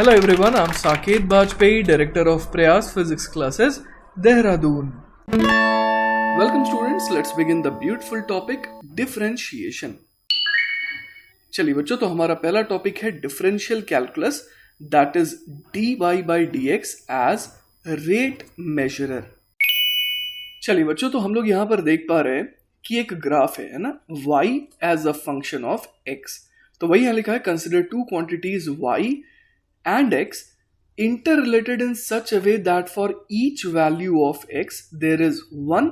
Hello everyone, I'm Saket Bajpayee, Director of Prayas Physics Classes, Dehradun. Welcome students, let's begin the beautiful topic differentiation. चलिए बच्चों, तो हमारा पहला topic है differential calculus, that is dy by dx as rate measurer. चलिए बच्चों, तो हम लोग यहां पर देख पा रहे हैं कि एक ग्राफ है ना, y as a function of x. तो वही यहां लिखा है, consider two quantities y and x interrelated in such a way that for each value of x there is one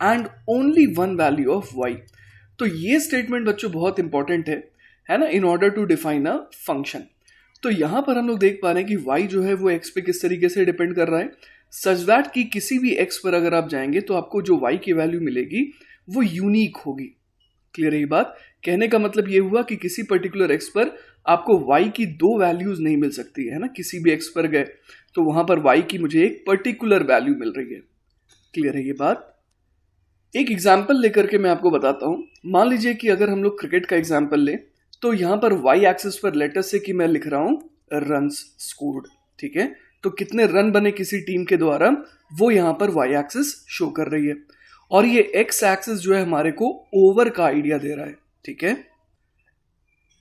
and only one value of y. तो ये statement बच्चों बहुत important है ना, in order to define a function. तो यहां पर हम लोग देख पा रहे हैं कि y जो है वो x पे किस तरीके से डिपेंड कर रहा है, सच दैट कि किसी भी x पर अगर आप जाएंगे तो आपको जो y की वैल्यू मिलेगी वो यूनिक होगी. क्लियर है ये बात? कहने का मतलब ये हुआ कि किसी पर्टिकुलर x पर आपको y की दो वैल्यूज नहीं मिल सकती है ना. किसी भी x पर गए तो वहां पर y की मुझे एक पर्टिकुलर वैल्यू मिल रही है. क्लियर है ये बात? एक एग्जांपल लेकर के मैं आपको बताता हूं. मान लीजिए कि अगर हम लोग क्रिकेट का एग्जांपल लें तो यहां पर y एक्सिस पर लेटर से कि मैं लिख रहा हूं रन्स स्कोर्ड. ठीक है, तो कितने रन बने किसी टीम के द्वारा वो यहां पर y एक्सिस शो कर रही है, और ये x एक्सिस जो है हमारे को ओवर का आइडिया दे रहा है. ठीक है,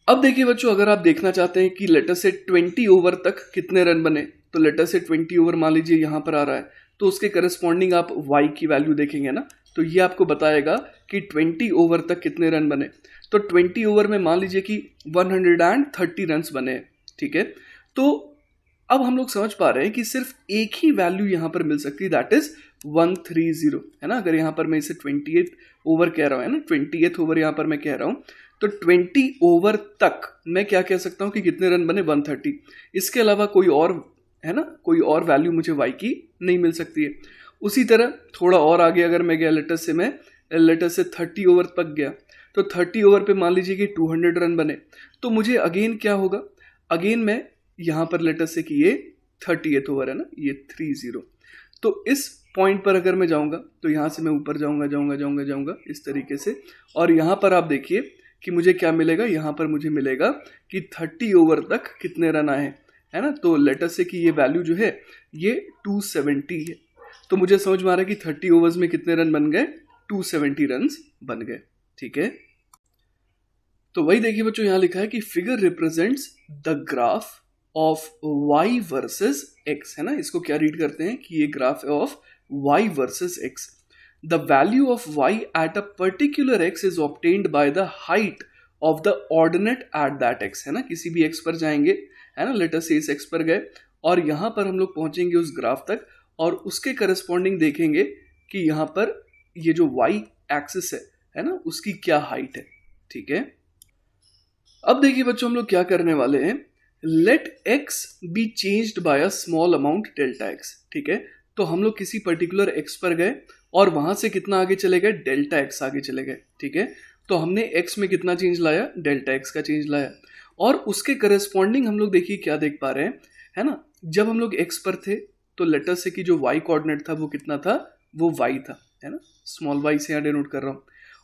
अब देखिए बच्चों, अगर आप देखना चाहते हैं कि लेटर से 20 ओवर तक कितने रन बने, तो लेटर से 20 ओवर मान लीजिए यहां पर आ रहा है, तो उसके करस्पॉन्डिंग आप y की वैल्यू देखेंगे ना, तो ये आपको बताएगा कि 20 ओवर तक कितने रन बने. तो 20 ओवर में मान लीजिए कि 130 रन बने हैं. ठीक है, तो अब हम लोग समझ पा रहे हैं कि सिर्फ एक ही वैल्यू यहां पर मिल सकती है, दैट इज 130 है ना. अगर यहां पर मैं इसे 28 ओवर कह रहा हूं, है ना, 28 ओवर यहां पर मैं कह रहा हूं, तो 20 ओवर तक मैं क्या कह सकता हूं कि कितने रन बने 130. इसके अलावा कोई और, है ना, कोई और वैल्यू मुझे y की नहीं मिल सकती है. उसी तरह थोड़ा और आगे अगर मैं गया, लेटर से 30 ओवर तक गया, तो 30 ओवर पे मान लीजिए कि 200 रन बने, तो मुझे अगेन क्या होगा, अगेन मैं यहां पर लेटर से कि ये 38 ओवर है ना, ये 30, तो इस पॉइंट पर अगर मैं जाऊंगा तो यहां से मैं ऊपर जाऊंगा इस तरीके से, और यहां पर आप देखिए कि मुझे क्या मिलेगा, यहां पर मुझे मिलेगा कि 30 ओवर तक कितने रन आए, है ना. तो लेटर से कि ये वैल्यू जो है ये 270 है. तो मुझे समझ में आ रहा है कि 30 ओवर्स में कितने रन बन गए, 270 रन बन गए. ठीक है, तो वही देखिए बच्चों, यहां लिखा है कि figure represents the graph of y versus x, है ना. इसको क्या रीड करते हैं कि ये ग्राफ है of y versus x. The value of y at a particular x is obtained by the height of the ordinate at that x, है ना. किसी भी x पर जाएंगे, है ना, लेटर से इस x पर गए और यहां पर हम लोग पहुंचेंगे उस ग्राफ तक, और उसके करस्पॉन्डिंग देखेंगे कि यहां पर ये जो y एक्सिस है ना, उसकी क्या हाइट है. ठीक है, अब देखिए बच्चों, हम लोग क्या करने वाले हैं, let x be changed by a small amount delta x. ठीक है, तो हम लोग किसी पर्टिकुलर x पर गए और वहां से कितना आगे चले गए, डेल्टा x आगे चले गए. ठीक है, तो हमने x में कितना चेंज लाया, डेल्टा x का चेंज लाया, और उसके करस्पॉन्डिंग हम लोग देखिए क्या देख पा रहे हैं, है ना. जब हम लोग x पर थे तो लेटर से कि जो y कोऑर्डिनेट था वो कितना था, वो y था, है ना, स्मॉल y से यहाँ डिनोट कर रहा हूं.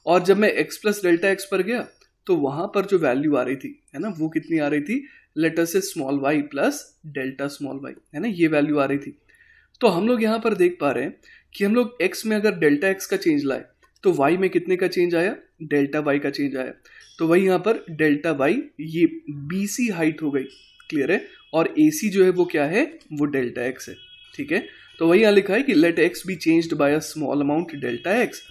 और जब मैं x प्लस डेल्टा x पर गया तो वहां पर जो वैल्यू आ रही थी, है ना, वो कितनी आ रही थी, लेटर से small y plus delta small y, है ना, ये वैल्यू आ रही थी. तो हम लोग यहां पर देख पा रहे हैं कि हम लोग x में अगर डेल्टा x का चेंज लाए तो y में कितने का चेंज आया, डेल्टा y का चेंज आया. तो वही यहां पर डेल्टा y ये BC हाइट हो गई. क्लियर है, और AC जो है वो क्या है, वो डेल्टा x है. ठीक है, तो वही यहां लिखा है कि let x be changed by a small amount delta x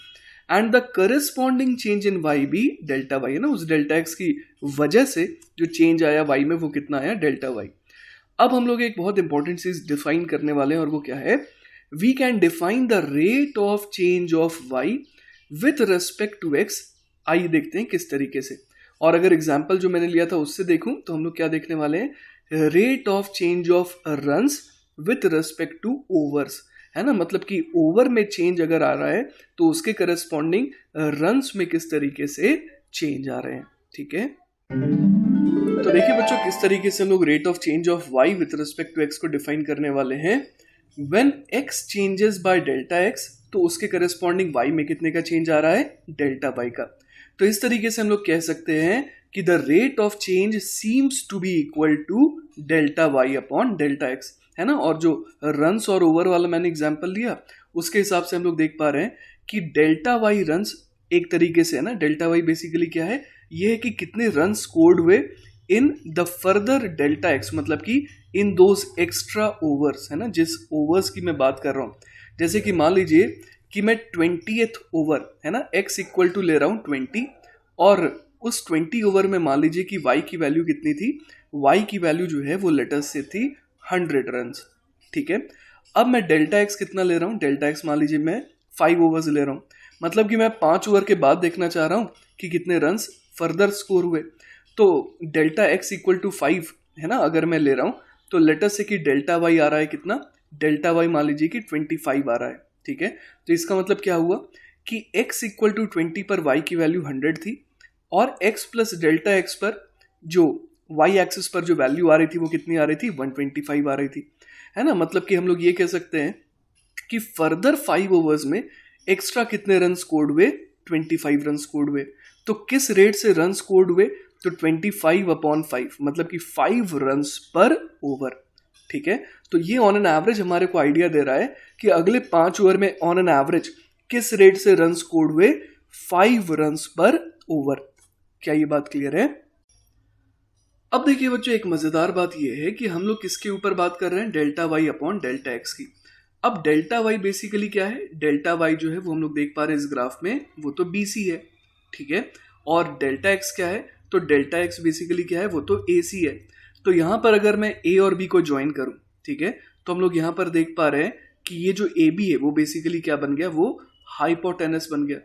and the corresponding change in y be delta y, है ना. उस डेल्टा x की वजह से जो चेंज आया y में वो कितना आया, डेल्टा y. अब हम लोग एक बहुत इंपॉर्टेंट चीज डिफाइन करने वाले हैं, और वो क्या है, we can define the rate of change of y with respect to x. आइए देखते हैं किस तरीके से. और अगर एग्जाम्पल जो मैंने लिया था उससे देखूं तो हम लोग क्या देखने वाले हैं, rate of change of runs with respect two overs, है ना. मतलब कि ओवर में चेंज अगर आ रहा है तो उसके करस्पॉन्डिंग रन्स में किस तरीके से चेंज आ रहे हैं. ठीक है, तो देखिए बच्चों, किस तरीके से हम लोग rate of change of y with respect to x को डिफाइन करने वाले हैं. When x changes by delta x, तो उसके करस्पॉन्डिंग y में कितने का चेंज आ रहा है, डेल्टा y का. तो इस तरीके से हम लोग कह सकते हैं कि the rate of change seems to be equal to delta y upon delta x, है ना। और जो रन्स और ओवर वाला मैंने एग्जांपल दिया उसके हिसाब से हम लोग देख पा रहे हैं कि डेल्टा वाई रन्स एक तरीके से, है ना, डेल्टा वाई बेसिकली क्या है, ये है कि कितने रन स्कोर्ड हुए in the further delta x, मतलब कि इन दोज एक्स्ट्रा ओवर्स, है ना, जिस ओवर्स की मैं बात कर रहा हूँ। जैसे कि मान लीजिए कि मैं 20th ओवर, है ना, x इक्वल टू ले रहा हूँ 20, और उस 20 ओवर में मान लीजिए कि y की वैल्यू कितनी थी, y की वैल्यू जो है वो लेटर से थी 100 रन, ठीक है। अब मैं डेल्टा एक्स कितना ले रहा हूँ, डेल्टा एक्स मान लीजिए मैं 5 ओवर्स ले रहा हूँ, मतलब कि मैं 5 ओवर के बाद देखना चाह रहा हूँ कि कितने रन्स फर्दर स्कोर हुए। तो डेल्टा एक्स इक्वल टू 5, है ना, अगर मैं ले रहा हूँ तो लेटर से कि डेल्टा वाई आ रहा है कितना, डेल्टा वाई मान लीजिए कि 25 आ रहा है, ठीक है। तो इसका मतलब क्या हुआ कि x इक्वल टू 20 पर y की वैल्यू 100 थी, और x प्लस डेल्टा एक्स पर जो y एक्सिस पर जो वैल्यू आ रही थी वो कितनी आ रही थी, 125 आ रही थी, है ना। मतलब कि हम लोग ये कह सकते हैं कि फर्दर 5 ओवर्स में एक्स्ट्रा कितने रन स्कोर्ड हुए, 25 रन स्कोर्ड हुए। तो किस रेट से रन स्कोर्ड हुए, तो 25 अपॉन 5, मतलब कि 5 रन पर ओवर, ठीक है। तो ये ऑन एन एवरेज हमारे को आइडिया दे रहा है कि अगले 5 ओवर में ऑन एन एवरेज किस रेट से रन स्कोर्ड हुए, 5 रन पर ओवर। क्या ये बात क्लियर है? अब देखिए बच्चों, एक मजेदार बात यह है कि हम लोग किसके ऊपर बात कर रहे हैं, delta y upon delta x की। अब डेल्टा वाई बेसिकली क्या है, डेल्टा वाई जो है वो हम लोग देख पा रहे हैं इस ग्राफ में, वो तो BC है, ठीक है। और डेल्टा एक्स क्या है, तो डेल्टा एक्स बेसिकली क्या है, वो तो AC है। तो यहां पर अगर मैं A और B को ज्वाइन करूं, ठीक है, तो हम लोग यहां पर देख पा रहे हैं कि ये जो AB है वो बेसिकली क्या बन गया, वो हाइपोटेनस बन गया।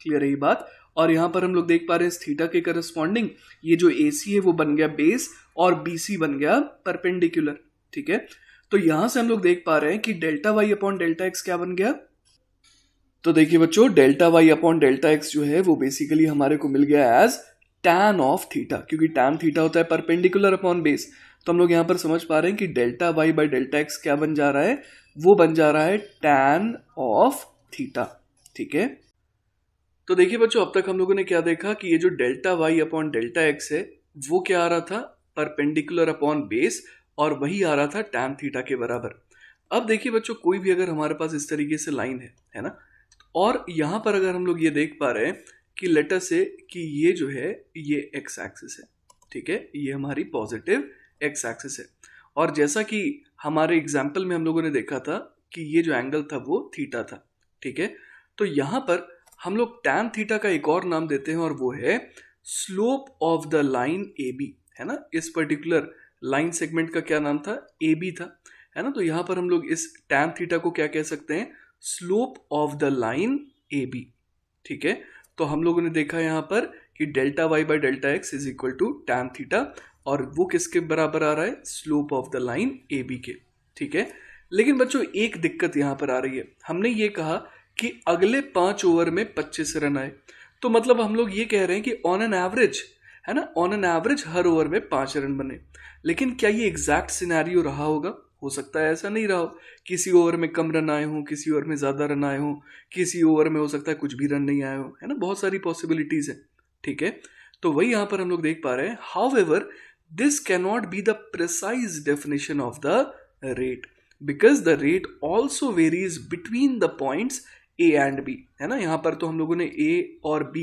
क्लियर है ये बात? और यहां पर हम लोग देख पा रहे हैं इस थीटा के करस्पॉन्डिंग ये जो AC है वो बन गया बेस, और BC बन गया परपेंडिकुलर, ठीक है। तो यहां से हम लोग देख पा रहे हैं कि delta y upon delta x क्या बन गया। तो देखिए बच्चों, delta y upon delta x जो है वो बेसिकली हमारे को मिल गया एज tan ऑफ थीटा, क्योंकि tan थीटा होता है परपेंडिकुलर अपॉन बेस। तो हम लोग यहां पर समझ पा रहे हैं कि delta y by delta x क्या बन जा रहा है, वो बन जा रहा है tan ऑफ थीटा, ठीक है। तो देखिए बच्चों, अब तक हम लोगों ने क्या देखा कि ये जो delta y upon delta x है वो क्या आ रहा था, परपेंडिकुलर अपॉन बेस, और वही आ रहा था tan थीटा के बराबर। अब देखिए बच्चों, कोई भी अगर हमारे पास इस तरीके से लाइन है ना, और यहां पर अगर हम लोग ये देख पा रहे हैं कि लेटर से कि ये जो है ये एक्स एक्सिस है, ठीक है, ये हमारी पॉजिटिव एक्स एक्सिस है। और जैसा कि हमारे एग्जाम्पल में हम लोगों ने देखा था कि ये जो एंगल था वो थीटा था, ठीक है। तो यहां पर हम लोग tan थीटा का एक और नाम देते हैं, और वो है slope of the line AB, है ना। इस पर्टिकुलर लाइन सेगमेंट का क्या नाम था, AB था, है ना। तो यहां पर हम लोग इस tan थीटा को क्या कह सकते हैं, slope of the line AB, ठीक है। तो हम लोगों ने देखा यहां पर कि delta y by delta x is equal to tan theta, और वो किसके बराबर आ रहा है, slope of the line AB के, ठीक है। लेकिन बच्चों एक दिक्कत यहां पर आ रही है, हमने ये कहा कि अगले 5 ओवर में 25 रन आए, तो मतलब हम लोग ये कह रहे हैं कि ऑन एन एवरेज, है ना, on an average her over में 5 रन बने। लेकिन क्या ये एग्जैक्ट सिनेरियो रहा होगा, हो सकता है ऐसा नहीं रहा हो, किसी ओवर में कम रन आए हों, किसी ओवर में ज़्यादा रन आए हों, किसी ओवर में हो सकता है कुछ भी रन नहीं आए हों, है ना, बहुत सारी पॉसिबिलिटीज़ है, ठीक है। तो वही यहाँ पर हम लोग देख पा रहे हैं, however this can not be the precise definition of the rate, because the rate also varies between the points A and B, है ना। यहाँ पर तो हम लोगों ने A और B,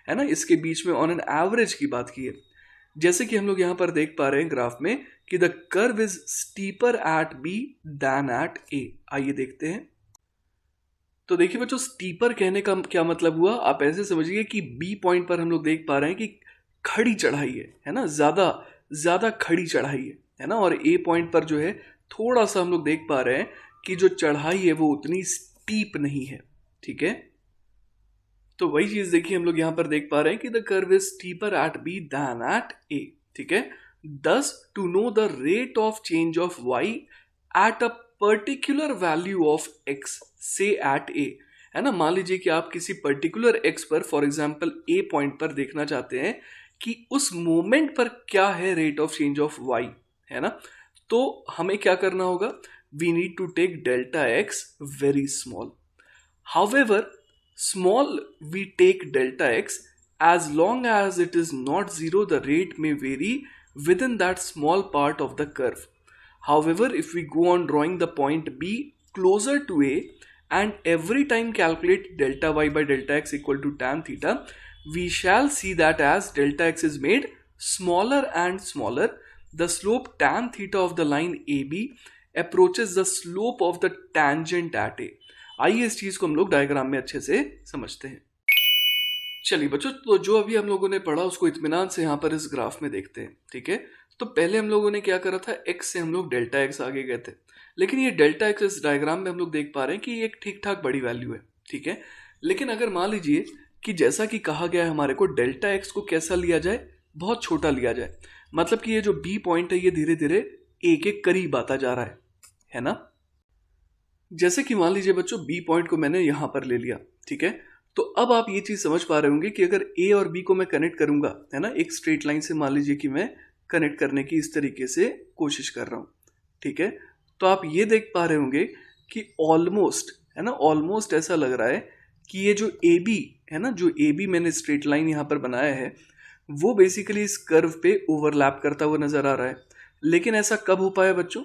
है ना, इसके बीच में ऑन एन एवरेज की बात की है। जैसे कि हम लोग यहाँ पर देख पा रहे हैं ग्राफ में कि the curve is steeper at B than at A। आइए देखते हैं। तो देखिए बच्चों, स्टीपर कहने का क्या मतलब हुआ, आप ऐसे समझिए कि B पॉइंट पर हम लोग देख पा रहे हैं कि खड़ी चढ़ाई है ना, ज्यादा खड़ी चढ़ाई है ना। और A पॉइंट पर जो है थोड़ा सा हम लोग देख पा रहे हैं कि जो चढ़ाई है वो उतनी स्टीप नहीं है, ठीक है। तो वही चीज देखिए हम लोग यहां पर देख पा रहे हैं कि the curve is steeper at B than at A, ठीक है। Thus to know the rate of change of Y at a particular value of X से एट A, है ना। मान लीजिए कि आप किसी पर्टिकुलर X पर, फॉर एग्जाम्पल A पॉइंट पर देखना चाहते हैं कि उस मोमेंट पर क्या है rate of change of Y, है ना। तो हमें क्या करना होगा, we need to take delta X very small. However, small we take delta x, as long as it is not zero, the rate may vary within that small part of the curve. However, if we go on drawing the point B closer to A and every time calculate delta y by delta x equal to tan theta, we shall see that as delta x is made smaller and smaller, the slope tan theta of the line AB approaches the slope of the tangent at A. आइए इस चीज को हम लोग diagram में अच्छे से समझते हैं। चलिए बच्चों, तो जो अभी हम लोगों ने पढ़ा उसको इत्मीनान से यहाँ पर इस ग्राफ में देखते हैं। ठीक है, तो पहले हम लोगों ने क्या करा था, x से हम लोग डेल्टा x आगे गए थे, लेकिन ये डेल्टा x इस डायग्राम में हम लोग देख पा रहे हैं कि ये एक ठीक ठाक बड़ी वैल्यू है। ठीक है, लेकिन अगर मान लीजिए कि जैसा कि कहा गया है हमारे को डेल्टा x को कैसा लिया जाए, बहुत छोटा लिया जाए, मतलब कि ये जो b पॉइंट है ये धीरे धीरे a के करीब आता जा रहा है ना। जैसे कि मान लीजिए बच्चों b पॉइंट को मैंने यहां पर ले लिया। ठीक है, तो अब आप ये चीज समझ पा रहे होंगे कि अगर a और b को मैं कनेक्ट करूंगा, है ना, एक स्ट्रेट लाइन से मान लीजिए कि मैं कनेक्ट करने की इस तरीके से कोशिश कर रहा हूं। ठीक है, तो आप ये देख पा रहे होंगे कि ऑलमोस्ट, है ना, ऑलमोस्ट ऐसा लग रहा है कि ये जो ए बी है ना, जो ए बी मैंने स्ट्रेट लाइन यहाँ पर बनाया है वो बेसिकली इस कर्व पे ओवरलैप करता हुआ नजर आ रहा है। लेकिन ऐसा कब हो पाया बच्चों,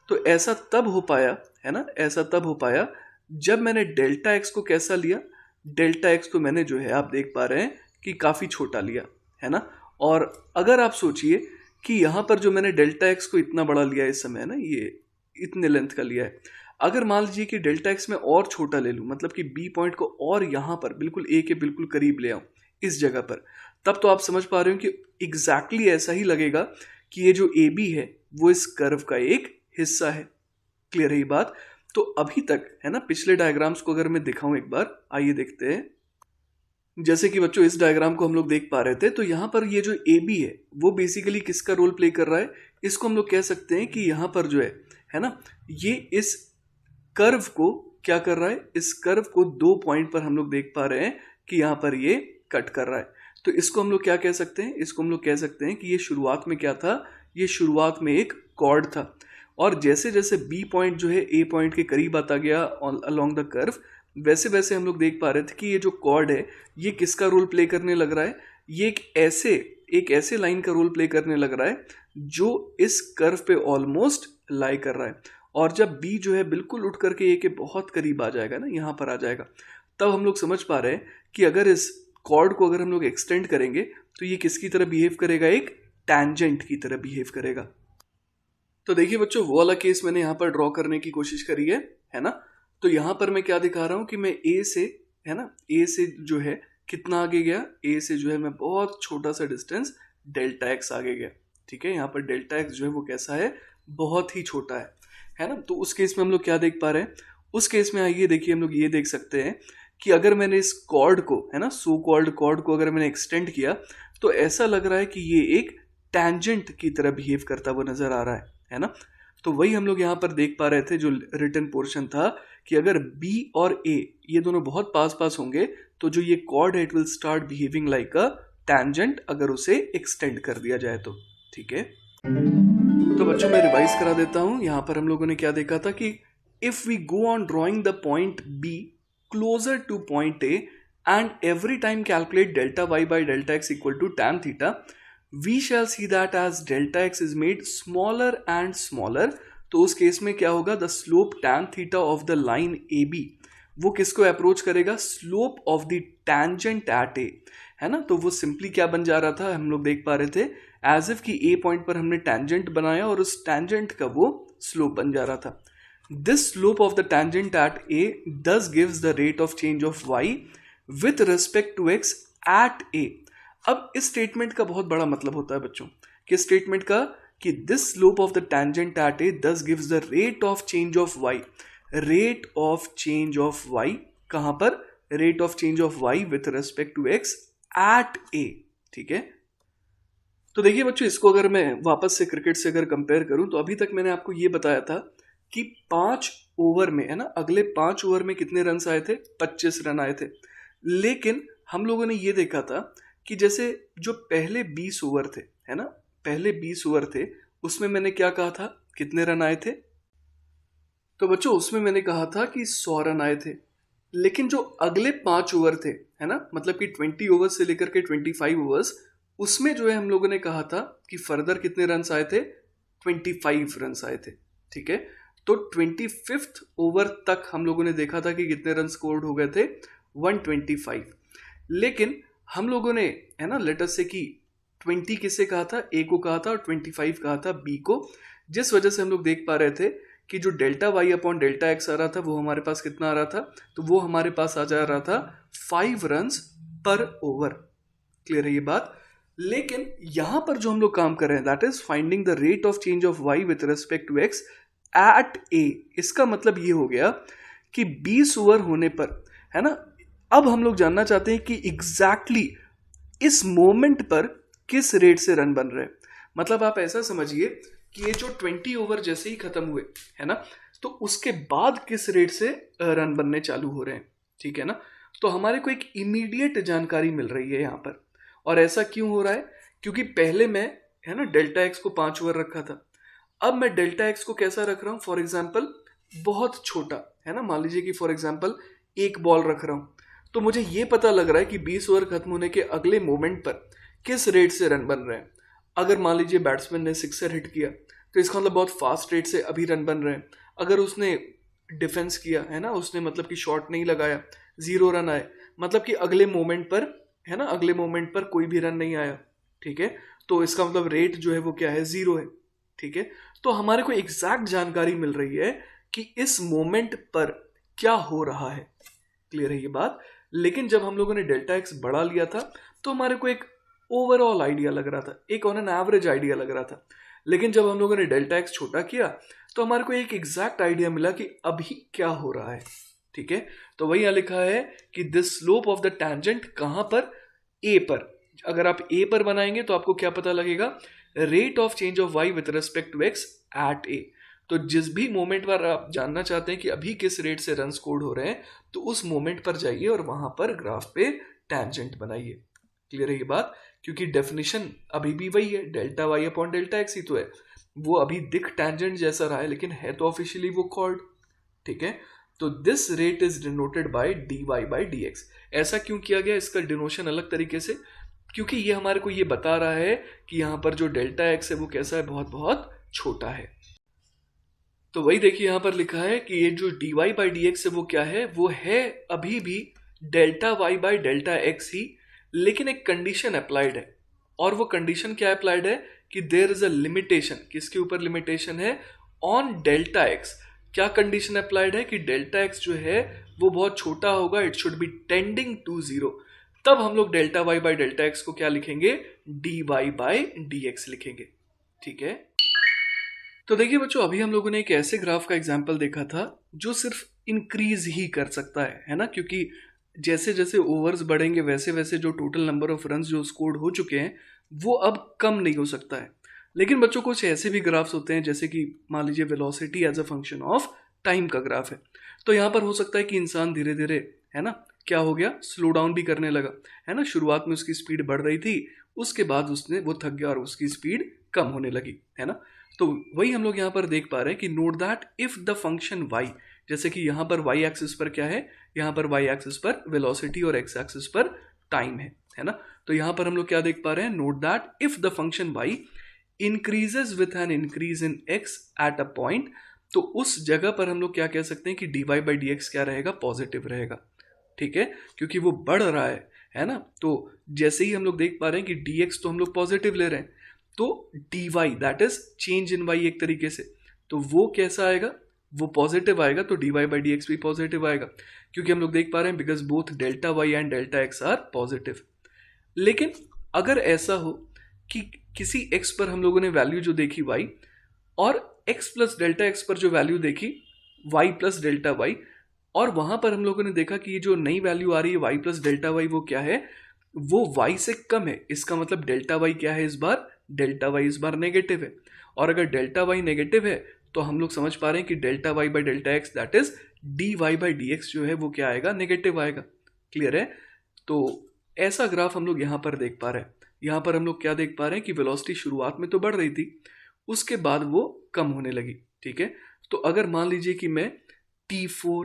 तो ऐसा तब हो पाया, है ना, ऐसा तब हो पाया जब मैंने डेल्टा एक्स को कैसा लिया, डेल्टा एक्स को मैंने जो है आप देख पा रहे हैं कि काफी छोटा लिया, है ना। और अगर आप सोचिए कि यहाँ पर जो मैंने डेल्टा एक्स को इतना बड़ा लिया इस समय, है ना, ये इतने लेंथ का लिया है, अगर मान लीजिए कि डेल्टा एक्स में और छोटा ले लूँ, मतलब कि बी पॉइंट को और यहाँ पर बिल्कुल ए के बिल्कुल करीब ले आऊँ इस जगह पर, तब तो आप समझ पा रहे हो कि एग्जैक्टली ऐसा ही लगेगा कि ये जो ए बी है वो इस कर्व का एक हिस्सा है। क्लियर है ये बात। तो अभी तक, है ना, पिछले डायग्राम्स को अगर मैं दिखाऊं एक बार, आइए देखते हैं। जैसे कि बच्चों इस डायग्राम को हम लोग देख पा रहे थे, तो यहाँ पर ये जो ए बी है वो बेसिकली किसका रोल प्ले कर रहा है, इसको हम लोग कह सकते हैं कि यहाँ पर जो है ना, ये इस कर्व को क्या कर रहा है, इस कर्व को दो पॉइंट पर हम लोग देख पा रहे हैं कि यहाँ पर ये कट कर रहा है। तो इसको हम लोग क्या कह सकते हैं, इसको हम लोग कह सकते हैं कि ये शुरुआत में क्या था, ये शुरुआत में एक कॉर्ड था, और जैसे जैसे बी पॉइंट जो है ए पॉइंट के करीब आता गया अलोंग द कर्व, वैसे वैसे हम लोग देख पा रहे थे कि ये जो कॉर्ड है ये किसका रोल प्ले करने लग रहा है, ये एक ऐसे लाइन का रोल प्ले करने लग रहा है जो इस कर्व पे ऑलमोस्ट लाई कर रहा है। और जब बी जो है बिल्कुल उठ करके ए के बहुत करीब आ जाएगा ना, यहाँ पर आ जाएगा, तब हम लोग समझ पा रहे हैं कि अगर इस कॉर्ड को अगर हम लोग एक्सटेंड करेंगे तो ये किसकी तरह बिहेव करेगा, एक टैंजेंट की तरह बिहेव करेगा। तो देखिए बच्चों, वो वाला केस मैंने यहाँ पर ड्रॉ करने की कोशिश करी है ना। तो यहाँ पर मैं क्या दिखा रहा हूँ कि मैं ए से, है ना, ए से जो है कितना आगे गया, ए से जो है मैं बहुत छोटा सा डिस्टेंस डेल्टा एक्स आगे गया। ठीक है, यहाँ पर डेल्टा एक्स जो है वो कैसा है, बहुत ही छोटा है ना। तो उस केस में हम लोग क्या देख पा रहे हैं, उस केस में आइए देखिए हम लोग ये देख सकते हैं कि अगर मैंने इस कॉर्ड को, है ना, सो कॉल्ड कॉर्ड को अगर मैंने एक्सटेंड किया तो ऐसा लग रहा है कि ये एक टैंजेंट की तरह बिहेव करता हुआ नजर आ रहा है ना। तो वही हम लोग यहाँ पर देख पा रहे थे, जो रिटन पोर्शन था, कि अगर B और A ये दोनों बहुत पास पास होंगे तो जो ये कॉर्ड है it will start behaving like a tangent, अगर उसे एक्सटेंड कर दिया जाए तो। ठीक है, तो बच्चों मैं रिवाइज करा देता हूँ। यहाँ पर हम लोगों ने क्या देखा था कि if we go on drawing the point B closer to point A and every time calculate delta y by delta x equal to tan theta, we shall see that as delta x is made smaller and smaller। तो उस case में क्या होगा, the slope tan theta of the line AB वो किसको approach करेगा, slope of the tangent at A, है ना। तो वो सिंपली क्या बन जा रहा था, हम लोग देख पा रहे थे एज इफ कि A पॉइंट पर हमने tangent बनाया और उस tangent का वो स्लोप बन जा रहा था। This slope of the tangent at A thus gives the rate of change of y with respect to x at A। अब इस स्टेटमेंट का बहुत बड़ा मतलब होता है बच्चों, कि स्टेटमेंट का कि this slope of the tangent at A thus gives the rate of change of y, rate of change of y कहाँ पर, rate of change of y with respect to x at A। ठीक है, तो देखिए बच्चों, इसको अगर मैं वापस से क्रिकेट से अगर कंपेयर करूं तो अभी तक मैंने आपको ये बताया था कि 5 ओवर में, है ना, अगले 5 ओवर में कितने रन आए थे, 25 रन आए थे। लेकिन हम लोगों ने ये देखा था कि जैसे जो पहले 20 ओवर थे, है ना, पहले 20 ओवर थे, उसमें मैंने क्या कहा था, कितने रन आए थे, तो बच्चों उसमें मैंने कहा था कि 100 रन आए थे। लेकिन जो अगले 5 ओवर थे, है ना, मतलब कि 20 ओवर्स से लेकर के 25 ओवर्स, उसमें जो है हम लोगों ने कहा था कि फर्दर कितने रन्स आए थे, 25 रन्स आए थे, ठीक है। तो 25th ओवर तक हम लोगों ने देखा था कि कितने रन स्कोर्ड हो गए थे, 125। लेकिन हम लोगों ने, है ना, लेट अस से कि 20 किसे कहा था, ए को कहा था, और 25 कहा था बी को, जिस वजह से हम लोग देख पा रहे थे कि जो delta y upon delta x आ रहा था वो हमारे पास कितना आ रहा था, तो वो हमारे पास आ जा रहा था 5 रन्स पर ओवर। क्लियर है ये बात। लेकिन यहां पर जो हम लोग काम कर रहे हैं, that is finding the rate of change of y with respect to x at a. इसका मतलब ये हो गया कि 20 ओवर होने पर, है ना, अब हम लोग जानना चाहते हैं कि एग्जैक्टली इस मोमेंट पर किस रेट से रन बन रहे हैं। मतलब आप ऐसा समझिए कि ये जो 20 ओवर जैसे ही खत्म हुए, है ना, तो उसके बाद किस रेट से रन बनने चालू हो रहे हैं, ठीक है ना। तो हमारे को एक इमीडिएट जानकारी मिल रही है यहाँ पर। और ऐसा क्यों हो रहा है, क्योंकि पहले मैं, है ना, डेल्टा एक्स को 5 ओवर रखा था, अब मैं डेल्टा एक्स को कैसा रख रहा हूँ, फॉर एग्जाम्पल बहुत छोटा, है ना, मान लीजिए कि फॉर एग्जाम्पल एक बॉल रख रहा हूँ, तो मुझे ये पता लग रहा है कि 20 ओवर खत्म होने के अगले मोमेंट पर किस रेट से रन बन रहे हैं। अगर मान लीजिए बैट्समैन ने सिक्सर हिट किया तो इसका मतलब बहुत फास्ट रेट से अभी रन बन रहे हैं। अगर उसने डिफेंस किया, है ना, उसने मतलब कि शॉट नहीं लगाया, 0 रन आए, मतलब कि अगले मोमेंट पर, है ना, अगले मोमेंट पर कोई भी रन नहीं आया, ठीक है। तो इसका मतलब रेट जो है वो क्या है, 0 है, ठीक है। तो हमारे को एग्जैक्ट जानकारी मिल रही है कि इस मोमेंट पर क्या हो रहा है। क्लियर है ये बात। लेकिन जब हम लोगों ने डेल्टा एक्स बढ़ा लिया था तो हमारे को एक ओवरऑल आइडिया लग रहा था, एक ऑन एन एवरेज आइडिया लग रहा था। लेकिन जब हम लोगों ने डेल्टा एक्स छोटा किया तो हमारे को एक एग्जैक्ट आइडिया मिला कि अभी क्या हो रहा है, ठीक है। तो वही यहां लिखा है कि this slope of the tangent कहां पर, ए पर। अगर आप ए पर बनाएंगे तो आपको क्या पता लगेगा, rate of change of y with respect to x at a. तो जिस भी मोमेंट पर आप जानना चाहते हैं कि अभी किस रेट से रन स्कोर्ड हो रहे हैं, तो उस मोमेंट पर जाइए और वहां पर ग्राफ पे टैंजेंट बनाइए। क्लियर है ये बात। क्योंकि डेफिनेशन अभी भी वही है, delta y upon delta x ही तो है। वो अभी दिख टैंजेंट जैसा रहा है लेकिन है तो ऑफिशियली वो कॉर्ड, ठीक है। तो this rate is denoted by d y by d x. ऐसा क्यों किया गया, इसका डिनोशन अलग तरीके से, क्योंकि ये हमारे को ये बता रहा है कि यहाँ पर जो डेल्टा एक्स है वो कैसा है, बहुत बहुत छोटा है। तो वही देखिए यहाँ पर लिखा है कि ये जो d y by d x है वो क्या है, वो है अभी भी delta y by delta x ही, लेकिन एक कंडीशन अप्लाइड है। और वो कंडीशन क्या अप्लाइड है कि देयर इज अ लिमिटेशन। किसके ऊपर लिमिटेशन है, ऑन डेल्टा एक्स। क्या कंडीशन अप्लाइड है कि डेल्टा एक्स जो है वो बहुत छोटा होगा, it should be tending to 0। तब हम लोग delta y by delta x को क्या लिखेंगे, d y by d x लिखेंगे, ठीक है। तो देखिए बच्चों, अभी हम लोगों ने एक ऐसे ग्राफ का एग्जाम्पल देखा था जो सिर्फ इंक्रीज ही कर सकता है ना, क्योंकि जैसे जैसे ओवर्स बढ़ेंगे वैसे वैसे जो टोटल नंबर ऑफ रन्स जो स्कोर्ड हो चुके हैं वो अब कम नहीं हो सकता है। लेकिन बच्चों कुछ ऐसे भी ग्राफ्स होते हैं, जैसे कि मान लीजिए velocity as a function of time का ग्राफ है, तो यहाँ पर हो सकता है कि इंसान धीरे धीरे, है ना, क्या हो गया, स्लो डाउन भी करने लगा, है ना। शुरुआत में उसकी स्पीड बढ़ रही थी, उसके बाद वो थक गया और उसकी स्पीड कम होने लगी, है ना। तो वही हम लोग यहाँ पर देख पा रहे हैं कि note that if the function y, जैसे कि यहाँ पर y एक्सिस पर क्या है, यहाँ पर y एक्सिस पर वेलोसिटी और x एक्सिस पर टाइम है ना। तो यहाँ पर हम लोग क्या देख पा रहे हैं, note that if the function y increases with an increase in x eight a point, तो उस जगह पर हम लोग क्या कह सकते हैं कि dy बाई डी एक्स क्या रहेगा, पॉजिटिव रहेगा, ठीक है, क्योंकि वो बढ़ रहा है ना। तो जैसे ही हम लोग देख पा रहे हैं कि dx तो हम लोग पॉजिटिव ले रहे हैं, तो dy that is change in y एक तरीके से, तो वो कैसा आएगा, वो पॉजिटिव आएगा। तो dy बाई डी एक्स भी पॉजिटिव आएगा, क्योंकि हम लोग देख पा रहे हैं because both delta y and delta x are positive. लेकिन अगर ऐसा हो कि किसी x पर हम लोगों ने वैल्यू जो देखी y, और x प्लस डेल्टा x पर जो वैल्यू देखी y प्लस डेल्टा y, और वहां पर हम लोगों ने देखा कि ये जो नई वैल्यू आ रही है y प्लस डेल्टा y वो क्या है, वो y से कम है। इसका मतलब डेल्टा y क्या है इस बार, डेल्टा y इस बार नेगेटिव है। और अगर डेल्टा y नेगेटिव है तो हम लोग समझ पा रहे हैं कि delta y by delta x that is d y by d x जो है वो क्या आएगा, नेगेटिव आएगा। क्लियर है। तो ऐसा ग्राफ हम लोग यहाँ पर देख पा रहे हैं। यहाँ पर हम लोग क्या देख पा रहे हैं कि वेलोसिटी शुरुआत में तो बढ़ रही थी, उसके बाद वो कम होने लगी, ठीक है। तो अगर मान लीजिए कि मैं T4,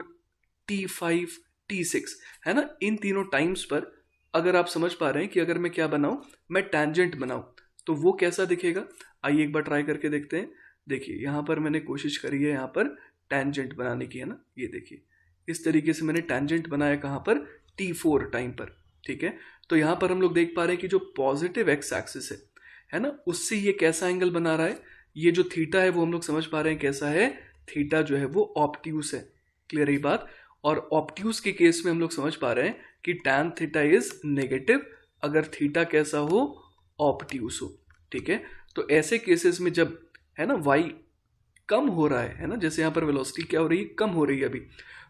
T5, T6, है ना, इन तीनों टाइम्स पर अगर आप समझ पा रहे हैं कि अगर मैं क्या बनाऊं, मैं टैंजेंट बनाऊं तो वो कैसा दिखेगा, आइए एक बार ट्राई करके देखते हैं। देखिए यहाँ पर मैंने कोशिश करी है यहाँ पर टैंजेंट बनाने की, है ना, ये देखिए इस तरीके से मैंने टैंजेंट बनाया कहाँ पर, t4 टाइम पर। ठीक है, तो यहाँ पर हम लोग देख पा रहे हैं कि जो पॉजिटिव एक्स एक्सिस है ना, उससे ये कैसा एंगल बना रहा है, ये जो थीटा है वो हम लोग समझ पा रहे हैं कैसा है, थीटा जो है वो ऑब्ट्यूस है। क्लियर है ये बात। और ऑब्ट्यूस के केस में हम लोग समझ पा रहे हैं कि टैन थीटा इज नेगेटिव अगर थीटा कैसा हो, ऑब्ट्यूस हो। ठीक है, तो ऐसे केसेस में जब है ना y कम हो रहा है ना, जैसे यहाँ पर वेलोसिटी क्या हो रही है, कम हो रही है अभी,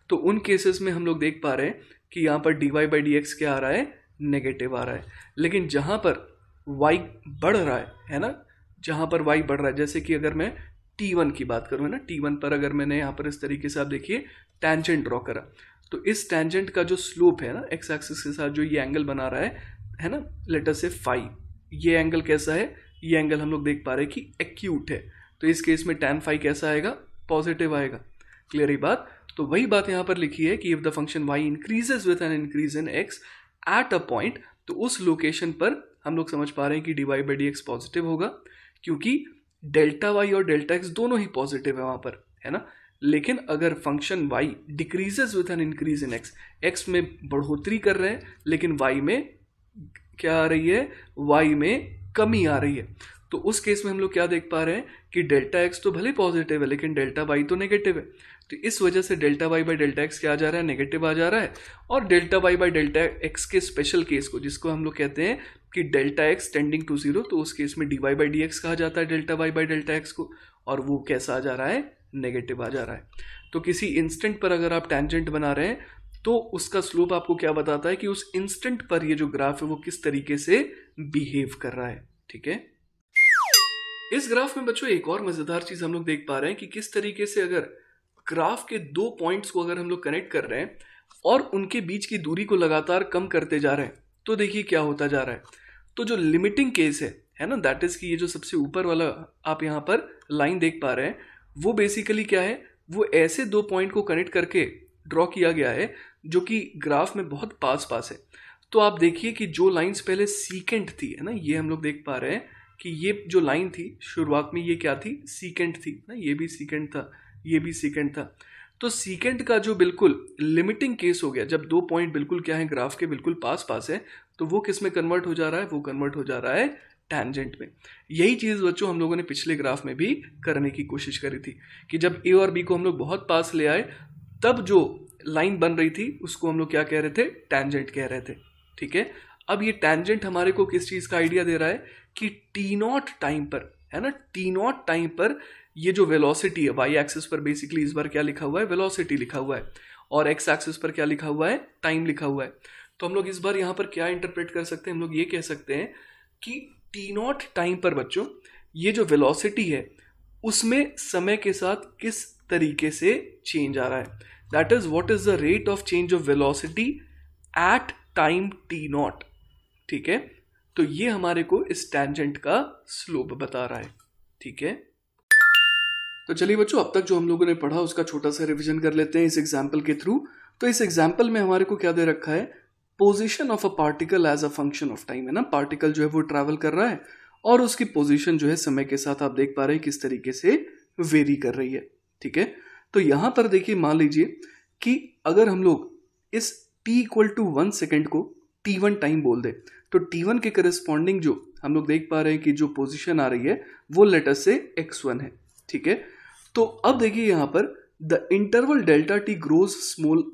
तो उन केसेस में हम लोग देख पा रहे हैं कि यहाँ पर dy/dx क्या आ रहा है, नेगेटिव आ रहा है। लेकिन जहाँ पर y बढ़ रहा है ना, जहाँ पर y बढ़ रहा है, जैसे कि अगर मैं t1 की बात करूँ है ना, t1 पर अगर मैंने यहाँ पर इस तरीके से आप देखिए टैंजेंट ड्रॉ करा, तो इस टैंजेंट का जो स्लोप है ना एक्स एक्सिस के साथ जो ये एंगल बना रहा है ना, लेट अस से फाई, ये एंगल कैसा है, ये एंगल हम लोग देख पा रहे हैं कि एक्यूट है, तो इस केस में tan फाई कैसा आएगा, पॉजिटिव आएगा। क्लियर है बात। तो वही बात यहाँ पर लिखी है कि if the function y increases with an increase in x eight a point, तो उस लोकेशन पर हम लोग समझ पा रहे हैं कि dy/dx पॉजिटिव होगा, क्योंकि डेल्टा y और डेल्टा x दोनों ही पॉजिटिव है वहां पर, है ना। लेकिन अगर function y decreases with an increase in x में बढ़ोतरी कर रहे हैं लेकिन y में क्या आ रही है, y में कमी आ रही है, तो उस केस में हम लोग क्या देख पा रहे हैं कि डेल्टा x तो भले पॉजिटिव है लेकिन डेल्टा y तो नेगेटिव है, तो इस वजह से delta y by delta x क्या आ जा रहा है, नेगेटिव आ जा रहा है। और delta y by delta x के स्पेशल केस को, जिसको हम लोग कहते हैं कि delta x tending to zero, तो उस केस में dy/dx कहा जाता है delta y by delta x को, और वो कैसा आ जा रहा है, नेगेटिव आ जा रहा है। तो किसी इंस्टेंट पर अगर आप टैंजेंट बना रहे हैं तो उसका स्लोप आपको क्या बताता है कि उस इंस्टेंट पर ये जो ग्राफ है वो किस तरीके से बिहेव कर रहा है। ठीक है, इस ग्राफ में बच्चों एक और मजेदार चीज हम लोग देख पा रहे हैं कि किस तरीके से अगर ग्राफ के दो पॉइंट्स को अगर हम लोग कनेक्ट कर रहे हैं और उनके बीच की दूरी को लगातार कम करते जा रहे हैं, तो देखिए क्या होता जा रहा है। तो जो लिमिटिंग केस है ना, दैट इज कि ये जो सबसे ऊपर वाला आप यहाँ पर लाइन देख पा रहे हैं, वो बेसिकली क्या है, वो ऐसे दो पॉइंट को कनेक्ट करके ड्रॉ किया गया है जो कि ग्राफ में बहुत पास पास है। तो आप देखिए कि जो लाइंस पहले सीकेंट थी, है ना, ये हम लोग देख पा रहे हैं कि ये जो लाइन थी शुरुआत में ये क्या थी, सीकेंट थी ना, ये भी सीकेंट था, ये भी सीकेंट था। तो सीकेंट का जो बिल्कुल लिमिटिंग केस हो गया, जब दो पॉइंट बिल्कुल क्या है, ग्राफ के बिल्कुल पास पास है, तो वो किस में कन्वर्ट हो जा रहा है, वो कन्वर्ट हो जा रहा है टैंजेंट में। यही चीज़ बच्चों हम लोगों ने पिछले ग्राफ में भी करने की कोशिश करी थी कि जब ए और बी को हम लोग बहुत पास ले आए, तब जो लाइन बन रही थी उसको हम लोग क्या कह रहे थे, टैंजेंट कह रहे थे। ठीक है, अब ये टैंजेंट हमारे को किस चीज़ का आइडिया दे रहा है कि t0 टाइम पर, है ना, t0 टाइम पर ये जो वेलोसिटी है, y एक्सिस पर बेसिकली इस बार क्या लिखा हुआ है, वेलोसिटी लिखा हुआ है, और x एक्सिस पर क्या लिखा हुआ है, टाइम लिखा हुआ है। तो हम लोग इस बार यहाँ पर क्या इंटरप्रेट कर सकते हैं, हम लोग ये कह सकते हैं कि t0 टाइम पर बच्चों ये जो वेलोसिटी है उसमें समय के साथ किस तरीके से चेंज आ रहा है, that is what is the rate of change of velocity at time t0। ठीक है, तो ये हमारे को इस टैंजेंट का स्लोप बता रहा है। ठीक है, तो चलिए बच्चों, अब तक जो हम लोगों ने पढ़ा उसका छोटा सा रिवीजन कर लेते हैं इस एग्जाम्पल के थ्रू। तो इस एग्जाम्पल में हमारे को क्या दे रखा है, position of a particle as a function of time, है ना, पार्टिकल जो है वो ट्रैवल कर रहा है और उसकी पोजीशन जो है समय के साथ आप देख पा रहे हैं किस तरीके से वेरी कर रही है। ठीक है, तो यहां पर देखिए मान लीजिए कि अगर हम लोग इस t=1 सेकेंड को t1 टाइम बोल दे, तो t1 के करस्पॉन्डिंग जो हम लोग देख पा रहे हैं कि जो पोजीशन आ रही है वो लेट अस से x1 है। ठीक है, तो अब देखिए यहां पर the interval delta t grows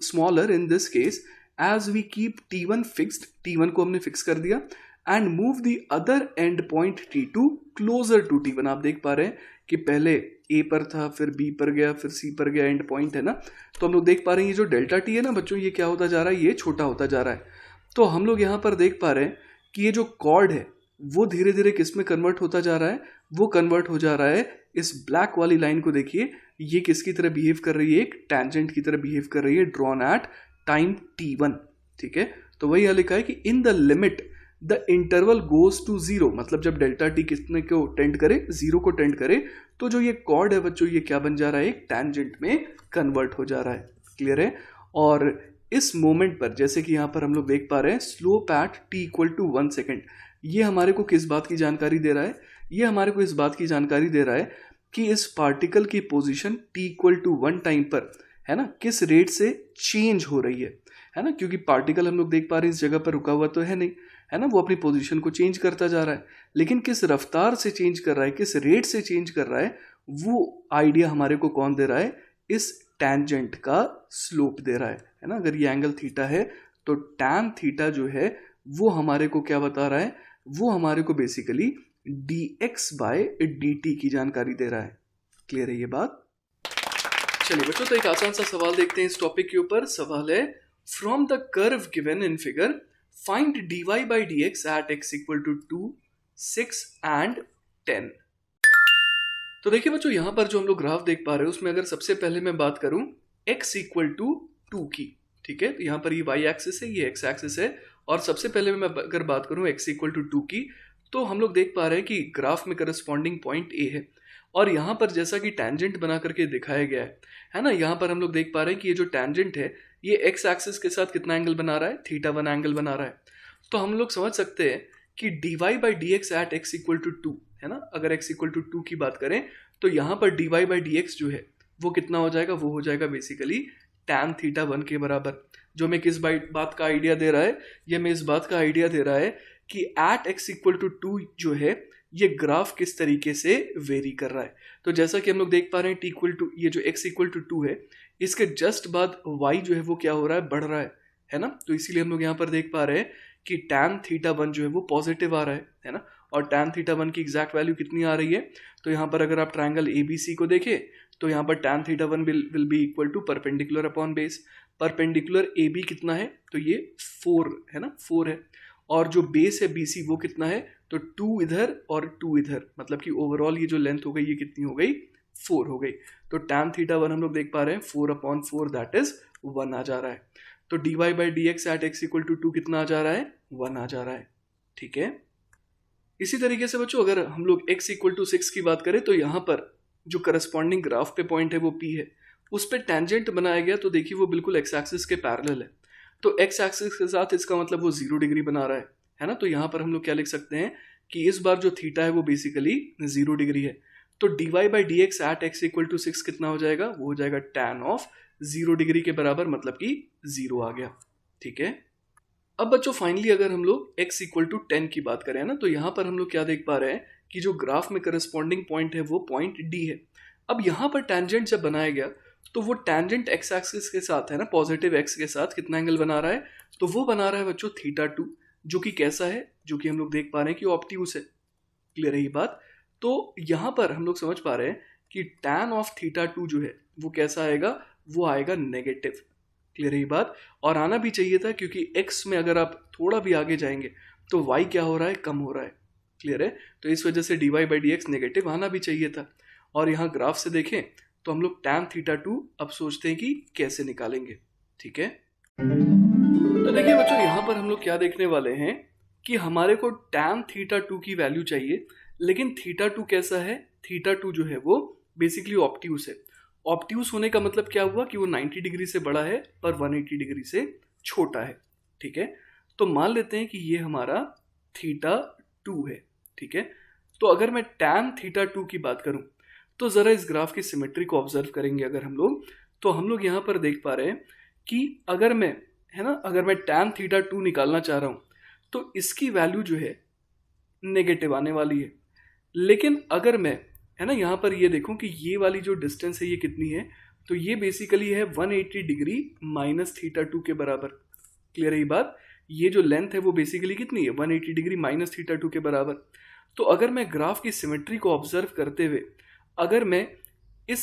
smaller in this case as we keep t1 fixed, t1 को हमने फिक्स कर दिया, and move the other end point t2 closer to t1। आप देख पा रहे हैं कि पहले a पर था, फिर b पर गया, फिर c पर गया, एंड पॉइंट है ना। तो हम लोग देख पा रहे हैं ये जो डेल्टा t है ना बच्चों, ये क्या होता जा रहा है, ये छोटा होता जा रहा है। तो हम लोग यहाँ पर देख पा रहे हैं कि ये जो कॉर्ड है वो धीरे धीरे किस में कन्वर्ट होता जा रहा है, वो कन्वर्ट हो जा रहा है इस ब्लैक वाली लाइन को। देखिए ये किसकी तरह बिहेव कर रही है, एक टैंजेंट की तरह बिहेव कर रही है, ड्रॉन एट टाइम t1। ठीक है, तो वही यहाँ लिखा है कि in the limit the interval goes to zero, मतलब जब डेल्टा टी कितने को टेंड करे, जीरो को टेंड करे, तो जो ये कॉर्ड है बच्चों ये क्या बन जा रहा है, एक टैंजेंट में कन्वर्ट हो जा रहा है। क्लियर है, और इस मोमेंट पर, जैसे कि यहाँ पर हम लोग देख पा रहे हैं slope at t equal to 1 second, ये हमारे को किस बात की जानकारी दे रहा है? ये हमारे को इस बात की जानकारी दे रहा है कि इस पार्टिकल की position t equal to 1 time पर, है ना, किस रेट से चेंज हो रही है ना, क्योंकि पार्टिकल हम लोग देख पा रहे हैं इस जगह पर रुका हुआ तो है नहीं, है ना, वो अपनी पोजीशन को चेंज करता जा रहा है, लेकिन किस रफ्तार से चेंज कर रहा है, किस रेट से चेंज कर रहा है, वो आइडिया हमारे को कौन दे रहा है? इस टेंजेंट का स्लोप दे रहा है ना। अगर ये एंगल थीटा है तो टैन थीटा जो है वो हमारे को क्या बता रहा है? वो हमारे को बेसिकली dx बाय dt की जानकारी दे रहा है। क्लियर है ये बात? चलिए बच्चों, तो एक आसान सा सवाल देखते हैं इस टॉपिक के ऊपर। सवाल है, from the curve given in figure find dy by dx at x equal to 2, 6 and 10। तो देखिए बच्चों, यहां पर जो हम लोग ग्राफ देख पा रहे हैं उसमें अगर सबसे पहले मैं बात करूं x इक्वल टू 2 की, ठीक है, तो यहां पर ये y एक्सिस है, ये x एक्सिस है, और सबसे पहले मैं अगर बात करूं x इक्वल टू 2 की, तो हम लोग देख पा रहे हैं कि ग्राफ में करस्पॉन्डिंग पॉइंट A है, और यहाँ पर जैसा कि टैंजेंट बना करके दिखाया गया है ना, यहाँ पर हम लोग देख पा रहे हैं कि ये जो टैंजेंट है ये x एक्सिस के साथ कितना एंगल बना रहा है? θ1 एंगल बना रहा है। तो हम लोग समझ सकते हैं कि dy by dx at x equal to 2, है ना, अगर x इक्वल टू 2 की बात करें तो यहाँ पर dy by dx जो है वो कितना हो जाएगा? वो हो जाएगा बेसिकली tan θ1 के बराबर। जो मैं किस बात का आइडिया दे रहा है? ये मैं इस बात का आइडिया दे रहा है कि एट x इक्वल टू 2 जो है ये ग्राफ किस तरीके से वेरी कर रहा है। तो जैसा कि हम लोग देख पा रहे हैं t इक्वल टू, ये जो x इक्वल टू 2 है, इसके जस्ट बाद y जो है वो क्या हो रहा है? बढ़ रहा है ना। तो इसीलिए हम लोग यहाँ पर देख पा रहे हैं कि tan θ1 जो है वो पॉजिटिव आ रहा है ना, और tan θ1 की एग्जैक्ट वैल्यू कितनी आ रही है? तो यहाँ पर अगर आप ट्रायंगल ABC को देखें तो यहाँ पर tan θ1 will be equal to perpendicular upon base. Perpendicular AB कितना है? तो ये 4 है ना, 4 है, और जो बेस है BC वो कितना है? तो 2 इधर और 2 इधर, मतलब कि ओवरऑल ये जो लेंथ हो गई ये कितनी हो गई? 4 हो गई। तो tan θ1 हम लोग देख पा रहे हैं 4/4 दैट इज 1 आ जा रहा है। तो dy by dx at x equal to 2 कितना आ जा रहा है? 1 आ जा रहा है, ठीक है। इसी तरीके से बच्चों अगर हम लोग x इक्वल टू 6 की बात करें तो यहाँ पर जो करस्पॉन्डिंग ग्राफ पे पॉइंट है वो P है, उस पर टेंजेंट बनाया गया, तो देखिए वो बिल्कुल x एक्सिस के पैरेलल है। तो x एक्सिस के साथ इसका मतलब वो 0 डिग्री बना रहा है ना। तो यहाँ पर हम लोग क्या लिख सकते हैं कि इस बार जो थीटा है वो बेसिकली 0 डिग्री है। तो dy by dx at x equal to 6 कितना हो जाएगा? वो हो जाएगा tan ऑफ 0 डिग्री के बराबर, मतलब कि 0 आ गया, ठीक है। अब बच्चों फाइनली अगर हम लोग x इक्वल टू 10 की बात करें ना, तो यहाँ पर हम लोग क्या देख पा रहे हैं कि जो ग्राफ में करस्पॉन्डिंग पॉइंट है वो पॉइंट D है। अब यहाँ पर टेंजेंट जब बनाया गया तो वो टेंजेंट x एक्सिस के साथ, है ना, पॉजिटिव x के साथ कितना एंगल बना रहा है? तो वो बना रहा है बच्चों θ2, जो कि कैसा है? जो कि हम लोग देख पा रहे हैं कि ऑब्ट्यूस है। क्लियर है ये बात? तो यहाँ पर हम लोग समझ पा रहे हैं कि tan ऑफ θ2 जो है वो कैसा आएगा? वो आएगा नेगेटिव। क्लियर है ये बात? और आना भी चाहिए था, क्योंकि x में अगर आप थोड़ा भी आगे जाएंगे तो y क्या हो रहा है? कम हो रहा है। क्लियर है? तो इस वजह से dy by dx नेगेटिव आना भी चाहिए था। और यहाँ ग्राफ से देखें तो हम लोग tan θ2 अब सोचते हैं कि कैसे निकालेंगे, ठीक है। तो देखिए बच्चों, यहाँ पर हम लोग क्या देखने वाले हैं कि हमारे को tan θ2 की वैल्यू चाहिए, लेकिन θ2 कैसा है? θ2 जो है वो बेसिकली ऑब्ट्यूस है। ऑब्ट्यूस होने का मतलब क्या हुआ कि वो 90 डिग्री से बड़ा है पर 180 डिग्री से छोटा है, ठीक है। तो मान लेते हैं कि ये हमारा θ2 है, ठीक है। तो अगर मैं tan θ2 की बात करूं तो जरा इस ग्राफ की सिमेट्री को ऑब्जर्व करेंगे अगर हम लोग, तो हम लोग यहाँ पर देख पा रहे हैं कि अगर मैं, है ना, अगर मैं tan θ2 निकालना चाह रहा हूँ तो इसकी वैल्यू जो है नेगेटिव आने वाली है। लेकिन अगर मैं, है ना, यहाँ पर ये देखूं कि ये वाली जो डिस्टेंस है ये कितनी है? तो ये बेसिकली है 180 डिग्री माइनस θ2 के बराबर। क्लियर है ये बात? ये जो लेंथ है वो बेसिकली कितनी है? 180 डिग्री माइनस θ2 के बराबर। तो अगर मैं ग्राफ की सिमेट्री को ऑब्जर्व करते हुए अगर मैं इस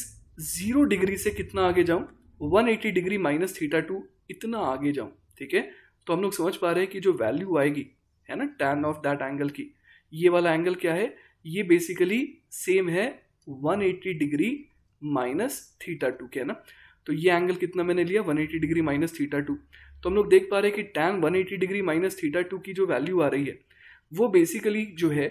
0 डिग्री से कितना आगे जाऊं? 180 डिग्री माइनस θ2 इतना आगे जाऊं, ठीक है, तो हम लोग समझ पा रहे हैं कि जो वैल्यू आएगी, है ना, tan ऑफ दैट एंगल की, ये वाला एंगल क्या है? ये बेसिकली सेम है 180 डिग्री माइनस θ2 के, है ना। तो ये एंगल कितना मैंने लिया? 180 डिग्री माइनस θ2। तो हम लोग देख पा रहे हैं कि tan 180 डिग्री माइनस θ2 की जो वैल्यू आ रही है वो बेसिकली जो है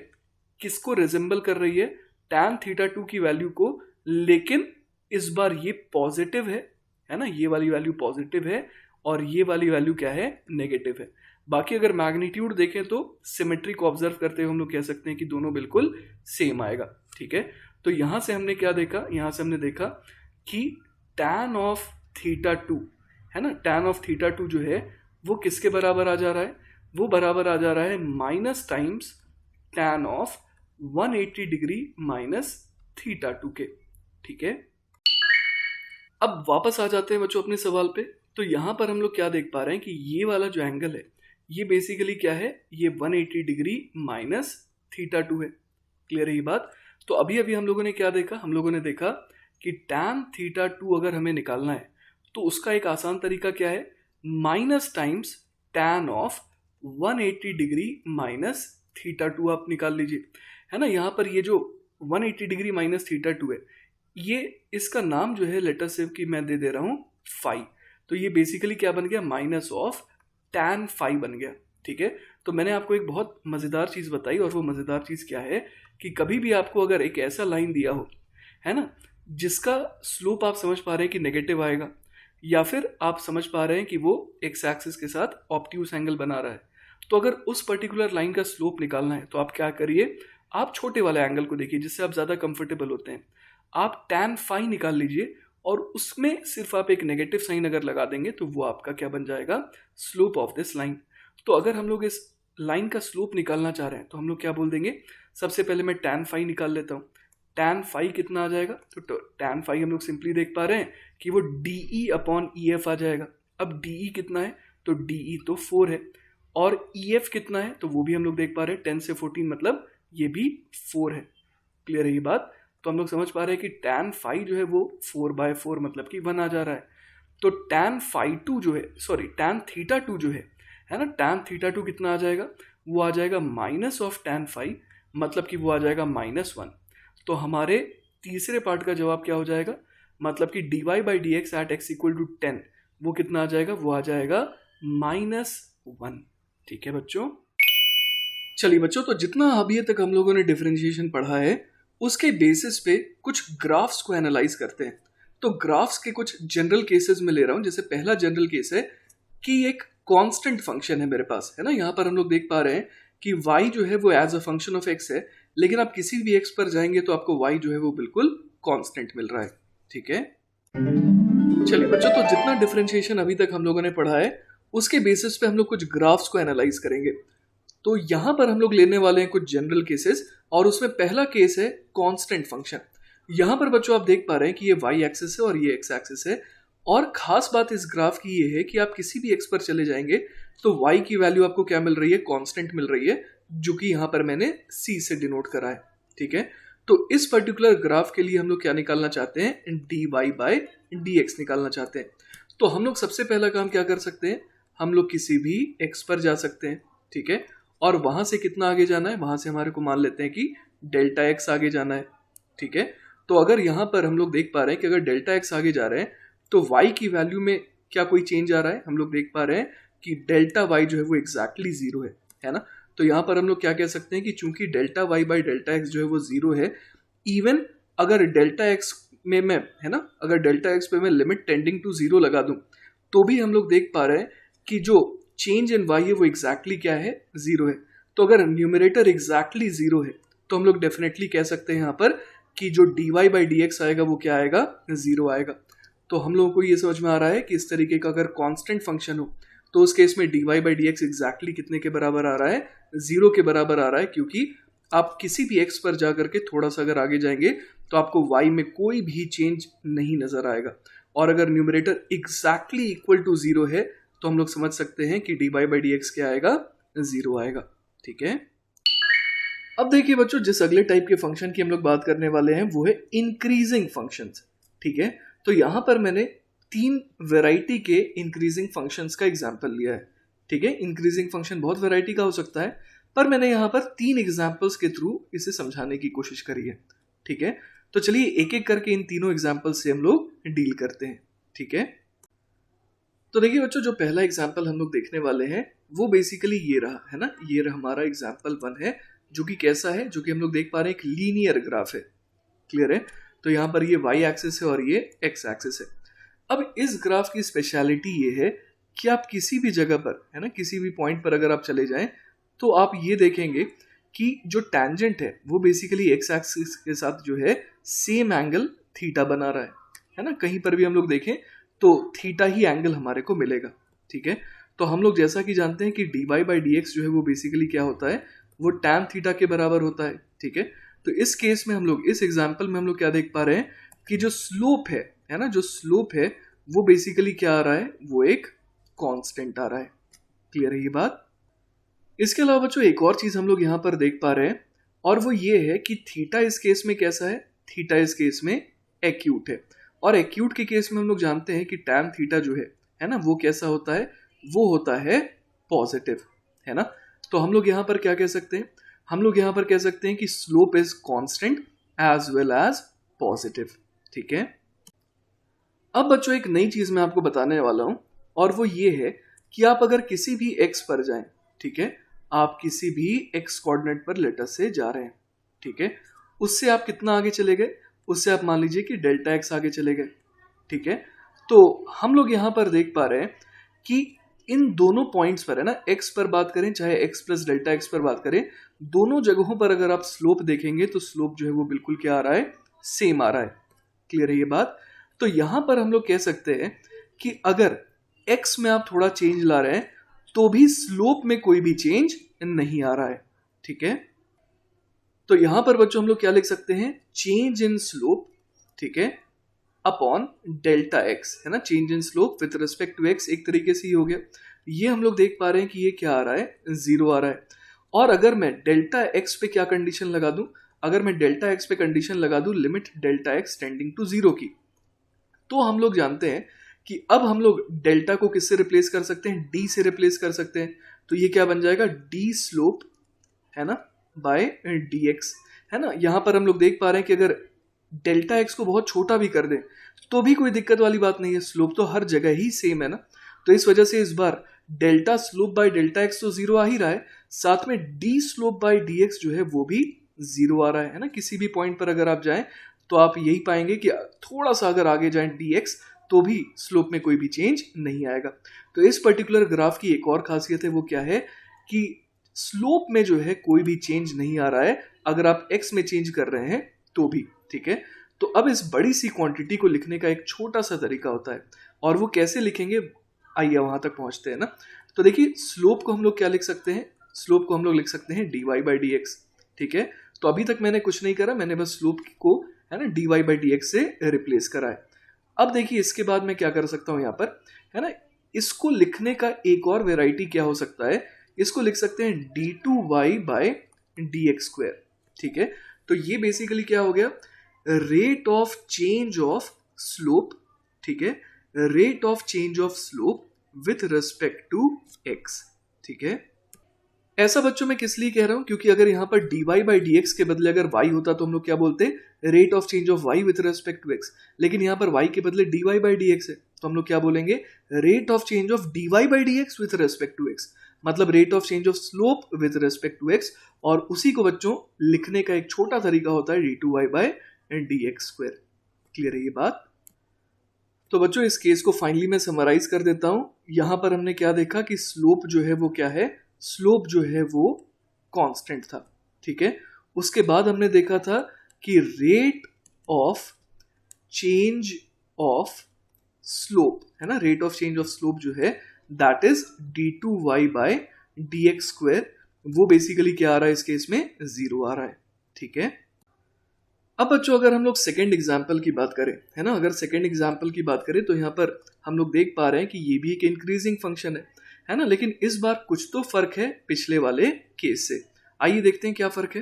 किसको रिजेंबल कर रही है? tan θ2 की वैल्यू को, लेकिन इस बार ये पॉजिटिव है ना, ये वाली वैल्यू पॉजिटिव है और ये वाली वैल्यू क्या है, नेगेटिव है। बाकी अगर मैग्नीट्यूड देखें तो सिमेट्री को ऑब्जर्व करते हुए हम लोग कह सकते हैं कि दोनों बिल्कुल सेम आएगा। ठीक है, तो यहां से हमने क्या देखा, यहां से हमने देखा कि tan ऑफ थीटा 2 है ना, tan ऑफ थीटा 2 जो है वो किसके बराबर आ जा रहा है, वो बराबर आ जा रहा है minus times tan of 180 degree minus theta 2 के। ठीक है, अब वापस आ जाते हैं बच्चों अपने सवाल पे। तो यहां पर हम लोग क्या देख पा रहे हैं कि ये वाला जो एंगल है ये बेसिकली क्या है, ये 180 डिग्री माइनस थीटा 2 है। क्लियर है ये बात। तो अभी अभी हम लोगों ने क्या देखा, हम लोगों ने देखा कि tan थीटा 2 अगर हमें निकालना है तो उसका एक आसान तरीका क्या है, minus times tan of 180 degree minus theta 2 आप निकाल लीजिए, है ना। यहाँ पर ये जो 180 डिग्री माइनस थीटा 2 है, ये इसका नाम जो है लेटर से कि मैं दे दे रहा हूँ फाई। तो ये बेसिकली क्या बन गया, माइनस ऑफ tan फाई बन गया। ठीक है, तो मैंने आपको एक बहुत मजेदार चीज बताई, और वो मजेदार चीज क्या है कि कभी भी आपको अगर एक ऐसा लाइन दिया हो, है ना, जिसका स्लोप आप समझ पा रहे हैं कि नेगेटिव आएगा, या फिर आप समझ पा रहे हैं कि वो एक्स एक्सिस के साथ ऑब्ट्यूस एंगल बना रहा है, तो अगर उस पर्टिकुलर लाइन का स्लोप निकालना है तो आप क्या करिए, आप छोटे वाले एंगल को देखिए जिससे आप ज्यादा कंफर्टेबल होते हैं। आप tan फाई निकाल लीजिए और उसमें सिर्फ आप एक नेगेटिव साइन अगर लगा देंगे तो वो आपका क्या बन जाएगा, स्लोप ऑफ दिस लाइन। तो अगर हम लोग इस लाइन का स्लोप निकालना चाह रहे हैं तो हम लोग क्या बोल देंगे, सबसे पहले मैं tan फाई निकाल लेता हूँ। tan फाई कितना आ जाएगा, तो tan फाई हम लोग सिंपली देख पा रहे हैं कि वो DE अपॉन EF आ जाएगा। अब DE कितना है, तो DE तो 4 है, और EF कितना है तो वो भी हम लोग देख पा रहे हैं 10 से 14 मतलब ये भी 4 है। क्लियर है ये बात। तो हम लोग समझ पा रहे हैं कि tan फाई जो है वो 4/4 मतलब कि 1 आ जा रहा है। तो tan फाई 2 जो है, सॉरी tan थीटा 2 जो है ना, tan थीटा 2 कितना आ जाएगा, वो आ जाएगा माइनस ऑफ tan फाई मतलब कि वो आ जाएगा -1। तो हमारे तीसरे पार्ट का जवाब क्या हो जाएगा, मतलब कि dy/dx eight x equal to 10 वो कितना आ जाएगा, वो आ जाएगा -1। ठीक है बच्चों, चलिए बच्चों, तो जितना अभी तक हम लोगों ने डिफरेंशिएशन पढ़ा है उसके बेसिस पे कुछ ग्राफ्स को एनालाइज करते हैं। तो ग्राफ्स के कुछ जनरल केसेस में ले रहा हूं। जैसे पहला जनरल केस है कि एक कांस्टेंट फंक्शन है मेरे पास, है ना। यहाँ पर हम लोग देख पा रहे हैं कि y जो है वो as a function of x है, लेकिन आप किसी भी x पर जाएंगे तो आपको y जो है वो बिल्कुल कांस्टेंट मिल रहा है। ठीक है, चलिए बच्चों, तो जितना डिफरेंशिएशन अभी तक हम लोगों ने पढ़ा है उसके बेसिस पे हम लोग कुछ ग्राफ्स को एनालाइज करेंगे। तो यहां पर हम लोग लेने वाले हैं कुछ जनरल केसेस, और उसमें पहला केस है कांस्टेंट फंक्शन। यहां पर बच्चों आप देख पा रहे हैं कि ये y एक्सिस है और ये x एक्सिस है, और खास बात इस ग्राफ की ये है कि आप किसी भी x पर चले जाएंगे तो y की वैल्यू आपको क्या मिल रही है, कांस्टेंट मिल रही है, जो कि यहां पर मैंने c से डिनोट करा है। ठीक है, तो इस पर्टिकुलर ग्राफ के लिए हम लोग क्या निकालना चाहते हैं, dy/dx निकालना चाहते हैं। तो हम लोग सबसे पहला काम क्या कर सकते हैं, हम लोग किसी भी x पर जा सकते हैं। ठीक है, और वहां से कितना आगे जाना है, वहां से हमारे को मान लेते हैं कि डेल्टा x आगे जाना है। ठीक है, तो अगर यहाँ पर हम लोग देख पा रहे हैं कि अगर डेल्टा x आगे जा रहे हैं तो y की वैल्यू में क्या कोई चेंज आ रहा है, हम लोग देख पा रहे हैं कि डेल्टा y जो है वो एग्जैक्टली 0 है ना। तो यहाँ पर हम लोग क्या कह सकते हैं कि चूंकि delta y by delta x जो है वो 0 है, इवन अगर डेल्टा x में मैं, है ना, अगर डेल्टा x पे मैं लिमिट टेंडिंग टू 0 लगा दूं तो भी हम लोग देख पा रहे हैं कि जो चेंज इन y है वो एग्जैक्टली क्या है, 0 है। तो अगर न्यूमरेटर एग्जैक्टली 0 है तो हम लोग डेफिनेटली कह सकते हैं यहाँ पर कि जो dy/dx आएगा वो क्या आएगा, 0 आएगा। तो हम लोगों को ये समझ में आ रहा है कि इस तरीके का अगर कांस्टेंट फंक्शन हो तो उस केस में dy/dx एग्जैक्टली कितने के बराबर आ रहा है, 0 के बराबर आ रहा है, क्योंकि आप किसी भी x पर जा करके थोड़ा सा अगर आगे जाएंगे तो आपको y में कोई भी चेंज नहीं नजर आएगा। और अगर न्यूमरेटर एग्जैक्टली इक्वल टू 0 है तो हम लोग समझ सकते हैं कि dy/dx क्या आएगा, 0 आएगा। ठीक है, अब देखिए बच्चों, जिस अगले टाइप के फंक्शन की हम लोग बात करने वाले हैं वो है इंक्रीजिंग फंक्शंस। ठीक है, तो यहां पर मैंने 3 वैरायटी के इंक्रीजिंग फंक्शंस का एग्जांपल लिया है। ठीक है, इंक्रीजिंग फंक्शन बहुत वैरायटी का हो सकता है, पर मैंने यहाँ पर 3 एग्जाम्पल्स के थ्रू इसे समझाने की कोशिश करी है। ठीक है, तो चलिए एक एक करके इन तीनों एग्जाम्पल से हम लोग डील करते हैं। ठीक है, तो देखिए बच्चों, जो पहला एग्जाम्पल हम लोग देखने वाले हैं वो बेसिकली ये रहा, है ना, ये रहा हमारा एग्जाम्पल 1 है, जो कि कैसा है, जो कि हम लोग देख पा रहे हैं एक लीनियर ग्राफ है। क्लियर है, तो यहाँ पर ये y एक्सिस है और ये x एक्सिस है। अब इस ग्राफ की स्पेशलिटी ये है कि आप किसी भी जगह पर, है ना, किसी भी पॉइंट पर अगर आप चले जाएं तो आप ये देखेंगे कि जो टेंजेंट है वो बेसिकली एक्स एक्सिस के साथ जो है सेम एंगल थीटा बना रहा है ना। कहीं पर भी हम लोग देखें तो थीटा ही एंगल हमारे को मिलेगा, ठीक है। तो हम लोग जैसा कि जानते हैं कि dy बाई डी एक्स जो है वो बेसिकली क्या होता है, वो टैन थीटा के बराबर होता है, ठीक है। तो इस केस में हम लोग, इस एग्जाम्पल में हम लोग क्या देख पा रहे हैं कि जो स्लोप है ना, जो स्लोप है वो बेसिकली क्या आ रहा है, वो एक कांस्टेंट आ रहा है। क्लियर है ये बात। इसके अलावा बच्चों एक और चीज हम लोग यहाँ पर देख पा रहे हैं और वो ये है कि थीटा इस केस में कैसा है, थीटा इस केस में एक्यूट है। और एक्यूट के केस में हम लोग जानते हैं कि टैन थीटा जो है ना, वो कैसा होता है, वो होता है पॉजिटिव, है ना। तो हम लोग यहाँ पर क्या कह सकते हैं, हम लोग यहाँ पर कह सकते हैं कि slope is constant as well as positive, ठीक है। अब बच्चों एक नई चीज मैं आपको बताने वाला हूं और वो ये है कि आप अगर किसी भी एक्स पर जाएं, ठीक है, आप किसी भी एक्स कोऑर्डिनेट पर लेटर से जा रहे हैं, ठीक है, उससे आप कितना आगे चले गए, उससे आप मान लीजिए कि डेल्टा एक्स आगे चले गए, ठीक है। तो हम लोग यहाँ पर देख पा रहे हैं कि इन दोनों पॉइंट्स पर, है ना, एक्स पर बात करें चाहे एक्स प्लस डेल्टा एक्स पर बात करें, दोनों जगहों पर अगर आप स्लोप देखेंगे तो स्लोप जो है वो बिल्कुल क्या आ रहा है, सेम आ रहा है। क्लियर है ये बात। तो यहां पर हम लोग कह सकते हैं कि अगर x में आप थोड़ा चेंज ला रहे हैं तो भी स्लोप में कोई भी चेंज नहीं आ रहा है, ठीक है। तो यहां पर बच्चों हम लोग क्या लिख सकते हैं, चेंज इन स्लोप, ठीक है, अपॉन डेल्टा एक्स, है ना, change in slope with respect to x एक तरीके से ही हो गया। ये हम लोग देख पा रहे हैं कि ये क्या आ रहा है, जीरो आ रहा है। और अगर मैं डेल्टा एक्स पे क्या कंडीशन लगा दूं, अगर मैं डेल्टा एक्स पे कंडीशन लगा दूं limit delta x tending to zero की, तो हम लोग जानते हैं कि अब हम लोग डेल्टा को किससे रिप्लेस कर सकते हैं, डी से रिप्लेस कर सकते हैं। तो ये क्या बन जाएगा, डी स्लोप, है ना, बाय डी एक्स, है ना। यहां पर हम लोग देख पा रहे हैं कि अगर डेल्टा एक्स को बहुत छोटा भी कर दें तो भी कोई दिक्कत वाली बात नहीं है, स्लोप तो हर जगह ही सेम है ना। तो इस वजह से इस बार delta slope by delta x तो जीरो आ ही रहा है, साथ में d slope by d x जो है वो भी जीरो आ रहा है ना। किसी भी पॉइंट पर अगर आप जाएं तो आप यही पाएंगे कि थोड़ा सा अगर आगे जाएं डी एक्स तो भी स्लोप में कोई भी चेंज नहीं आएगा। तो इस पर्टिकुलर ग्राफ की एक और खासियत है, वो क्या है कि स्लोप में जो है कोई भी चेंज नहीं आ रहा है अगर आप एक्स में चेंज कर रहे हैं तो भी, ठीक है। तो अब इस बड़ी सी क्वांटिटी को लिखने का एक छोटा सा तरीका होता है और वो कैसे लिखेंगे, आइए वहां तक पहुंचते हैं ना। तो देखिए स्लोप को हम लोग क्या लिख सकते हैं, स्लोप को हम लोग लिख सकते हैं dy बाई डी एक्स, ठीक है। तो अभी तक मैंने कुछ नहीं करा, मैंने बस स्लोप को, है ना, dy बाई डी एक्स से रिप्लेस करा है। अब देखिए इसके बाद मैं क्या कर सकता हूं यहाँ पर, है ना, इसको लिखने का एक और वेराइटी क्या हो सकता है, इसको लिख सकते हैं d2y by d x square, ठीक है। तो ये बेसिकली क्या हो गया, rate of change of slope, ठीक है, rate of change of slope with respect to x, ठीक है। ऐसा बच्चों मैं किस लिए कह रहा हूं, क्योंकि अगर यहां पर dy बाई डी एक्स के बदले अगर y होता तो हम लोग क्या बोलते, rate of change of y with respect to x, लेकिन यहां पर y के बदले dy बाई डी एक्स है तो हम लोग क्या बोलेंगे, rate of change of dy by d x with respect to x, मतलब rate of change of slope with respect to x। और उसी को बच्चों लिखने का एक छोटा तरीका होता है d2y by d x square. Clear है ये बात। तो बच्चों इस केस को फाइनली मैं समराइज कर देता हूं। यहां पर हमने क्या देखा कि स्लोप जो है वो क्या है, स्लोप जो है वो कांस्टेंट था, ठीक है। उसके बाद हमने देखा था कि rate of change of slope, है ना, rate of change of slope जो है that is d2y by d x square, वो बेसिकली क्या आ रहा है इस केस में, जीरो आ रहा है, ठीक है। अब बच्चों अगर हम लोग सेकेंड एग्जाम्पल की बात करें, है ना, अगर सेकेंड एग्जाम्पल की बात करें तो यहाँ पर हम लोग देख पा रहे हैं कि ये भी एक इंक्रीजिंग फंक्शन है ना, लेकिन इस बार कुछ तो फर्क है पिछले वाले केस से। आइए देखते हैं क्या फर्क है।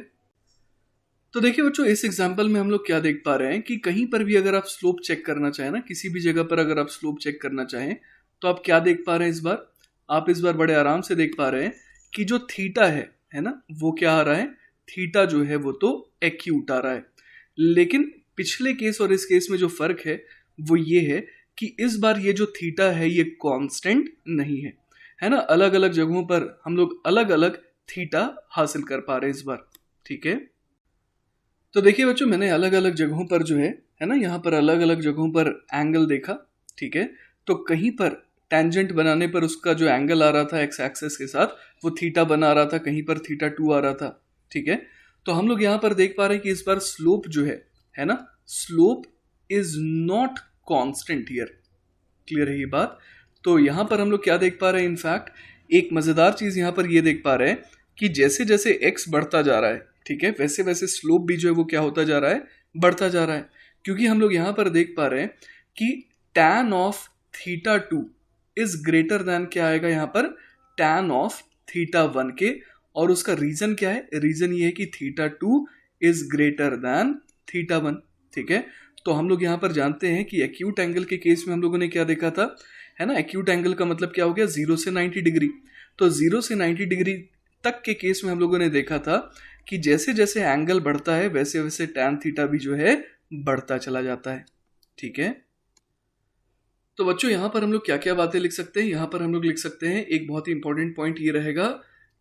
तो देखिए बच्चों इस एग्जाम्पल में हम लोग क्या देख पा रहे हैं कि कहीं पर भी अगर आप स्लोप चेक करना चाहें ना, किसी भी जगह पर अगर आप स्लोप चेक करना चाहें तो आप क्या देख पा रहे हैं, इस बार आप इस बार बड़े आराम से देख पा रहे हैं कि जो थीटा है ना, वो क्या आ रहा है, थीटा जो है वो तो एक्यूट आ रहा है। लेकिन पिछले केस और इस केस में जो फर्क है वो ये है कि इस बार ये जो थीटा है ये कांस्टेंट नहीं है ना, अलग अलग जगहों पर हम लोग अलग अलग थीटा हासिल कर पा रहे हैं इस बार, ठीक है। तो देखिए बच्चों मैंने अलग अलग जगहों पर जो है ना, यहाँ पर अलग अलग जगहों पर एंगल देखा, ठीक है। तो कहीं पर टेंजेंट बनाने पर उसका जो एंगल आ रहा था एक्स एक्सिस के साथ वो थीटा बना रहा था, कहीं पर थीटा 2 आ रहा था। ठीक है, तो हम लोग यहाँ पर देख पा रहे हैं कि इस बार स्लोप जो है ना, slope is not constant here. Clear है ये बात? तो यहाँ पर हम लोग क्या देख पा रहे हैं, इनफैक्ट एक मजेदार चीज यहाँ पर ये देख पा रहे हैं कि जैसे जैसे एक्स बढ़ता जा रहा है, ठीक है, वैसे वैसे स्लोप भी जो है वो क्या होता जा रहा है, बढ़ता जा रहा है। क्योंकि हम लोग यहाँ पर देख पा रहे हैं कि tan of theta 2 is greater then क्या आएगा यहाँ पर, tan ऑफ थीटा 1 के। और उसका रीजन क्या है, रीजन ये है कि theta 2 is greater then theta 1। ठीक है, तो हम लोग यहाँ पर जानते हैं कि एक्यूट एंगल के केस में हम लोगों ने क्या देखा था, है ना, एक्यूट एंगल का मतलब क्या हो गया, 0 से 90 डिग्री। तो 0 से 90 डिग्री तक के केस में हम लोगों ने देखा था कि जैसे जैसे एंगल बढ़ता है वैसे वैसे tan थीटा भी जो है बढ़ता चला जाता है। ठीक है, तो बच्चों यहाँ पर हम लोग क्या क्या बातें लिख सकते हैं, यहाँ पर हम लोग लिख सकते हैं एक बहुत ही इंपॉर्टेंट पॉइंट ये रहेगा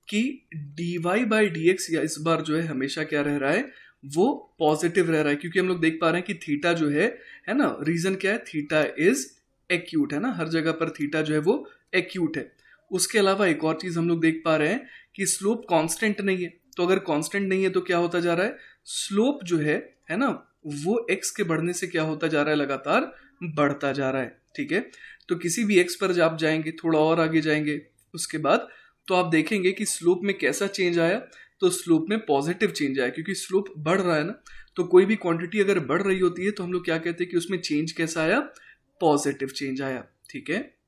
कि dy/dx या इस बार जो है हमेशा क्या रह रहा है, वो पॉजिटिव रह रहा है। क्योंकि हम लोग देख पा रहे हैं कि थीटा जो है ना, रीजन क्या है, थीटा इज एक्यूट, है ना, हर जगह पर थीटा जो है वो एक्यूट है। उसके अलावा एक और चीज हम लोग देख पा रहे हैं कि स्लोप कांस्टेंट नहीं है। तो अगर कांस्टेंट नहीं है तो क्या होता जा रहा है, स्लोप जो है ना, वो एक्स के बढ़ने से क्या होता जा रहा है, लगातार बढ़ता जा रहा है। ठीक है, तो किसी भी एक्स पर आप जाएंगे, थोड़ा और आगे जाएंगे उसके बाद, तो आप देखेंगे कि स्लोप में कैसा चेंज आया, तो स्लोप में पॉजिटिव चेंज आया। क्योंकि स्लोप बढ़ रहा है ना, तो कोई भी क्वांटिटी अगर बढ़ रही होती है तो हम लोग क्या कहते हैं कि उसमें चेंज कैसा आया, पॉजिटिव चेंज आया। ठीक है,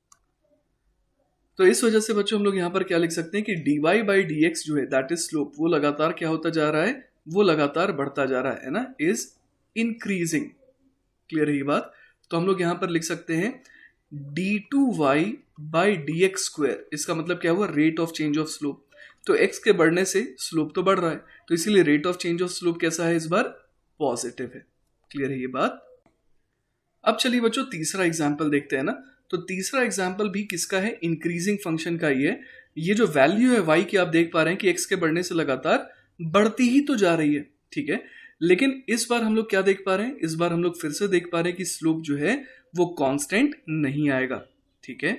तो इस वजह से बच्चों हम लोग यहाँ पर क्या लिख सकते हैं कि dy/dx जो है दैट इज स्लोप, वो लगातार क्या होता जा रहा है, वो लगातार बढ़ता जा रहा है ना, इज इंक्रीजिंग। क्लियर है ये बात? तो हम लोग यहाँ पर लिख सकते हैं d2y/dx², इसका मतलब क्या हुआ, rate of change of slope. तो x के बढ़ने से स्लोप तो बढ़ रहा है, तो इसीलिए rate of change of slope कैसा है, इस बार पॉजिटिव है। क्लियर है ये बात? अब चलिए बच्चों तीसरा एग्जाम्पल देखते हैं ना। तो तीसरा एग्जाम्पल भी किसका है, इंक्रीजिंग फंक्शन का ही है। ये जो वैल्यू है y की, आप देख पा रहे हैं कि x के बढ़ने से लगातार बढ़ती ही तो जा रही है। ठीक है, लेकिन इस बार हम लोग क्या देख पा रहे हैं, इस बार हम लोग फिर से देख पा रहे हैं कि स्लोप जो है वो कांस्टेंट नहीं आएगा। ठीक है,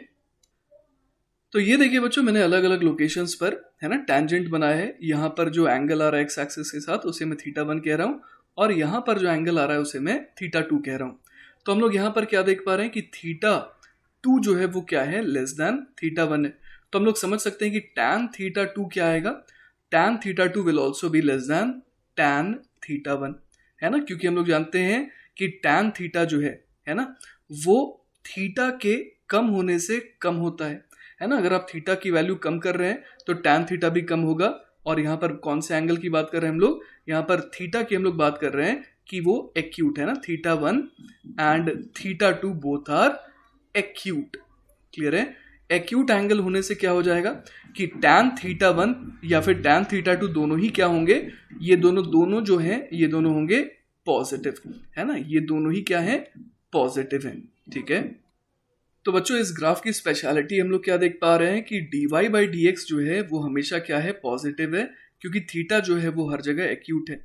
तो ये देखिए बच्चों, मैंने अलग अलग लोकेशंस पर, है ना, टेंजेंट बनाया है। यहाँ पर जो एंगल आ रहा है एक्स एक्सिस के साथ उसे मैं थीटा 1 कह रहा हूँ, और यहाँ पर जो एंगल आ रहा है उसे मैं थीटा 2 कह रहा हूँ। तो हम लोग यहाँ पर क्या देख पा रहे हैं कि थीटा 2 जो है वो क्या है, लेस देन थीटा 1 है। तो हम लोग समझ सकते हैं कि tan थीटा 2 क्या आएगा, tan theta 2 will also be less than tan theta 1, है ना। क्योंकि हम लोग जानते हैं कि tan थीटा जो है ना, वो थीटा के कम होने से कम होता है ना। अगर आप थीटा की वैल्यू कम कर रहे हैं तो tan थीटा भी कम होगा। और यहाँ पर कौन से एंगल की बात कर रहे हैं हम लोग, यहाँ पर थीटा की हम लोग बात कर रहे हैं कि वो एक्यूट है ना, theta 1 and theta 2 both are acute. Clear है? एक्यूट एंगल होने से क्या हो जाएगा कि tan थीटा 1 या फिर tan थीटा 2 दोनों ही क्या होंगे, ये दोनों जो हैं ये दोनों होंगे पॉजिटिव, है ना, ये दोनों ही क्या है, पॉजिटिव है। ठीक है, तो बच्चों इस ग्राफ की स्पेशलिटी हम लोग क्या देख पा रहे हैं कि dy/dx जो है वो हमेशा क्या है, पॉजिटिव है, क्योंकि थीटा जो है वो हर जगह एक्यूट है।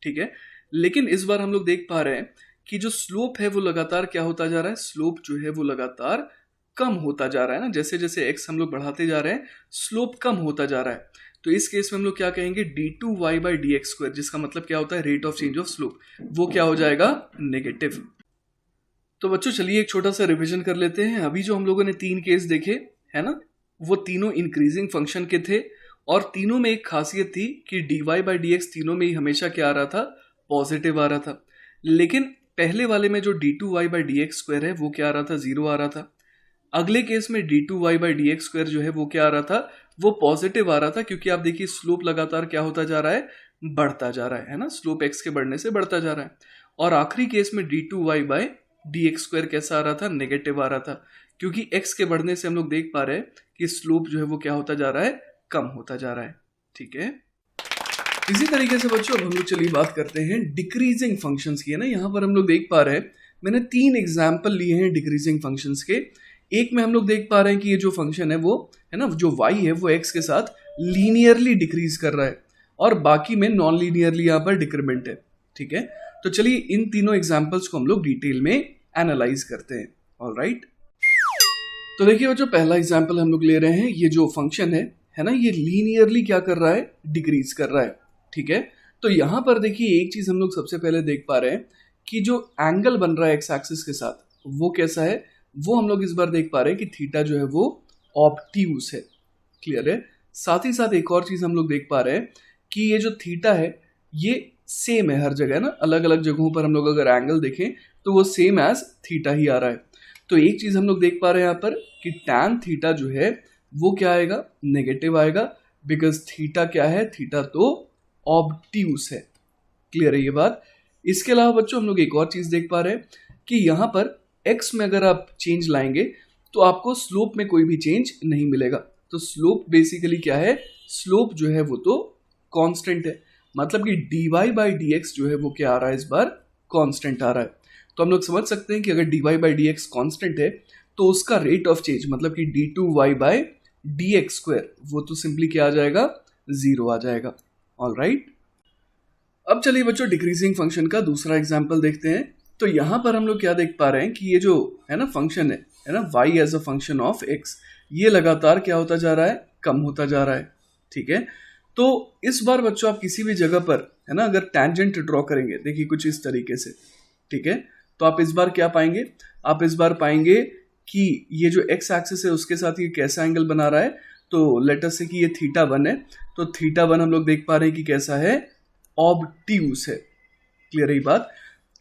ठीक है, लेकिन इस बार हम लोग देख पा रहे हैं कि जो स्लोप है वो लगातार क्या होता जा रहा है, स्लोप जो है वो लगातार कम होता जा रहा है ना। जैसे जैसे एक्स हम लोग बढ़ाते जा रहे हैं स्लोप कम होता जा रहा है। तो इस केस में हम लोग क्या कहेंगे, d2y/dx², जिसका मतलब क्या होता है, rate of change of slope, वो क्या हो जाएगा, नेगेटिव। तो बच्चों चलिए एक छोटा सा रिवीजन कर लेते हैं। अभी जो हम लोगों ने 3 केस देखे है ना, वो तीनों इंक्रीजिंग फंक्शन के थे, और तीनों में एक खासियत थी कि dy/dx तीनों में ही हमेशा क्या आ रहा था, पॉजिटिव आ रहा था। लेकिन पहले वाले में जो d2y/dx² है वो क्या आ रहा था, 0 आ रहा था। अगले केस में d2y/dx² जो है वो क्या आ रहा था, वो पॉजिटिव आ रहा था, क्योंकि आप देखिए स्लोप लगातार क्या होता जा रहा है, बढ़ता जा रहा है ना, स्लोप x के बढ़ने से बढ़ता जा रहा है। और आखिरी केस में d2y/dx² कैसा आ रहा था, नेगेटिव आ रहा था, क्योंकि x के बढ़ने से हम लोग देख पा रहे हैं कि स्लोप जो है वो क्या होता जा रहा है, कम होता जा रहा है। ठीक है, इसी तरीके से बच्चों अब हम लोग चलिए बात करते हैं डिक्रीजिंग फंक्शंस की, है ना। यहाँ पर हम लोग देख पा रहे हैं, मैंने 3 एग्जाम्पल लिए हैं डिक्रीजिंग फंक्शंस के। एक में हम लोग देख पा रहे हैं कि ये जो फंक्शन है वो, है ना, जो y है वो x के साथ लीनियरली डिक्रीज कर रहा है, और बाकी में नॉन लीनियरली यहाँ पर डिक्रीमेंट है। ठीक है, तो चलिए इन तीनों एग्जाम्पल्स को हम लोग डिटेल में एनालाइज करते हैं। ऑलराइट, तो देखिए वो जो पहला एग्जाम्पल हम लोग ले रहे हैं, ये जो फंक्शन है ना, ये लीनियरली क्या कर रहा है, डिक्रीज कर रहा है। ठीक है, तो यहाँ पर देखिए एक चीज हम लोग सबसे पहले देख पा रहे हैं कि जो एंगल बन रहा है एक्स एक्सिस के साथ वो कैसा है, वो हम लोग इस बार देख पा रहे हैं कि थीटा जो है वो ऑब्ट्यूस है। क्लियर है। साथ ही साथ एक और चीज हम लोग देख पा रहे हैं कि ये जो थीटा है ये सेम है हर जगह ना, अलग अलग जगहों पर हम लोग अगर एंगल देखें तो वो सेम एज थीटा ही आ रहा है। तो एक चीज हम लोग देख पा रहे हैं यहाँ पर कि टैन थीटा जो है वो क्या आएगा, नेगेटिव आएगा, बिकॉज थीटा क्या है, थीटा तो ऑब्ट्यूस है। क्लियर है ये बात। इसके अलावा बच्चों हम लोग एक और चीज देख पा रहे हैं कि यहाँ पर x में अगर आप चेंज लाएंगे तो आपको स्लोप में कोई भी चेंज नहीं मिलेगा। तो स्लोप बेसिकली क्या है, स्लोप जो है वो तो कांस्टेंट है, मतलब कि dy बाई डी एक्स जो है वो क्या आ रहा है, इस बार कांस्टेंट आ रहा है। तो हम लोग समझ सकते हैं कि अगर dy by d x constant है तो उसका रेट ऑफ चेंज मतलब कि d2y by d x square वो तो सिंपली क्या आ जाएगा, 0 आ जाएगा। ऑलराइट, अब चलिए बच्चों डिक्रीजिंग फंक्शन का दूसरा एग्जाम्पल देखते हैं। तो यहाँ पर हम लोग क्या देख पा रहे हैं कि ये जो है ना फंक्शन है ना, y as a function of x, ये लगातार क्या होता जा रहा है, कम होता जा रहा है। ठीक है, तो इस बार बच्चों आप किसी भी जगह पर है ना अगर टैंजेंट ड्रॉ करेंगे, देखिए कुछ इस तरीके से, ठीक है, तो आप इस बार क्या पाएंगे, आप इस बार पाएंगे कि ये जो x एक्सिस है उसके साथ ये कैसा एंगल बना रहा है। तो लेट अस से कि ये थीटा 1 है, तो थीटा 1 हम लोग देख पा रहे हैं कि कैसा है, ऑब्ट्यूस है। क्लियर है ये बात।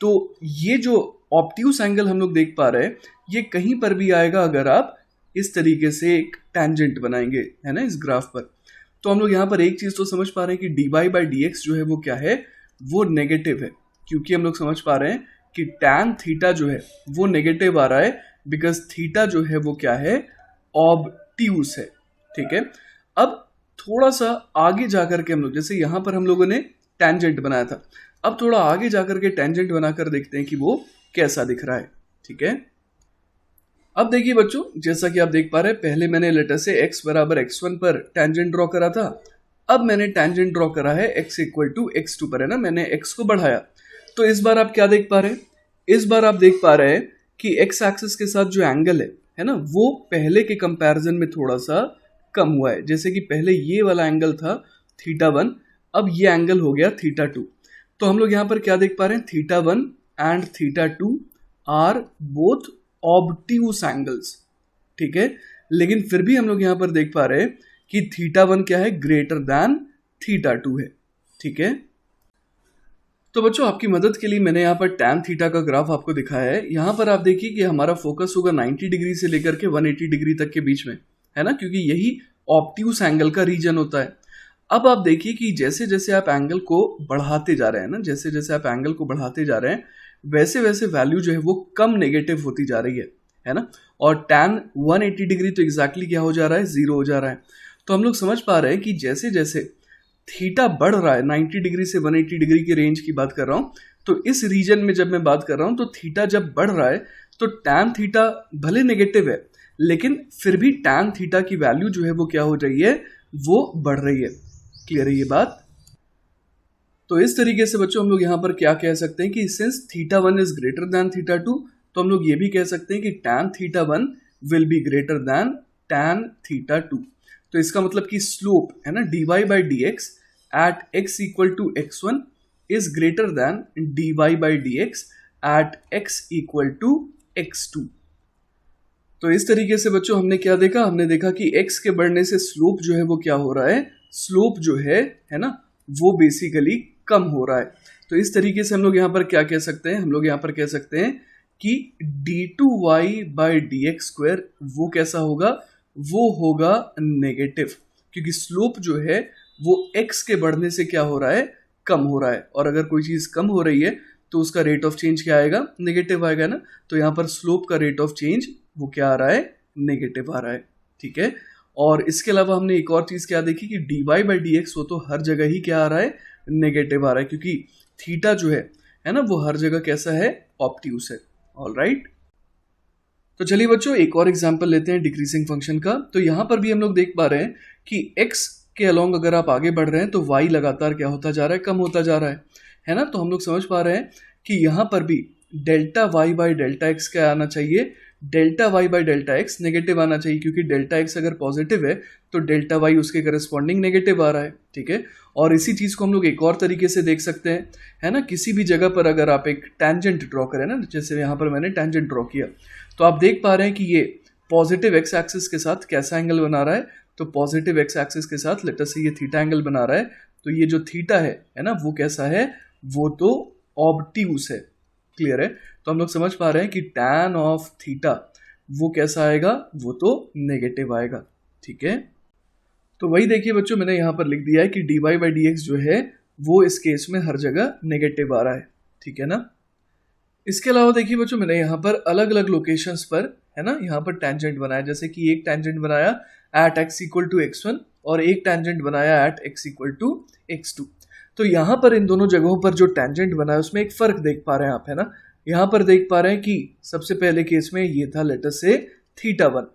तो ये जो ऑब्ट्यूस एंगल हम लोग देख पा रहे हैं ये कहीं पर भी आएगा अगर आप इस तरीके से एक टैंजेंट बनाएंगे है ना इस ग्राफ पर। तो हम लोग यहाँ पर एक चीज तो समझ पा रहे हैं कि dy बाई डी एक्स जो है वो क्या है, वो नेगेटिव है, क्योंकि हम लोग समझ पा रहे हैं कि टैन थीटा जो है वो नेगेटिव आ रहा है, बिकॉज थीटा जो है वो क्या है, ऑब्ट्यूस है। ठीक है, अब थोड़ा सा आगे जाकर के हम लोग, जैसे यहाँ पर हम लोगों ने टैंजेंट बनाया था, अब थोड़ा आगे जाकर के टैंजेंट बनाकर देखते हैं कि वो कैसा दिख रहा है। ठीक है, अब देखिए बच्चों जैसा कि आप देख पा रहे हैं, पहले मैंने लेटर से x बराबर x1 पर टैंजेंट ड्रॉ करा था, अब मैंने टैंजेंट ड्रॉ करा है x इक्वल टू x2 पर, है ना, मैंने x को बढ़ाया। तो इस बार आप क्या देख पा रहे हैं, इस बार आप देख पा रहे हैं कि x एक्सिस के साथ जो एंगल है ना, वो पहले के कंपैरिजन में थोड़ा सा कम हुआ है। जैसे कि पहले ये वाला एंगल था थीटा 1, अब ये एंगल हो गया थीटा 2। तो हम लोग यहाँ पर क्या देख पा रहे हैं, theta 1 and theta 2 are both obtuse angles. ठीक है, लेकिन फिर भी हम लोग यहाँ पर देख पा रहे हैं कि थीटा 1 क्या है, ग्रेटर देन थीटा 2 है। ठीक है, तो बच्चों आपकी मदद के लिए मैंने यहाँ पर टैन थीटा का ग्राफ आपको दिखाया है। यहाँ पर आप देखिए कि हमारा फोकस होगा 90 डिग्री से लेकर के 180 डिग्री तक के बीच में, है ना, क्योंकि यही ऑब्ट्यूस एंगल का रीजन होता है। अब आप देखिए कि जैसे जैसे आप एंगल को बढ़ाते जा रहे हैं ना, जैसे जैसे आप एंगल को बढ़ाते जा रहे हैं वैसे वैसे वैल्यू जो है वो कम नेगेटिव होती जा रही है ना, और टैन 180 डिग्री तो एग्जैक्टली क्या हो जा रहा है, 0 हो जा रहा है। तो हम लोग समझ पा रहे हैं कि जैसे जैसे थीटा बढ़ रहा है, 90 डिग्री से 180 डिग्री की रेंज की बात कर रहा हूँ, तो इस रीजन में जब मैं बात कर रहा हूँ तो थीटा जब बढ़ रहा है तो टैन थीटा भले नेगेटिव है, लेकिन फिर भी टैन थीटा की वैल्यू जो है वो क्या हो रही है, वो बढ़ रही है। क्लियर है ये बात। तो इस तरीके से बच्चों हम लोग यहाँ पर क्या कह सकते हैं कि since theta 1 is greater then theta 2, तो हम लोग ये भी कह सकते हैं कि tan theta 1 will be greater than tan theta 2। तो इसका मतलब कि स्लोप है ना dy by d x at x equal to x1 is greater than dy by d x at x equal to x2। तो इस तरीके से बच्चों हमने क्या देखा, हमने देखा कि x के बढ़ने से स्लोप जो है वो क्या हो रहा है, स्लोप जो है ना, वो बेसिकली कम हो रहा है। तो इस तरीके से हम लोग यहाँ पर क्या कह सकते हैं, हम लोग यहाँ पर कह सकते हैं कि d2y by d x square वो कैसा होगा, वो होगा नेगेटिव, क्योंकि स्लोप जो है वो x के बढ़ने से क्या हो रहा है, कम हो रहा है, और अगर कोई चीज कम हो रही है तो उसका रेट ऑफ चेंज क्या आएगा, नेगेटिव आएगा ना। तो यहाँ पर स्लोप का रेट ऑफ चेंज वो क्या आ रहा है, नेगेटिव आ रहा है। ठीक है, और इसके अलावा हमने एक और चीज क्या देखी कि dy बाई डी एक्स वो तो हर जगह ही क्या आ रहा है, नेगेटिव आ रहा है, क्योंकि थीटा जो है ना, वो हर जगह कैसा है, ऑब्ट्यूस है। ऑलराइट, तो चलिए बच्चों एक और एग्जांपल लेते हैं डिक्रीजिंग फंक्शन का। तो यहाँ पर भी हम लोग देख पा रहे हैं कि x के अलोंग अगर आप आगे बढ़ रहे हैं तो y लगातार क्या होता जा रहा है, कम होता जा रहा है ना। तो हम लोग समझ पा रहे हैं कि यहाँ पर भी delta y by delta x क्या आना चाहिए, delta y by delta x negative आना चाहिए, क्योंकि डेल्टा एक्स अगर पॉजिटिव है तो डेल्टा वाई उसके करस्पॉन्डिंग नेगेटिव आ रहा है, ठीक है। और इसी चीज़ को हम लोग एक और तरीके से देख सकते हैं, है ना। किसी भी जगह पर अगर आप एक टेंजेंट ड्रॉ करें ना, जैसे यहाँ पर मैंने टेंजेंट ड्रॉ किया, तो आप देख पा रहे हैं कि ये पॉजिटिव एक्स एक्सिस के साथ कैसा एंगल बना रहा है। तो पॉजिटिव एक्स एक्सिस के साथ लेट अस से ये थीटा एंगल बना रहा है। तो ये जो थीटा है ना, वो कैसा है, वो तो ऑब्ट्यूस है। क्लियर है। तो हम लोग समझ पा रहे हैं कि tan ऑफ थीटा वो कैसा आएगा, वो तो नेगेटिव आएगा, ठीक है। तो वही देखिए बच्चों, मैंने यहाँ पर लिख दिया है कि dy बाई डी एक्स जो है वो इस केस में हर जगह नेगेटिव आ रहा है, ठीक है ना। इसके अलावा देखिए बच्चों, मैंने यहाँ पर अलग अलग लोकेशंस पर, है ना, यहाँ पर टेंजेंट बनाया। जैसे कि एक टेंजेंट बनाया eight x equal to x1 और एक टेंजेंट बनाया eight x equal to x2। तो यहाँ पर इन दोनों जगहों पर जो टेंजेंट बना है उसमें एक फर्क देख पा रहे हैं आप, है ना। यहाँ पर देख पा रहे हैं कि सबसे पहले केस में ये था लेट अस से θ1,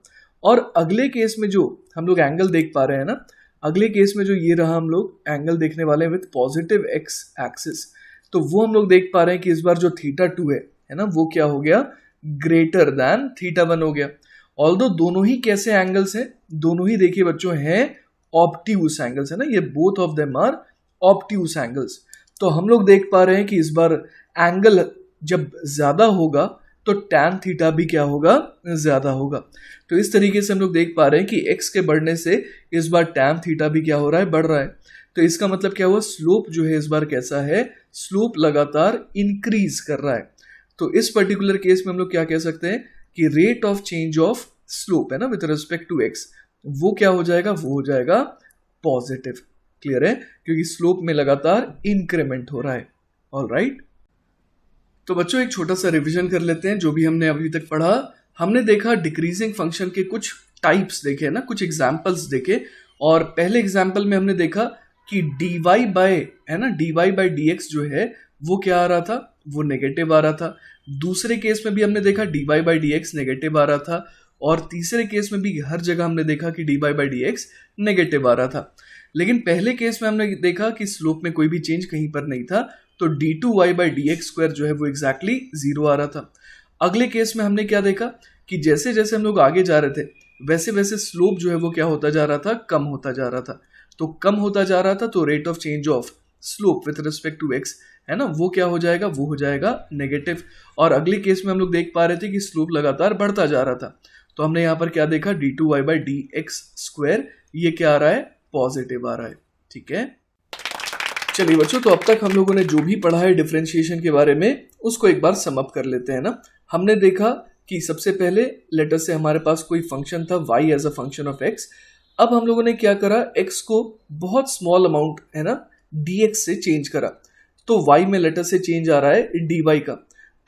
और अगले केस में जो हम लोग एंगल देख पा रहे हैं ना, अगले केस में जो ये रहा हम लोग एंगल देखने वाले हैं विथ पॉजिटिव एक्स एक्सिस, तो वो हम लोग देख पा रहे हैं कि इस बार जो θ2 है ना, वो क्या हो गया, ग्रेटर दैन θ1 हो गया। ऑल्दो दोनों ही कैसे एंगल्स हैं, दोनों ही देखिए बच्चों हैं ऑब्ट्यूस एंगल्स, है ना, ये both of them are obtuse angles. तो हम लोग देख पा रहे हैं कि इस बार एंगल जब ज्यादा होगा तो tan थीटा भी क्या होगा, ज्यादा होगा। तो इस तरीके से हम लोग देख पा रहे हैं कि x के बढ़ने से इस बार tan थीटा भी क्या हो रहा है, बढ़ रहा है। तो इसका मतलब क्या हुआ, स्लोप जो है इस बार कैसा है, स्लोप लगातार इंक्रीज कर रहा है। तो इस पर्टिकुलर केस में हम लोग क्या कह सकते हैं कि rate of change of slope है ना विद रिस्पेक्ट टू x, वो क्या हो जाएगा, वो हो जाएगा पॉजिटिव। क्लियर है, क्योंकि स्लोप में लगातार इंक्रीमेंट हो रहा है। ऑलराइट, तो बच्चों एक छोटा सा रिवीजन कर लेते हैं जो भी हमने अभी तक पढ़ा। हमने देखा डिक्रीजिंग फंक्शन के कुछ टाइप्स देखे ना, कुछ एग्जांपल्स देखे। और पहले एग्जांपल में हमने देखा कि dy बाय, है ना, dy बाय dx जो है वो क्या आ रहा था, वो नेगेटिव आ रहा था। दूसरे केस में भी हमने देखा dy बाय dx नेगेटिव आ रहा था, और तीसरे केस में भी हर जगह हमने देखा कि dy बाय dx नेगेटिव आ रहा था। लेकिन पहले केस में हमने देखा कि स्लोप में कोई भी चेंज कहीं पर नहीं था, तो d2y by d x square जो है वो एग्जैक्टली जीरो आ रहा था। अगले केस में हमने क्या देखा कि जैसे जैसे हम लोग आगे जा रहे थे वैसे वैसे स्लोप जो है वो क्या होता जा रहा था, कम होता जा रहा था। तो कम होता जा रहा था, तो rate of change of slope with respect to x, है ना, वो क्या हो जाएगा, वो हो जाएगा नेगेटिव। और अगले केस में हम लोग देख पा रहे थे कि स्लोप लगातार बढ़ता जा रहा था। तो हमने यहाँ पर क्या देखा, d2y by d x square ये क्या आ रहा है, पॉजिटिव आ रहा है, ठीक है। चलिए बच्चों, तो अब तक हम लोगों ने जो भी पढ़ा है डिफरेंशिएशन के बारे में उसको एक बार सम अप कर लेते हैं ना। हमने देखा कि सबसे पहले लेटर से हमारे पास कोई फंक्शन था y as a function of x। अब हम लोगों ने क्या करा, x को बहुत स्मॉल अमाउंट, है ना, dx से चेंज करा। तो y में लेटर से चेंज आ रहा है dy का।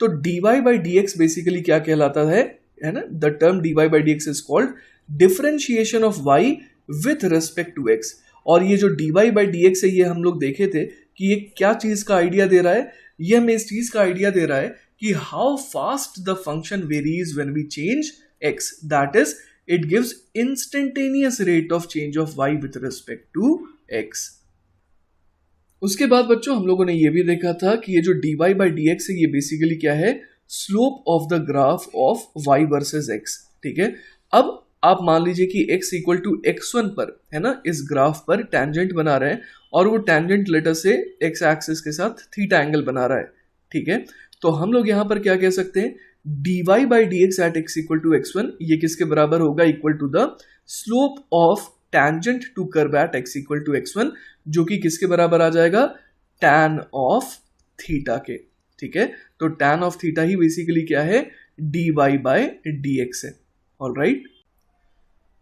तो dy बाई dx बेसिकली क्या कहलाता है ना, the term dy by dx is called differentiation of y with respect to x। और ये जो dy बाई dx है, ये हम लोग देखे थे कि ये क्या चीज का आइडिया दे रहा है, ये हमें इस चीज का आइडिया दे रहा है कि how fast the function varies when we change x, that is it gives instantaneous rate of change of y with respect to x। उसके बाद बच्चों हम लोगों ने ये भी देखा था कि ये जो dy बाई dx है ये बेसिकली क्या है, slope of the graph of y versus x, ठीक है। अब आप मान लीजिए कि x इक्वल टू x1 पर, है ना, इस ग्राफ पर टेंजेंट बना रहे हैं और वो टेंजेंट लेटर से x एक्सिस के साथ थीटा एंगल बना रहा है, ठीक है। तो हम लोग यहाँ पर क्या कह सकते हैं, dy by dx at x equal to x1 ये किसके बराबर होगा, equal to the slope of tangent to curve at x equal to x1, जो कि किसके बराबर आ जाएगा, tan ऑफ थीटा के, ठीक है। तो tan of theta he basically क्या है, dy बाई dx है। ऑलराइट,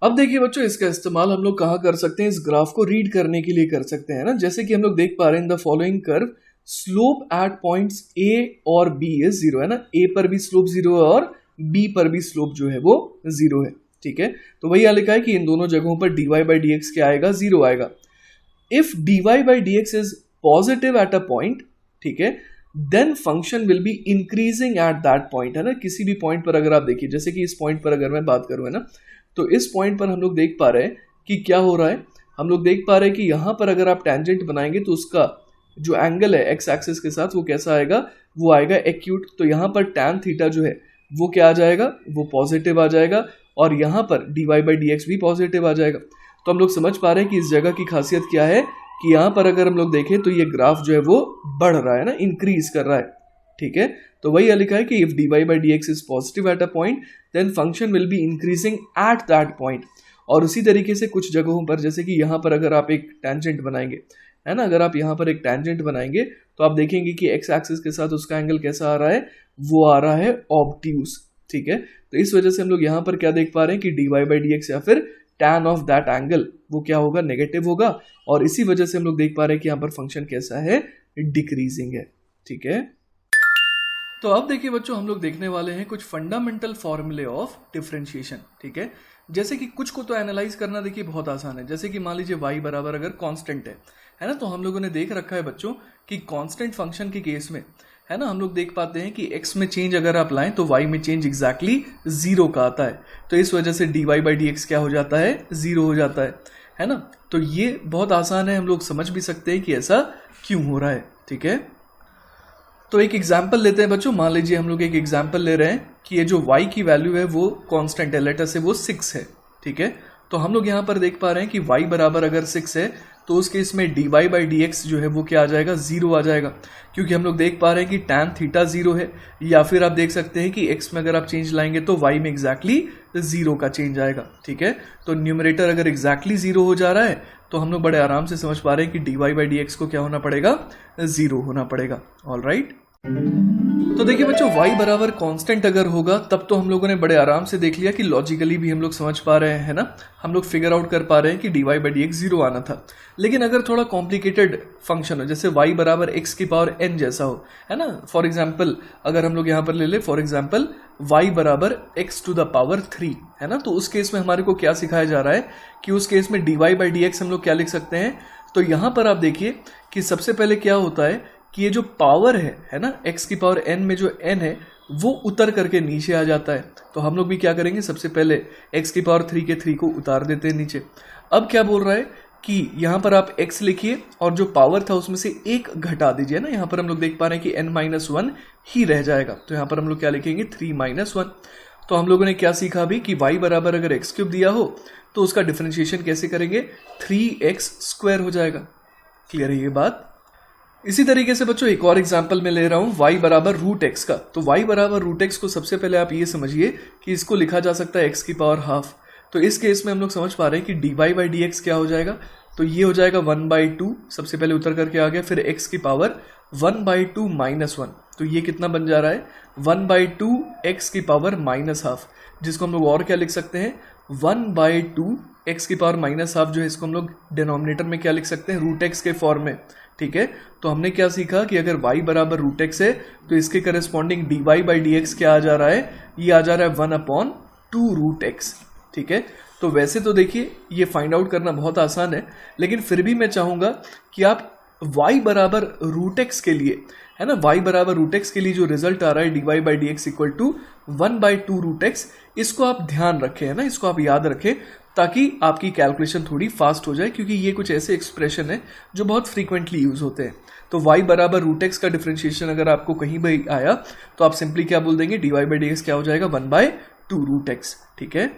अब देखिए बच्चों इसका इस्तेमाल हम लोग कहाँ कर सकते हैं, इस ग्राफ को रीड करने के लिए कर सकते हैं ना। जैसे कि हम लोग देख पा रहे हैं in the following curve slope eight points a और b इज जीरो, है ना, a पर भी स्लोप जीरो है और b पर भी स्लोप जो है वो जीरो है, ठीक है। तो वही यहाँ लिखा है कि इन दोनों जगहों पर dy बाई dx क्या आएगा, जीरो आएगा। If dy by dx is positive at a point, ठीक है, then function will be increasing at that point, है ना। किसी भी पॉइंट पर अगर आप देखिए, जैसे कि इस पॉइंट पर अगर मैं बात करूँ, है ना, तो इस पॉइंट पर हम लोग देख पा रहे हैं कि क्या हो रहा है, हम लोग देख पा रहे हैं कि यहाँ पर अगर आप टेंजेंट बनाएंगे तो उसका जो एंगल है एक्स एक्सिस के साथ वो कैसा आएगा, वो आएगा एक्यूट। तो यहाँ पर tan थीटा जो है वो क्या आ जाएगा, वो पॉजिटिव आ जाएगा, और यहाँ पर dy बाई डी एक्स भी पॉजिटिव आ जाएगा। तो हम लोग समझ पा रहे हैं कि इस जगह की खासियत क्या है कि यहाँ पर अगर हम लोग देखें तो ये ग्राफ जो है वो बढ़ रहा है ना, इंक्रीज कर रहा है। ठीक है, तो वही लिखा है कि if dy by d x is positive at a point then function will be increasing at that point. और उसी तरीके से कुछ जगहों पर, जैसे कि यहाँ पर अगर आप एक टेंजेंट बनाएंगे, है ना, अगर आप यहाँ पर एक टेंजेंट बनाएंगे तो आप देखेंगे कि एक्स एक्सिस के साथ उसका एंगल कैसा आ रहा है, वो आ रहा है ऑब्ट्यूज। ठीक है, तो इस वजह से हम लोग यहाँ पर क्या देख पा रहे हैं कि dy बाई डी एक्स या फिर tan ऑफ दैट एंगल वो क्या होगा, नेगेटिव होगा, और इसी वजह से हम लोग देख पा रहे हैं कि यहाँ पर फंक्शन कैसा है, डिक्रीजिंग है। ठीक है, तो अब देखिए बच्चों, हम लोग देखने वाले हैं कुछ फंडामेंटल फॉर्मूले ऑफ डिफरेंशिएशन। ठीक है, जैसे कि कुछ को तो एनालाइज करना देखिए बहुत आसान है। जैसे कि मान लीजिए y बराबर अगर कांस्टेंट है ना, तो हम लोगों ने देख रखा है बच्चों कि कांस्टेंट फंक्शन के केस में, है ना, हम लोग देख पाते हैं कि x में चेंज अगर आप लाएं तो y में चेंज एग्जैक्टली 0 का आता है। तो इस वजह से dy बाई डी एक्स क्या हो जाता है, 0 हो जाता है ना। तो ये बहुत आसान है, हम लोग समझ भी सकते हैं कि ऐसा क्यों हो रहा है। ठीक है, तो एक एग्जाम्पल लेते हैं बच्चों। मान लीजिए हम लोग एक एग्जाम्पल ले रहे हैं कि ये जो y की वैल्यू है वो कांस्टेंट है, लेटर से वो 6 है। ठीक है, तो हम लोग यहाँ पर देख पा रहे हैं कि y बराबर अगर 6 है तो उस केस में dy बाई डी एक्स जो है वो क्या आ जाएगा, 0 आ जाएगा, क्योंकि हम लोग देख पा रहे हैं कि tan थीटा 0 है। या फिर आप देख सकते हैं कि x में अगर आप चेंज लाएंगे तो y में एग्जैक्टली 0 का चेंज आएगा। ठीक है, तो न्यूमरेटर अगर एग्जैक्टली 0 हो जा रहा है तो हम लोग बड़े आराम से समझ पा रहे हैं कि dy बाई डी एक्स को क्या होना पड़ेगा, 0 होना पड़ेगा। ऑल राइट, तो देखिए बच्चों, y बराबर कांस्टेंट अगर होगा तब तो हम लोगों ने बड़े आराम से देख लिया कि लॉजिकली भी हम लोग समझ पा रहे हैं, है ना, हम लोग फिगर आउट कर पा रहे हैं कि dy बाई डी एक्स 0 आना था। लेकिन अगर थोड़ा कॉम्प्लिकेटेड फंक्शन हो, जैसे y बराबर x की पावर n जैसा हो, है ना, फॉर एग्जाम्पल अगर हम लोग यहाँ पर ले ले, फॉर एग्जाम्पल y बराबर x टू द पावर 3, है ना, तो उस केस में हमारे को क्या सिखाया जा रहा है कि उस केस में dy बाई डी एक्स हम लोग क्या लिख सकते हैं। तो यहाँ पर आप देखिए कि सबसे पहले क्या होता है कि ये जो पावर है ना, x की पावर n में जो n है वो उतर करके नीचे आ जाता है। तो हम लोग भी क्या करेंगे, सबसे पहले x की पावर 3 के 3 को उतार देते हैं नीचे। अब क्या बोल रहा है कि यहाँ पर आप x लिखिए और जो पावर था उसमें से 1 घटा दीजिए ना। यहाँ पर हम लोग देख पा रहे हैं कि n-1 ही रह जाएगा, तो यहाँ पर हम लोग क्या लिखेंगे, 3-1। तो हम लोगों ने क्या सीखा भी कि y बराबर अगर x क्यूब दिया हो तो उसका डिफरेंशिएशन कैसे करेंगे, 3x स्क्वायर हो जाएगा। क्लियर है ये बात। इसी तरीके से बच्चों एक और एग्जांपल में ले रहा हूं y बराबर रूट एक्स का। तो y बराबर रूट एक्स को सबसे पहले आप ये समझिए कि इसको लिखा जा सकता है x की पावर हाफ। तो इस केस में हम लोग समझ पा रहे हैं कि dy बाई डी एक्स क्या हो जाएगा, तो ये हो जाएगा 1/2, सबसे पहले उतर करके आ गया, फिर x की पावर 1/2 -1, तो ये कितना बन जा रहा है, 1/2 x की पावर -हाफ, जिसको हम लोग और क्या लिख सकते हैं, 1/2 x की पावर -हाफ जो है इसको हम लोग डिनोमिनेटर में क्या लिख सकते हैं, रूट एक्स के फॉर्म में। ठीक है, तो हमने क्या सीखा कि अगर y बराबर रूट एक्स है तो इसके corresponding dy by d x क्या आ जा रहा है, ये आ जा रहा है 1/2 रूट एक्स। ठीक है, तो वैसे तो देखिए ये फाइंड आउट करना बहुत आसान है, लेकिन फिर भी मैं चाहूंगा कि आप y बराबर रूट एक्स के लिए, है ना, y बराबर रूट एक्स के लिए जो रिजल्ट आ रहा है dy by d x equal to 1/2 root x, इसको आप ध्यान रखें, है ना, इसको आप याद रखें ताकि आपकी कैलकुलेशन थोड़ी फास्ट हो जाए, क्योंकि ये कुछ ऐसे एक्सप्रेशन है जो बहुत फ्रीक्वेंटली यूज होते हैं। तो y बराबर रूट एक्स का डिफरेंशिएशन अगर आपको कहीं भी आया तो आप सिंपली क्या बोल देंगे, dy बाई डी एक्स क्या हो जाएगा, 1/2 रूट एक्स। ठीक है,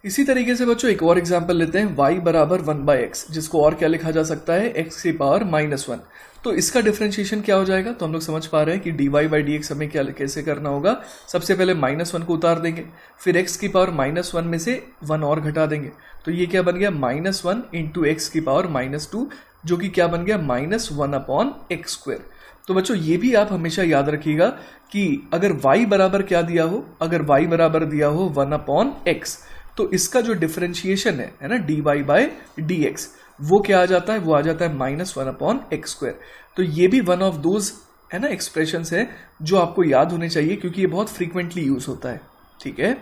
इसी तरीके से बच्चों एक और एग्जांपल लेते हैं, y बराबर 1/x, जिसको और क्या लिखा जा सकता है, x की पावर -1। तो इसका डिफरेंशिएशन क्या हो जाएगा, तो हम लोग समझ पा रहे हैं कि dy बाई डी एक्स हमें क्या कैसे करना होगा, सबसे पहले -1 को उतार देंगे, फिर x की पावर -1 में से 1 और घटा देंगे, तो ये क्या बन गया, -1 इंटू एक्स की पावर -2, जो कि क्या बन गया, -1/x²। तो बच्चों ये भी आप हमेशा याद रखिएगा कि अगर y बराबर क्या दिया हो, अगर y बराबर दिया हो 1/x, तो इसका जो डिफरेंशिएशन है ना, dy बाई डी एक्स, वो क्या आ जाता है, वो आ जाता है -1/x²। तो ये भी वन ऑफ दोज, है ना, एक्सप्रेशंस है जो आपको याद होने चाहिए, क्योंकि ये बहुत फ्रीक्वेंटली यूज होता है। ठीक है,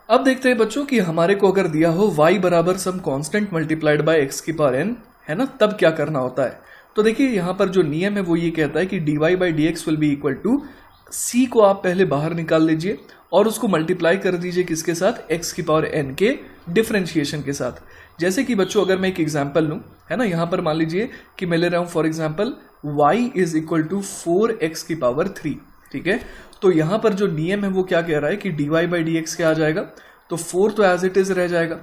अब देखते हैं बच्चों कि हमारे को अगर दिया हो y बराबर some constant multiplied by x की पावर n, है ना, तब क्या करना होता है। तो देखिए यहाँ पर जो नियम है वो ये कहता है कि dy by d x will be equal to, c को आप पहले बाहर निकाल लीजिए और उसको मल्टीप्लाई कर दीजिए किसके साथ, x की पावर n के डिफरेंशिएशन के साथ। जैसे कि बच्चों अगर मैं एक एग्जांपल लूं, है ना, यहाँ पर मान लीजिए कि मैं ले रहा हूं for example y is equal to 4x की पावर 3। ठीक है, तो तो यहाँ पर जो नियम है वो क्या कह रहा है कि dy बाई डी एक्स क्या आ जाएगा, तो 4 तो एज इट इज रह जाएगा।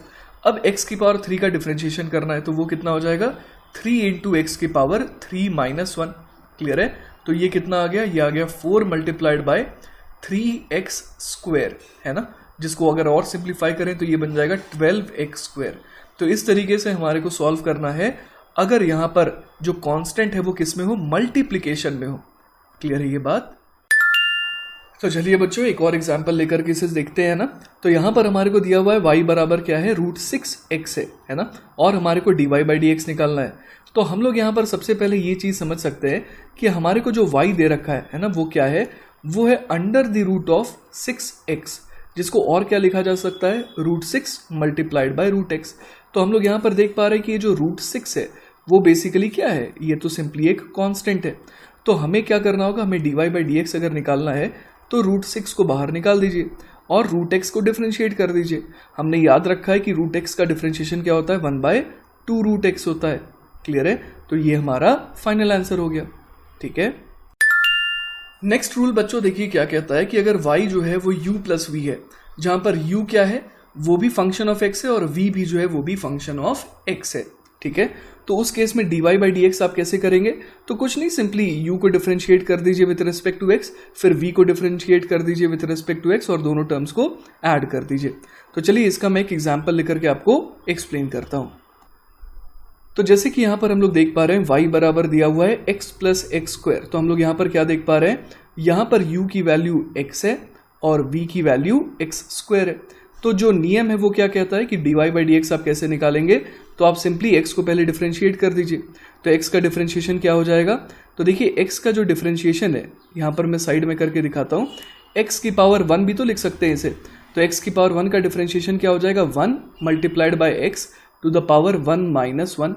अब x की पावर 3 का डिफरेंशिएशन करना है तो वो कितना हो जाएगा, 3 इंटू एक्स की पावर 3 माइनस 1। क्लियर है, तो ये कितना आ गया, ये आ गया 4 मल्टीप्लाइड बाय 3x स्क्वायर, है ना, जिसको अगर और सिंप्लीफाई करें तो ये बन जाएगा 12x स्क्वायर। तो इस तरीके से हमारे को सॉल्व करना है अगर यहाँ पर जो कांस्टेंट है वो किस में हो, मल्टीप्लिकेशन में हो। क्लियर है ये बात। तो चलिए बच्चों एक और एग्जांपल लेकर के इसे देखते हैं ना। तो यहाँ पर हमारे को दिया हुआ है y बराबर क्या है, √6x है ना, और हमारे को dy बाई डी एक्स निकालना है। तो हम लोग यहाँ पर सबसे पहले ये चीज़ समझ सकते हैं कि हमारे को जो y दे रखा है ना, वो क्या है, वो है under the root of 6x, जिसको और क्या लिखा जा सकता है, √6 मल्टीप्लाइड बाय √x। तो हम लोग यहाँ पर देख पा रहे हैं कि ये जो √6 है वो बेसिकली क्या है, ये तो सिंपली एक कांस्टेंट है। तो हमें क्या करना होगा, हमें dy बाई डी एक्स अगर निकालना है तो √6 को बाहर निकाल दीजिए और √x को डिफरेंशिएट कर दीजिए। हमने याद रखा है कि √x का डिफरेंशिएशन क्या होता है, 1/2√x होता है। क्लियर है, तो ये हमारा फाइनल आंसर हो गया। ठीक है, नेक्स्ट रूल बच्चों देखिए क्या कहता है कि अगर y जो है वो u प्लस वी है, जहां पर u क्या है, वो भी फंक्शन ऑफ x है और v भी जो है वो भी फंक्शन ऑफ x है। ठीक है, तो उस केस में dy बाई डी एक्स आप कैसे करेंगे, तो कुछ नहीं, सिंपली u को डिफरेंशिएट कर दीजिए विद रिस्पेक्ट टू x, फिर v को डिफरेंशिएट कर दीजिए विद रिस्पेक्ट टू x और दोनों टर्म्स को ऐड कर दीजिए। तो चलिए इसका मैं एक एग्जांपल लेकर के आपको एक्सप्लेन करता हूं। तो जैसे कि यहाँ पर हम लोग देख पा रहे हैं y बराबर दिया हुआ है x प्लस एक्स स्क्वायर। तो हम लोग यहाँ पर क्या देख पा रहे हैं, यहाँ पर u की वैल्यू x है और v की वैल्यू x स्क्वायर है। तो जो नियम है वो क्या कहता है कि dy बाई डी एक्स आप कैसे निकालेंगे, तो आप सिंपली x को पहले डिफरेंशिएट कर दीजिए। तो x का डिफरेंशिएशन क्या हो जाएगा, तो देखिए x का जो डिफरेंशिएशन है यहाँ पर मैं साइड में करके दिखाता हूँ, x की पावर 1 भी तो लिख सकते हैं इसे। तो x की पावर 1 का डिफरेंशिएशन क्या हो जाएगा, 1 multiplied by x to the power 1 minus 1।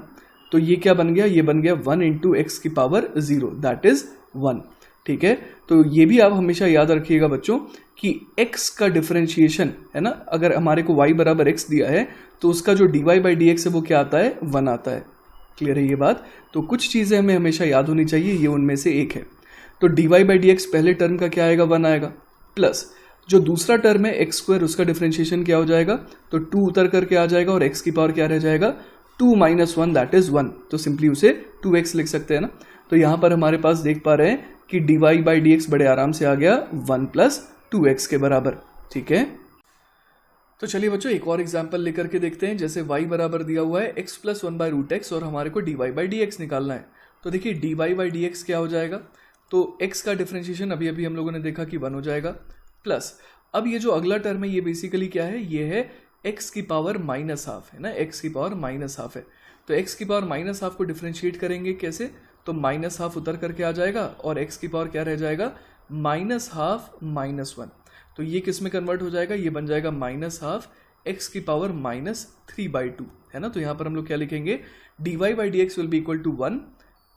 तो ये क्या बन गया, ये बन गया 1 इंटू एक्स की पावर 0, दैट इज 1। ठीक है, तो ये भी आप हमेशा याद रखिएगा बच्चों कि x का डिफरेंशिएशन है ना, अगर हमारे को y बराबर x दिया है तो उसका जो dy बाई डी एक्स है वो क्या आता है, 1 आता है। क्लियर है ये बात। तो कुछ चीज़ें हमें हमेशा याद होनी चाहिए, ये उनमें से एक है। तो dy बाई डी एक्स पहले टर्म का क्या आएगा, 1 आएगा, प्लस जो दूसरा टर्म है एक्स स्क्वायर, उसका डिफरेंशिएशन क्या हो जाएगा, तो 2 उतर करके आ जाएगा और x की पावर क्या रह जाएगा, 2 माइनस 1 दैट इज 1। तो सिंपली उसे 2x लिख सकते हैं ना। तो यहाँ पर हमारे पास देख पा रहे हैं कि dy बाई डी एक्स बड़े आराम से आ गया 1 प्लस 2x के बराबर। ठीक है, तो चलिए बच्चों एक और एग्जांपल लेकर के देखते हैं। जैसे y बराबर दिया हुआ है x प्लस 1 बाई √x और हमारे को dy बाई डी एक्स निकालना है। तो देखिए dy बाई डी एक्स क्या हो जाएगा, तो x का डिफरेंशिएशन अभी अभी हम लोगों ने देखा कि 1 हो जाएगा, प्लस अब ये जो अगला टर्म है ये बेसिकली क्या है, ये है x की पावर माइनस हाफ, है ना, x की पावर माइनस हाफ है। तो x की पावर माइनस हाफ को डिफरेंशिएट करेंगे कैसे, तो माइनस हाफ उतर करके आ जाएगा और x की पावर क्या रह जाएगा, माइनस हाफ माइनस 1। तो ये किस में कन्वर्ट हो जाएगा, ये बन जाएगा माइनस हाफ x की पावर -3/2, है ना। तो यहाँ पर हम लोग क्या लिखेंगे, dy by d x will be equal to 1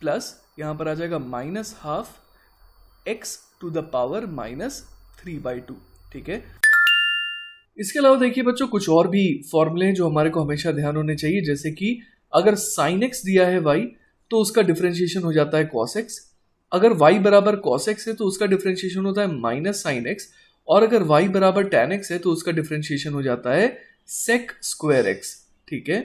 plus यहाँ पर आ जाएगा minus half x to the power -3/2। ठीक है, इसके अलावा देखिए बच्चों कुछ और भी फॉर्मूले हैं जो हमारे को हमेशा ध्यान होने चाहिए। जैसे कि अगर sin x दिया है y तो उसका डिफरेंशिएशन हो जाता है cos x, अगर y बराबर cos x है तो उसका डिफरेंशिएशन होता है माइनस sin x, और अगर y बराबर tan x है तो उसका डिफरेंशिएशन हो जाता है sec स्क्वायर x। ठीक है,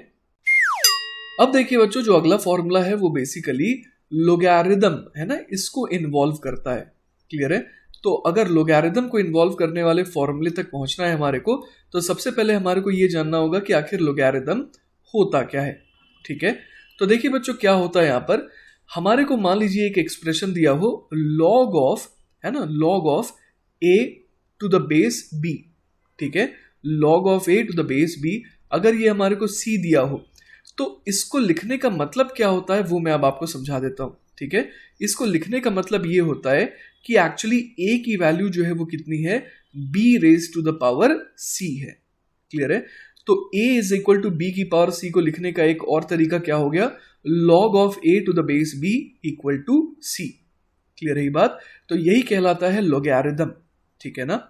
अब देखिए बच्चों जो अगला फॉर्मूला है वो बेसिकली लोगैरिथम है ना, इसको इन्वॉल्व करता है। क्लियर है, तो अगर लोगैरिथम को इन्वॉल्व करने वाले फॉर्मूले तक पहुंचना है हमारे को, तो सबसे पहले हमारे को ये जानना होगा कि आखिर लोगैरिथम होता क्या है। ठीक है, तो देखिए बच्चों क्या होता है, यहाँ पर हमारे को मान लीजिए एक एक्सप्रेशन दिया हो log ऑफ, है ना, log of a to the base b। ठीक है, log of a to the base b, अगर ये हमारे को c दिया हो तो इसको लिखने का मतलब क्या होता है वो मैं अब आपको समझा देता हूँ। ठीक है, इसको लिखने का मतलब ये होता है कि एक्चुअली a की वैल्यू जो है वो कितनी है, b raise to the power c है। क्लियर है, तो a is equal to b की पावर c को लिखने का एक और तरीका क्या हो गया, log of a to the base b equal to c। Clear है ये बात, तो यही कहलाता है लोगैरिथम। ठीक है ना,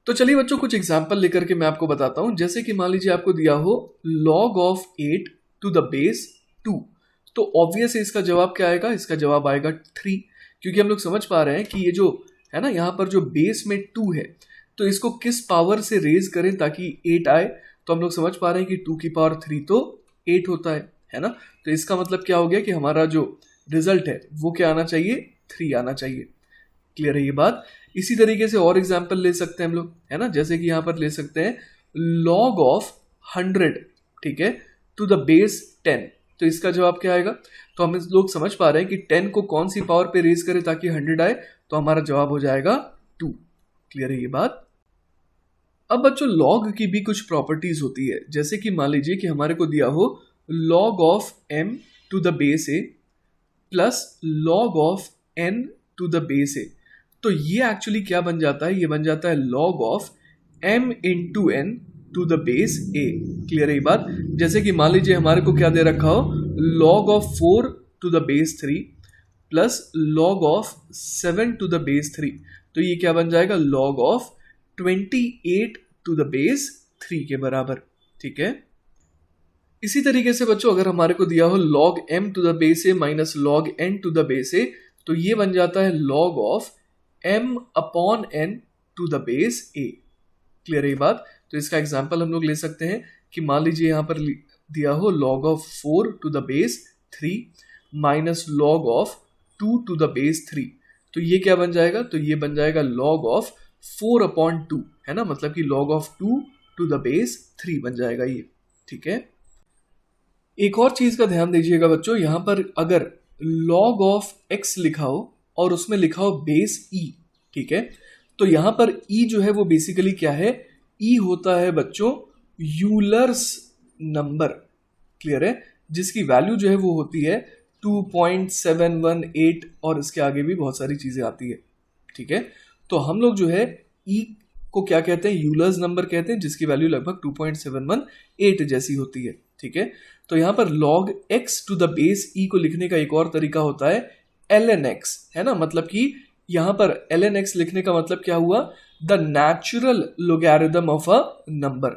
तो चलिए बच्चों कुछ एग्जांपल लेकर के मैं आपको बताता हूं। जैसे कि मान लीजिए आपको दिया हो log of 8 to the base 2, तो ऑब्वियस है इसका जवाब क्या आएगा, इसका जवाब आएगा 3, क्योंकि हम लोग समझ पा रहे हैं कि ये जो है ना, यहाँ पर जो बेस में 2 है तो इसको किस पावर से रेज करें ताकि 8 आए, तो हम लोग समझ पा रहे हैं कि 2 की पावर 3 तो 8 होता है ना। तो इसका मतलब क्या हो गया कि हमारा जो रिजल्ट है वो क्या आना चाहिए, 3 आना चाहिए। क्लियर है ये बात। इसी तरीके से और एग्जाम्पल ले सकते हैं हम लोग, है ना, जैसे कि यहाँ पर ले सकते हैं log ऑफ 100, ठीक है, टू द बेस 10, तो इसका जवाब क्या आएगा। तो हम लोग समझ पा रहे हैं कि 10 को कौन सी पावर पे रेज करें ताकि 100 आए, तो हमारा जवाब हो जाएगा 2। क्लियर है ये बात। अब बच्चों लॉग की भी कुछ प्रॉपर्टीज होती है, जैसे कि मान लीजिए कि हमारे को दिया हो log of m to the base a plus log of n to the base a, तो ये एक्चुअली क्या बन जाता है, ये बन जाता है log of m into n to the base a। Clear है ये बात। जैसे कि मान लीजिए हमारे को क्या दे रखा हो, log of 4 to the base 3 plus log of 7 to the base 3, तो ये क्या बन जाएगा, log of 28 to the base 3 के बराबर। ठीक है। इसी तरीके से बच्चों अगर हमारे को दिया हो log m to the base a minus log n to the base a, तो ये बन जाता है log of m upon n to the base a। Clear है ये बात। तो इसका एग्जांपल हम लोग ले सकते हैं कि मान लीजिए यहाँ पर दिया हो log of 4 to the base 3 minus log of 2 to the base 3, तो ये क्या बन जाएगा, तो ये बन जाएगा log ऑफ 4 अपॉन 2, है ना, मतलब कि log of 2 to the base 3 बन जाएगा ये। ठीक है। एक और चीज का ध्यान दीजिएगा बच्चों, यहां पर अगर log ऑफ x लिखा हो और उसमें लिखा हो बेस e, ठीक है, तो यहां पर e जो है वो बेसिकली क्या है, e होता है बच्चों यूलर्स नंबर। क्लियर है, जिसकी वैल्यू जो है वो होती है 2.718 और इसके आगे भी बहुत सारी चीजें आती है। ठीक है, तो हम लोग जो है e को क्या कहते हैं, यूलर्स नंबर कहते हैं, जिसकी वैल्यू लगभग 2.718 जैसी होती है। ठीक है, तो यहां पर log x to the base e को लिखने का एक और तरीका होता है ln x, है ना, मतलब कि यहां पर ln x लिखने का मतलब क्या हुआ, the natural logarithm of a number.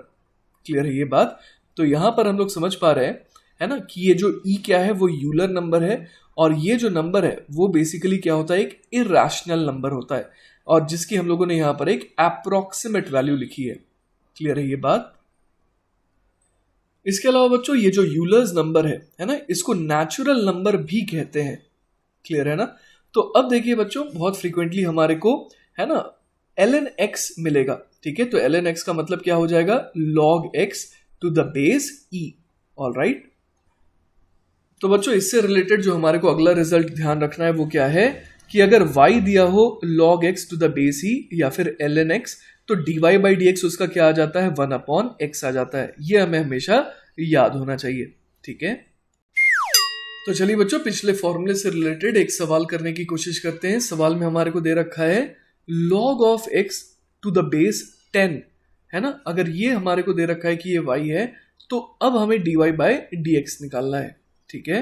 Clear है ये बात। तो यहां पर हम लोग समझ पा रहे हैं, है ना, कि ये जो e क्या है वो यूलर नंबर है और ये जो नंबर है वो बेसिकली क्या होता है, एक इरैशनल नंबर होता है और जिसकी हम लोगों ने यहां पर एक अप्रोक्सीमेट वैल्यू लिखी है। क्लियर है ये बात। इसके अलावा बच्चों ये जो यूलर्स नंबर है ना, इसको नेचुरल नंबर भी कहते हैं। क्लियर है ना। तो अब देखिए बच्चों बहुत फ्रीक्वेंटली हमारे को, है ना, ln x मिलेगा। ठीक है, तो ln x का मतलब क्या हो जाएगा, log x to the base e। Alright, तो बच्चों इससे रिलेटेड जो हमारे को अगला रिजल्ट ध्यान रखना है वो क्या है कि अगर y दिया हो log x to the base e या फिर ln x, तो dy बाई dx उसका क्या आ जाता है, 1 अपॉन x आ जाता है। ये हमें हमेशा याद होना चाहिए। ठीक है, तो चलिए बच्चों पिछले फॉर्मूले से रिलेटेड एक सवाल करने की कोशिश करते हैं। सवाल में हमारे को दे रखा है log of x to the base 10, है ना। अगर ये हमारे को दे रखा है कि ये y है, तो अब हमें dy बाई dx निकालना है। ठीक है,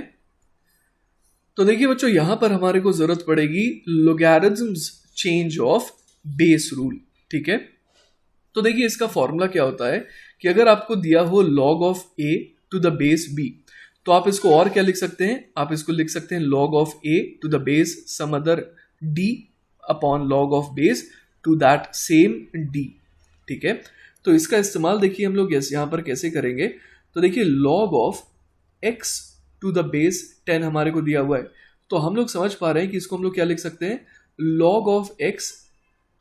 तो देखिए बच्चों यहां पर हमारे को जरूरत पड़ेगी लोगैरिथम्स चेंज ऑफ बेस रूल। ठीक है, तो देखिए इसका फॉर्मूला क्या होता है कि अगर आपको दिया हो log of a to the base b, तो आप इसको और क्या लिख सकते हैं, आप इसको लिख सकते हैं log of a to the base some other d upon log of base to that same d। ठीक है, तो इसका इस्तेमाल देखिए हम लोग यहां पर कैसे करेंगे। तो देखिए log of x to the base 10 हमारे को दिया हुआ है, तो हम लोग समझ पा रहे हैं कि इसको हम लोग क्या लिख सकते हैं, log of x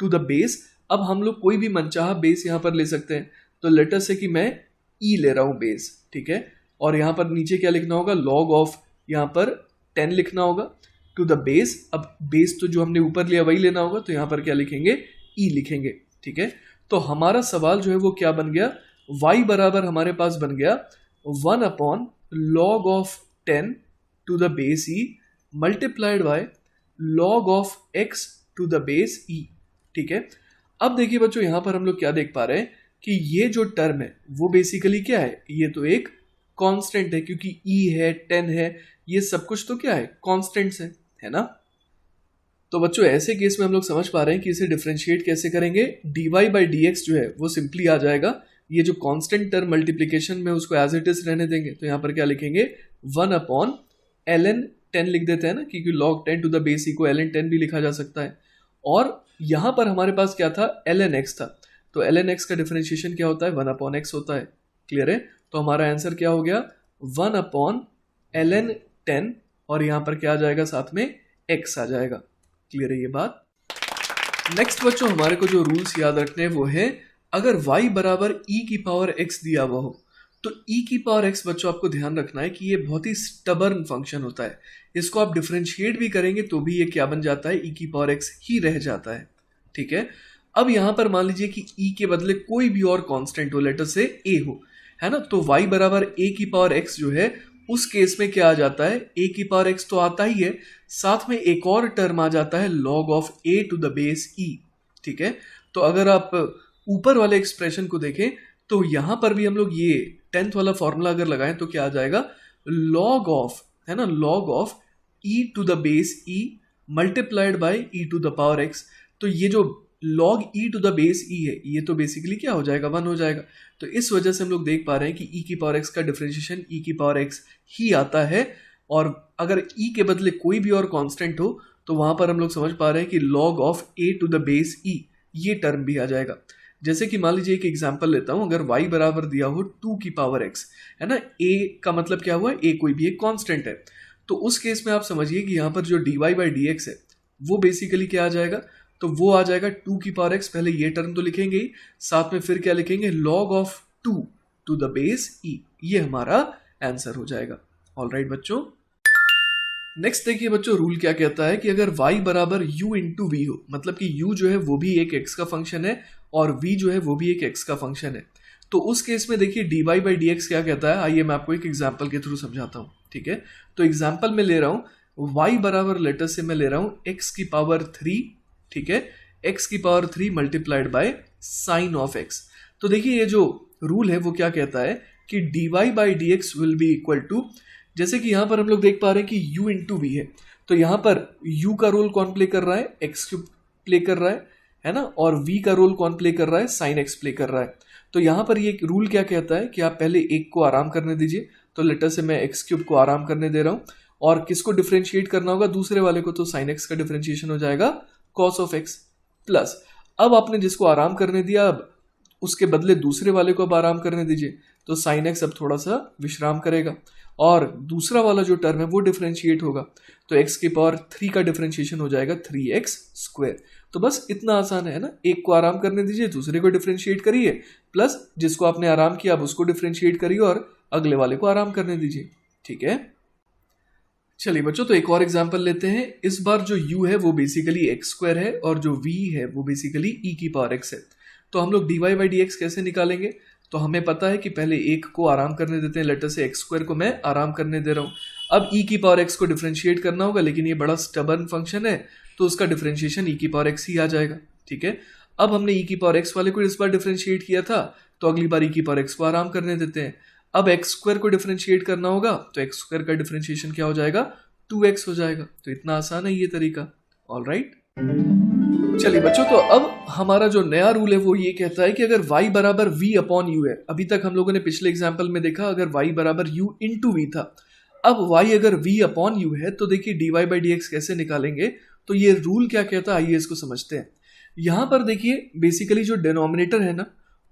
to the base. अब हम लोग कोई भी मनचाहा बेस यहां पर ले सकते हैं, तो लेटर से कि मैं e ले रहा हूं बेस। ठीक है, और यहां पर नीचे क्या लिखना होगा, log ऑफ यहां पर 10 लिखना होगा टू द बेस। अब बेस तो जो हमने ऊपर लिया वही लेना होगा, तो यहां पर क्या लिखेंगे, e लिखेंगे। ठीक है, तो हमारा सवाल जो है वो क्या बन गया, y बराबर हमारे पास बन गया 1 upon log of 10 to the base e multiplied by log of x to the base e। ठीक है, अब देखिए बच्चों यहां पर हम लोग क्या देख पा रहे हैं कि ये जो टर्म है वो बेसिकली क्या है, ये तो एक कांस्टेंट है, क्योंकि e है 10 है, ये सब कुछ तो क्या है, कांस्टेंट्स है ना। तो बच्चों ऐसे केस में हम लोग समझ पा रहे हैं कि इसे डिफरेंशिएट कैसे करेंगे। dy बाई dx जो है वो सिंपली आ जाएगा, ये जो कांस्टेंट टर्म मल्टीप्लिकेशन में उसको एज इट इज रहने देंगे, तो यहाँ पर क्या लिखेंगे 1 अपॉन ln 10 लिख देते हैं ना, क्योंकि log 10 to the base e को ln 10 भी लिखा जा सकता है, और यहाँ पर हमारे पास क्या था, ln x था, तो ln x का डिफरेंशिएशन क्या होता है, 1/x होता है। क्लियर है? तो हमारा आंसर क्या हो गया, 1/ln 10, और यहाँ पर क्या आ जाएगा, साथ में x आ जाएगा। क्लियर है ये बात? नेक्स्ट बच्चों हमारे को जो रूल्स याद रखने हैं वो है, अगर y बराबर e की पावर x दिया हुआ हो तो e की पावर x बच्चों आपको ध्यान रखना है कि ये बहुत ही स्टबर्न फंक्शन होता है। इसको आप डिफरेंशिएट भी करेंगे तो भी ये क्या बन जाता है, e की पावर x ही रह जाता है। ठीक है? अब यहाँ पर मान लीजिए कि e के बदले कोई भी और कांस्टेंट हो, लेटर से a हो, है ना, तो y बराबर a की पावर x जो है उस केस में क्या आ जाता है, a की पावर x तो आता ही है, साथ में एक और टर्म आ जाता है log of a to the base e। ठीक है? तो अगर आप ऊपर वाले एक्सप्रेशन को देखें तो यहां पर भी हम लोग ये 10th वाला फॉर्मूला अगर लगाएं तो क्या आ जाएगा, log ऑफ, है ना, log of e to the base e multiplied by e to the power x। तो ये जो log e to the base e है ये तो बेसिकली क्या हो जाएगा, 1 हो जाएगा। तो इस वजह से हम लोग देख पा रहे हैं कि e की पावर x का डिफरेंशिएशन e की पावर x ही आता है, और अगर e के बदले कोई भी और कांस्टेंट हो तो वहां पर हम लोग समझ पा रहे हैं कि log of a to the base e ये टर्म भी आ जाएगा। जैसे कि मान लीजिए एक एग्जांपल लेता हूं, अगर y बराबर दिया हो 2 की पावर x, है ना, a का मतलब क्या हुआ, a कोई भी एक कांस्टेंट है, तो उस केस में आप समझिए कि यहाँ पर जो dy बाई dx है वो बेसिकली क्या आ जाएगा, तो वो आ जाएगा 2 की पावर x, पहले ये टर्म तो लिखेंगे ही, साथ में फिर क्या लिखेंगे, log of 2 to the base e, ये हमारा आंसर हो जाएगा। ऑलराइट बच्चों, नेक्स्ट देखिए बच्चों रूल क्या कहता है कि अगर y बराबर u इंटू वी हो, मतलब कि u जो है वो भी एक x का फंक्शन है और v जो है वो भी एक x का फंक्शन है, तो उस केस में देखिए dy बाई dx क्या कहता है, आइए मैं आपको एक एग्जांपल के थ्रू समझाता हूँ। ठीक है? तो एग्जांपल में ले रहा हूँ y बराबर, लेटर से मैं ले रहा हूँ x की पावर 3, ठीक है, x की power 3 multiplied by sine of x। तो देखिए ये जो रूल है वो क्या कहता है कि dy by dx will be equal to, जैसे कि यहां पर हम लोग देख पा रहे हैं कि u इंटू वी है, तो यहां पर u का रोल कौन प्ले कर रहा है, x क्यूब प्ले कर रहा है ना, और v का रोल कौन प्ले कर रहा है, साइन x प्ले कर रहा है। तो यहां पर ये रूल क्या कहता है कि आप पहले एक को आराम करने दीजिए, तो लेटर से मैं x क्यूब को आराम करने दे रहा हूं, और किसको डिफरेंशिएट करना होगा, दूसरे वाले को, तो साइन x का डिफरेंशिएशन हो जाएगा कॉस ऑफ x प्लस, अब आपने जिसको आराम करने दिया अब उसके बदले दूसरे वाले को अब आराम करने दीजिए, तो साइन x अब थोड़ा सा विश्राम करेगा, और दूसरा वाला जो टर्म है वो डिफरेंशिएट होगा, तो x की पावर 3 का डिफरेंशिएशन हो जाएगा 3x स्क्वायर। तो बस इतना आसान है ना, एक को आराम करने दीजिए, दूसरे को डिफरेंशिएट करिए, प्लस जिसको आपने आराम किया अब उसको डिफरेंशिएट करिए और अगले वाले को आराम करने दीजिए। ठीक है? चलिए बच्चों, तो एक और एग्जांपल लेते हैं। इस बार जो u है वो बेसिकली x स्क्वायर है और जो v है वो बेसिकली e की पावर x है। तो हम लोग dy बाई dx कैसे निकालेंगे, तो हमें पता है कि पहले एक को आराम करने देते हैं, लेटर से x स्क्वायर को मैं आराम करने दे रहा हूँ। अब e की पावर x को डिफरेंशिएट करना होगा, लेकिन ये बड़ा स्टबर्न फंक्शन है तो उसका डिफरेंशिएशन e की पावर x ही आ जाएगा। ठीक है? अब हमने e की पावर x वाले को इस बार डिफरेंशिएट किया था, तो अगली बार e की पावर x को आराम करने देते हैं। अब x स्क्वायर को डिफरेंशिएट करना होगा, तो x स्क्वायर का डिफरेंशिएशन क्या हो जाएगा, 2x हो जाएगा। तो इतना आसान है ये तरीका। ऑलराइट, चलिए बच्चों, तो अब हमारा जो नया रूल है वो ये कहता है कि अगर y बराबर v अपॉन u है, अभी तक हम लोगों ने पिछले एग्जांपल में देखा अगर y बराबर u इंटू वी था, अब y अगर v अपॉन u है तो देखिए dy बाई dx कैसे निकालेंगे, तो ये रूल क्या कहता है आइए इसको समझते हैं। यहां पर देखिए बेसिकली जो डिनोमिनेटर है ना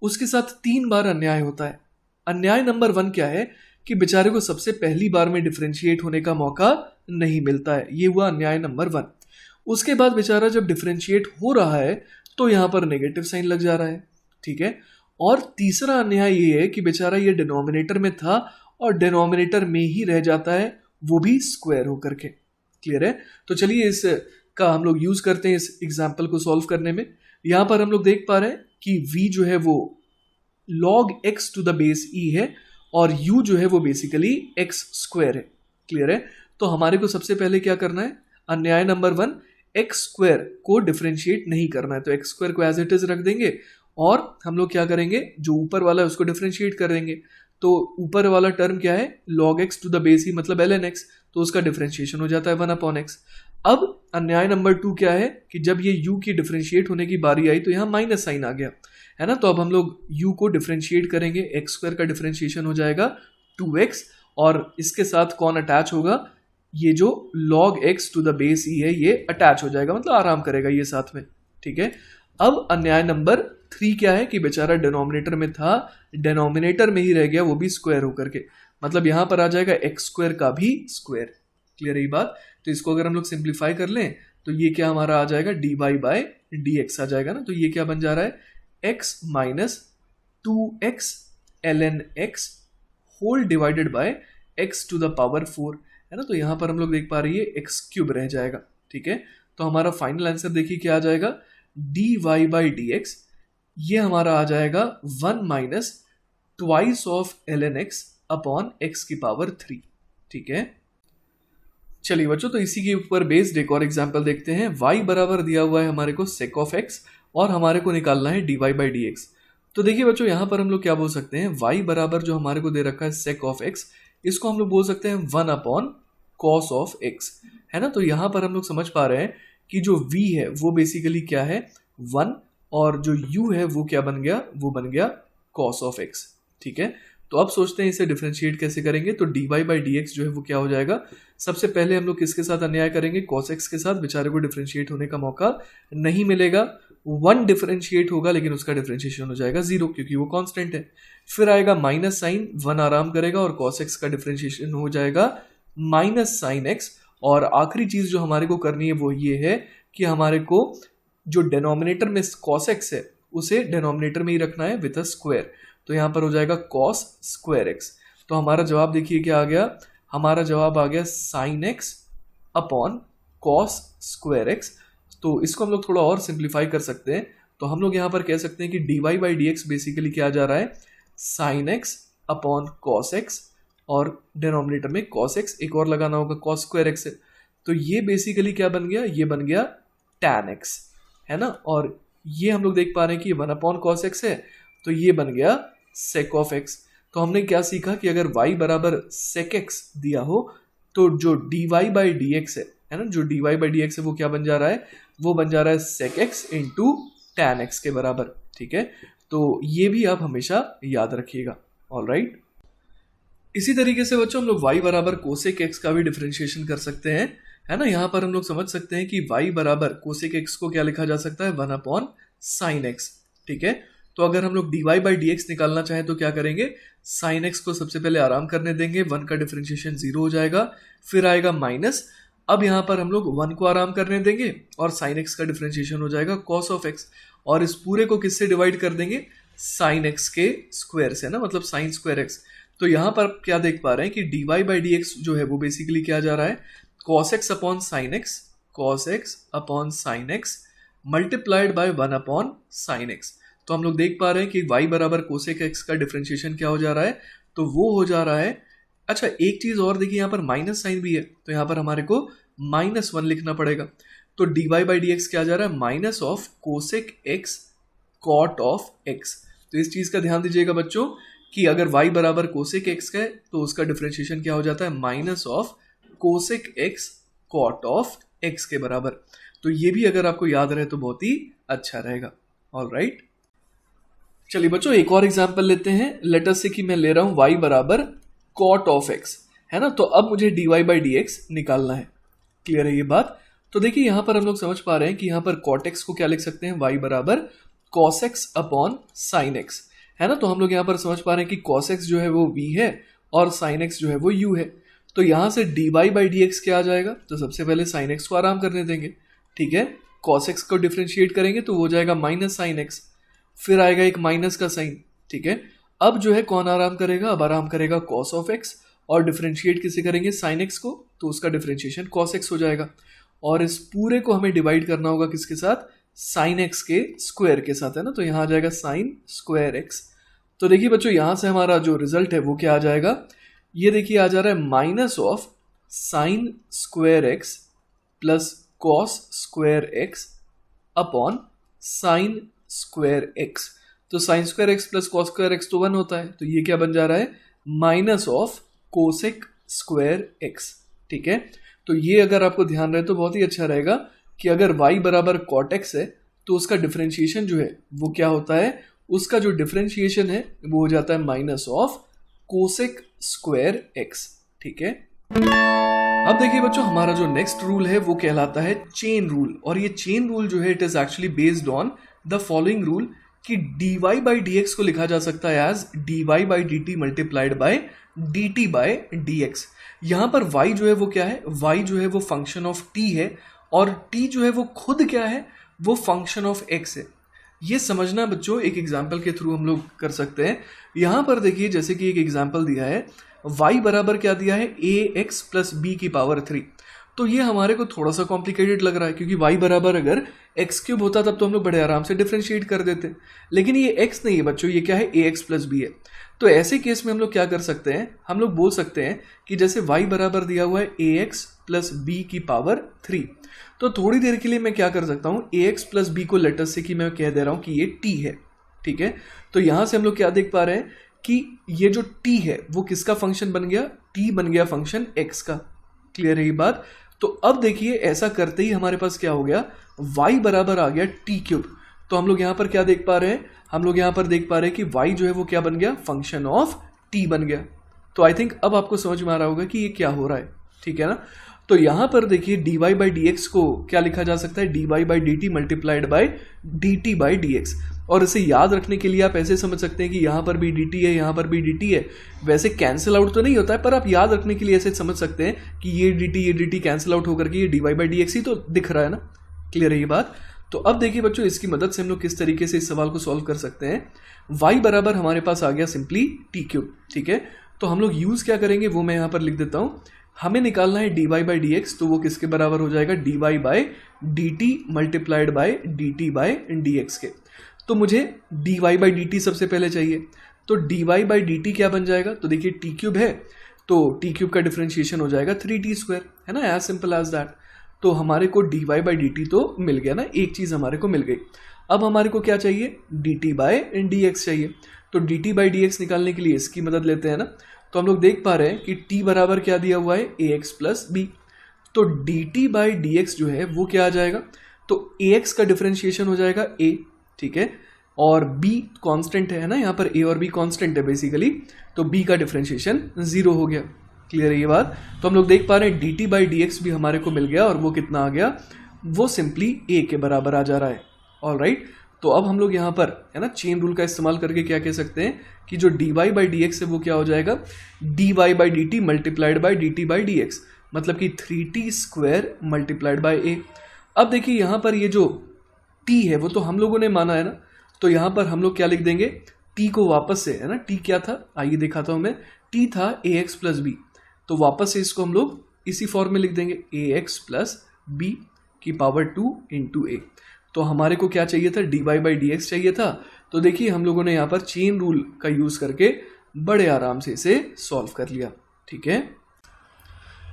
उसके साथ 3 बार अन्याय होता है। अन्याय नंबर 1 क्या है कि बेचारे को सबसे पहली बार में डिफरेंशिएट होने का मौका नहीं मिलता है, ये हुआ अन्याय नंबर 1। उसके बाद बेचारा जब डिफरेंशिएट हो रहा है तो यहाँ पर नेगेटिव साइन लग जा रहा है। ठीक है? और तीसरा अन्याय ये है कि बेचारा ये डिनोमिनेटर में था और डिनोमिनेटर में ही रह जाता है, वो भी स्क्वायर होकर के। क्लियर है? तो चलिए इस का हम लोग यूज करते हैं इस एग्जाम्पल को सॉल्व करने में। यहाँ पर हम लोग देख पा रहे हैं कि v जो है वो log x to the base e है और u जो है वो बेसिकली x स्क्वायर है। क्लियर है? तो हमारे को सबसे पहले क्या करना है, अन्याय नंबर 1 x स्क्वायर को डिफरेंशिएट नहीं करना है, तो x स्क्वायर को एज इट इज रख देंगे और हम लोग क्या करेंगे, जो ऊपर वाला है उसको डिफरेंशिएट कर देंगे। तो ऊपर वाला टर्म क्या है, log x to the base e मतलब ln x, तो उसका डिफरेंशिएशन हो जाता है 1 अपॉन x। अब अन्याय नंबर 2 क्या है कि जब ये u की डिफरेंशिएट होने की बारी आई तो यहाँ माइनस साइन आ गया, है ना, तो अब हम लोग u को डिफरेंशिएट करेंगे, x स्क्वायर का डिफरेंशिएशन हो जाएगा 2x और इसके साथ कौन अटैच होगा, ये जो log x to the base e है ये अटैच हो जाएगा, मतलब आराम करेगा ये साथ में। ठीक है। अब अन्याय नंबर 3 क्या है कि बेचारा डिनोमिनेटर में था, डिनोमिनेटर में ही रह गया, वो भी स्क्वायर होकर के, मतलब यहां पर आ जाएगा एक्स स्क्वायर का भी स्क्वायर। क्लियर है ये बात? तो इसको अगर हम लोग सिंप्लीफाई कर लें तो ये क्या हमारा आ जाएगा, d y by d x आ जाएगा ना। तो ये क्या बन जा रहा है, x minus 2x ln x whole divided by x to the power 4, है ना। तो यहां पर हम लोग देख पा रही है एक्स क्यूब रह जाएगा, ठीक है। तो हमारा फाइनल आंसर देखिए क्या आ जाएगा, d y by d x, ये हमारा आ जाएगा 1 minus twice of ln x upon x की पावर 3, ठीक है। चलिए बच्चों, तो इसी के ऊपर बेस्ड एक और एग्जांपल देखते हैं। y बराबर दिया हुआ है हमारे को sec ऑफ x और हमारे को निकालना है dy बाई डी एक्स। तो देखिए बच्चों, यहां पर हम लोग क्या बोल सकते हैं, y बराबर जो हमारे को दे रखा है sec ऑफ x, इसको हम लोग बोल सकते हैं 1 अपॉन cos ऑफ x, है ना। तो यहां पर हम लोग समझ पा रहे हैं कि जो v है वो बेसिकली क्या है 1, और जो u है वो क्या बन गया, वो बन गया cos ऑफ x, ठीक है। तो अब सोचते हैं इसे डिफरेंशिएट कैसे करेंगे। तो dy बाई डी एक्स जो है वो क्या हो जाएगा, सबसे पहले हम लोग किसके साथ अन्याय करेंगे, cos x के साथ। बेचारे को डिफरेंशिएट होने का मौका नहीं मिलेगा, 1 डिफरेंशिएट होगा लेकिन उसका डिफरेंशिएशन हो जाएगा 0 क्योंकि वो कांस्टेंट है। फिर आएगा माइनस साइन, 1 आराम करेगा और cos x का डिफरेंशिएशन हो जाएगा माइनस साइन x। और आखिरी चीज जो हमारे को करनी है वो ये है कि हमारे को जो डिनोमिनेटर में cos x है उसे डिनोमिनेटर में ही रखना है विद अ स्क्वायर। तो यहां पर हो जाएगा cos स्क्वायर x। तो हमारा जवाब देखिए क्या आ गया, हमारा जवाब आ गया sine x upon cos square x। तो इसको हम लोग थोड़ा और सिंप्लीफाई कर सकते हैं। तो हम लोग यहाँ पर कह सकते हैं कि dy by d x basically क्या जा रहा है, sine x upon cos x, और डिनोमिनेटर में cos x एक और लगाना होगा cos स्क्वायर x है। तो ये बेसिकली क्या बन गया, ये बन गया tan x, है ना। और ये हम लोग देख पा रहे हैं कि 1 अपॉन cos x है, तो ये बन गया sec ऑफ x। तो हमने क्या सीखा कि अगर y बराबर sec x दिया हो तो जो dy बाई डी एक्स है ना, जो dy बाई डी एक्स है वो क्या बन जा रहा है, वो बन जा रहा है sec x into tan x के बराबर, ठीक है। तो ये भी आप हमेशा याद रखिएगा, ऑलराइट। इसी तरीके से बच्चों हम लोग y बराबर कोसेक x का भी डिफरेंशिएशन कर सकते हैं, है ना। यहाँ पर हम लोग समझ सकते हैं कि y बराबर कोसेक x को क्या लिखा जा सकता है, 1 अपॉन साइन x, ठीक है। तो अगर हम लोग dy बाई डी एक्स निकालना चाहें तो क्या करेंगे, साइन x को सबसे पहले आराम करने देंगे, 1 का डिफरेंशिएशन 0 हो जाएगा, फिर आएगा माइनस। अब यहाँ पर हम लोग 1 को आराम करने देंगे और साइन x का डिफरेंशिएशन हो जाएगा cos ऑफ x, और इस पूरे को किससे डिवाइड कर देंगे, साइन x के स्क्वायर से ना, मतलब साइन स्क्वायर x। तो यहाँ पर क्या देख पा रहे हैं कि dy बाई डी एक्स जो है वो बेसिकली क्या जा रहा है, cos x upon sine x, cos x upon sine x multiplied by 1 upon sine x। तो हम लोग देख पा रहे हैं कि y बराबर कोसेक x का डिफरेंशिएशन क्या हो जा रहा है, तो वो हो जा रहा है, अच्छा एक चीज और देखिए, यहाँ पर माइनस साइन भी है तो यहाँ पर हमारे को -1 लिखना पड़ेगा। तो dy बाई डी एक्स क्या जा रहा है, minus of cosec x cot of x। तो इस चीज का ध्यान दीजिएगा बच्चों कि अगर y बराबर कोसेक x का है तो उसका डिफरेंशिएशन क्या हो जाता है, minus of cosec x cot of x के बराबर। तो ये भी अगर आपको याद रहे तो बहुत ही अच्छा रहेगा, ऑलराइट। चलिए बच्चों एक और एग्जांपल लेते हैं। लेट अस से कि मैं ले रहा हूं y बराबर कॉट ऑफ x, है ना। तो अब मुझे dy बाई डी एक्स निकालना है, क्लियर है ये बात। तो देखिए यहां पर हम लोग समझ पा रहे हैं कि यहां पर कॉट x को क्या लिख सकते हैं, y बराबर cos x upon sine x, है ना। तो हम लोग यहाँ पर समझ पा रहे हैं कि cos x जो है वो v है और sin x जो है वो u है। तो यहाँ से dy बाई डी एक्स क्या आ जाएगा, तो सबसे पहले sin x को आराम करने देंगे, ठीक है। cos x को डिफरेंशिएट करेंगे तो हो जाएगा माइनस साइन x, फिर आएगा एक माइनस का साइन, ठीक है। अब जो है कौन आराम करेगा, अब आराम करेगा cos ऑफ x, और डिफरेंशिएट किसे करेंगे, साइन x को, तो उसका डिफरेंशिएशन cos x हो जाएगा। और इस पूरे को हमें डिवाइड करना होगा किसके साथ, साइन x के स्क्वायर के साथ, है ना। तो यहाँ आ जाएगा साइन स्क्वायर x। तो देखिए बच्चों यहाँ से हमारा जो रिजल्ट है वो क्या आ जाएगा, ये देखिए आ जा रहा है minus of sine square x plus cos square x upon sine square x। तो sine square x plus cos square x तो 1 होता है, तो ये क्या बन जा रहा है, minus of cosec square x, ठीक है। तो ये अगर आपको ध्यान रहे तो बहुत ही अच्छा रहेगा कि अगर y बराबर कॉट x है तो उसका डिफरेंशिएशन जो है वो क्या होता है, उसका जो डिफरेंशिएशन है वो हो जाता है minus of cosec square x, ठीक है। अब देखिए बच्चों, हमारा जो नेक्स्ट रूल है वो कहलाता है चेन रूल, और ये चेन रूल जो है it is actually based on the following rule कि dy बाई डी एक्स को लिखा जा सकता है as dy by d t multiplied by d t by d x. यहाँ पर y जो है वो क्या है, y जो है वो फंक्शन ऑफ t है, और t जो है वो खुद क्या है, वो फंक्शन ऑफ x है। ये समझना बच्चों एक एग्जाम्पल के थ्रू हम लोग कर सकते हैं। यहाँ पर देखिए जैसे कि एक एग्जाम्पल दिया है, y बराबर क्या दिया है, ax प्लस बी की पावर 3। तो ये हमारे को थोड़ा सा कॉम्प्लिकेटेड लग रहा है, क्योंकि y बराबर अगर एक्स क्यूब होता तब तो हम लोग बड़े आराम से डिफरेंशिएट कर देते, लेकिन ये x नहीं है बच्चों, ये क्या है, ax प्लस बी है। तो ऐसे केस में हम लोग क्या कर सकते हैं, हम लोग बोल सकते हैं कि जैसे y बराबर दिया हुआ है ax प्लस बी की पावर 3, तो थोड़ी देर के लिए मैं क्या कर सकता हूँ, ax प्लस बी को लेटर से कि मैं कह दे रहा हूँ कि ये t है, ठीक है। तो यहां से हम लोग क्या देख पा रहे हैं कि ये जो t है वो किसका फंक्शन बन गया, t बन गया फंक्शन x का। क्लियर है ये बात। तो अब देखिए ऐसा करते ही हमारे पास क्या हो गया, y बराबर आ गया t क्यूब। तो हम लोग यहाँ पर क्या देख पा रहे हैं, हम लोग यहाँ पर देख पा रहे हैं कि y जो है वो क्या बन गया, फंक्शन ऑफ t बन गया। तो आई थिंक अब आपको समझ में आ रहा होगा कि ये क्या हो रहा है, ठीक है ना। तो यहाँ पर देखिए dy बाई डी एक्स को क्या लिखा जा सकता है, dy by d t multiplied by d t by d x. और इसे याद रखने के लिए आप ऐसे समझ सकते हैं कि यहाँ पर भी dt है, यहाँ पर भी dt है। वैसे कैंसिल आउट तो नहीं होता है, पर आप याद रखने के लिए ऐसे समझ सकते हैं कि ये dt कैंसिल आउट होकर के ये dy बाई डी एक्स ही तो दिख रहा है ना। क्लियर है ये बात। तो अब देखिए बच्चों, इसकी मदद से हम लोग किस तरीके से इस सवाल को सॉल्व कर सकते हैं। y बराबर हमारे पास आ गया सिंपली t क्यूब, ठीक है। तो हम लोग यूज क्या करेंगे वो मैं यहाँ पर लिख देता हूँ। हमें निकालना है dy बाई डी एक्स, तो वो किसके बराबर हो जाएगा, dy by d t multiplied by d t by d x के। तो मुझे dy बाई डी टी सबसे पहले चाहिए, तो dy बाई डी टी क्या बन जाएगा, तो देखिए t क्यूब है, तो t क्यूब का डिफरेंशिएशन हो जाएगा 3t स्क्वायर, है ना, एज सिंपल एज दैट। तो हमारे को dy बाई डी टी तो मिल गया ना, एक चीज हमारे को मिल गई। अब हमारे को क्या चाहिए, dt बाई डी एक्स चाहिए। तो dt बाई डी एक्स निकालने के लिए इसकी मदद लेते हैं ना। तो हम लोग देख पा रहे हैं कि t बराबर क्या दिया हुआ है, ax प्लस बी। तो dt बाई डी एक्स जो है वो क्या आ जाएगा, तो ax का डिफरेंशिएशन हो जाएगा a, ठीक है, और b कांस्टेंट है ना, यहाँ पर a और b कांस्टेंट है बेसिकली, तो b का डिफरेंशिएशन 0 हो गया। क्लियर है ये बात। तो हम लोग देख पा रहे हैं dt बाई डी एक्स भी हमारे को मिल गया, और वो कितना आ गया, वो सिंपली a के बराबर आ जा रहा है। ऑलराइट। तो अब हम लोग यहाँ पर है ना चेन रूल का इस्तेमाल करके क्या कह सकते हैं कि जो dy बाई डी एक्स है वो क्या हो जाएगा, dy by d t multiplied by d t by d x, मतलब कि 3t square multiplied by a। अब देखिए यहाँ पर ये जो t है वो तो हम लोगों ने माना है ना, तो यहाँ पर हम लोग क्या लिख देंगे, t को वापस से, है ना, t क्या था, आइए दिखाता हूँ मैं, t था ax प्लस बी, तो वापस से इसको हम लोग इसी फॉर्म में लिख देंगे, ax प्लस बी की पावर 2 इंटू a। तो हमारे को क्या चाहिए था, dy बाई डी एक्स चाहिए था। तो देखिए हम लोगों ने यहाँ पर चेन रूल का यूज करके बड़े आराम से इसे सॉल्व कर लिया, ठीक है।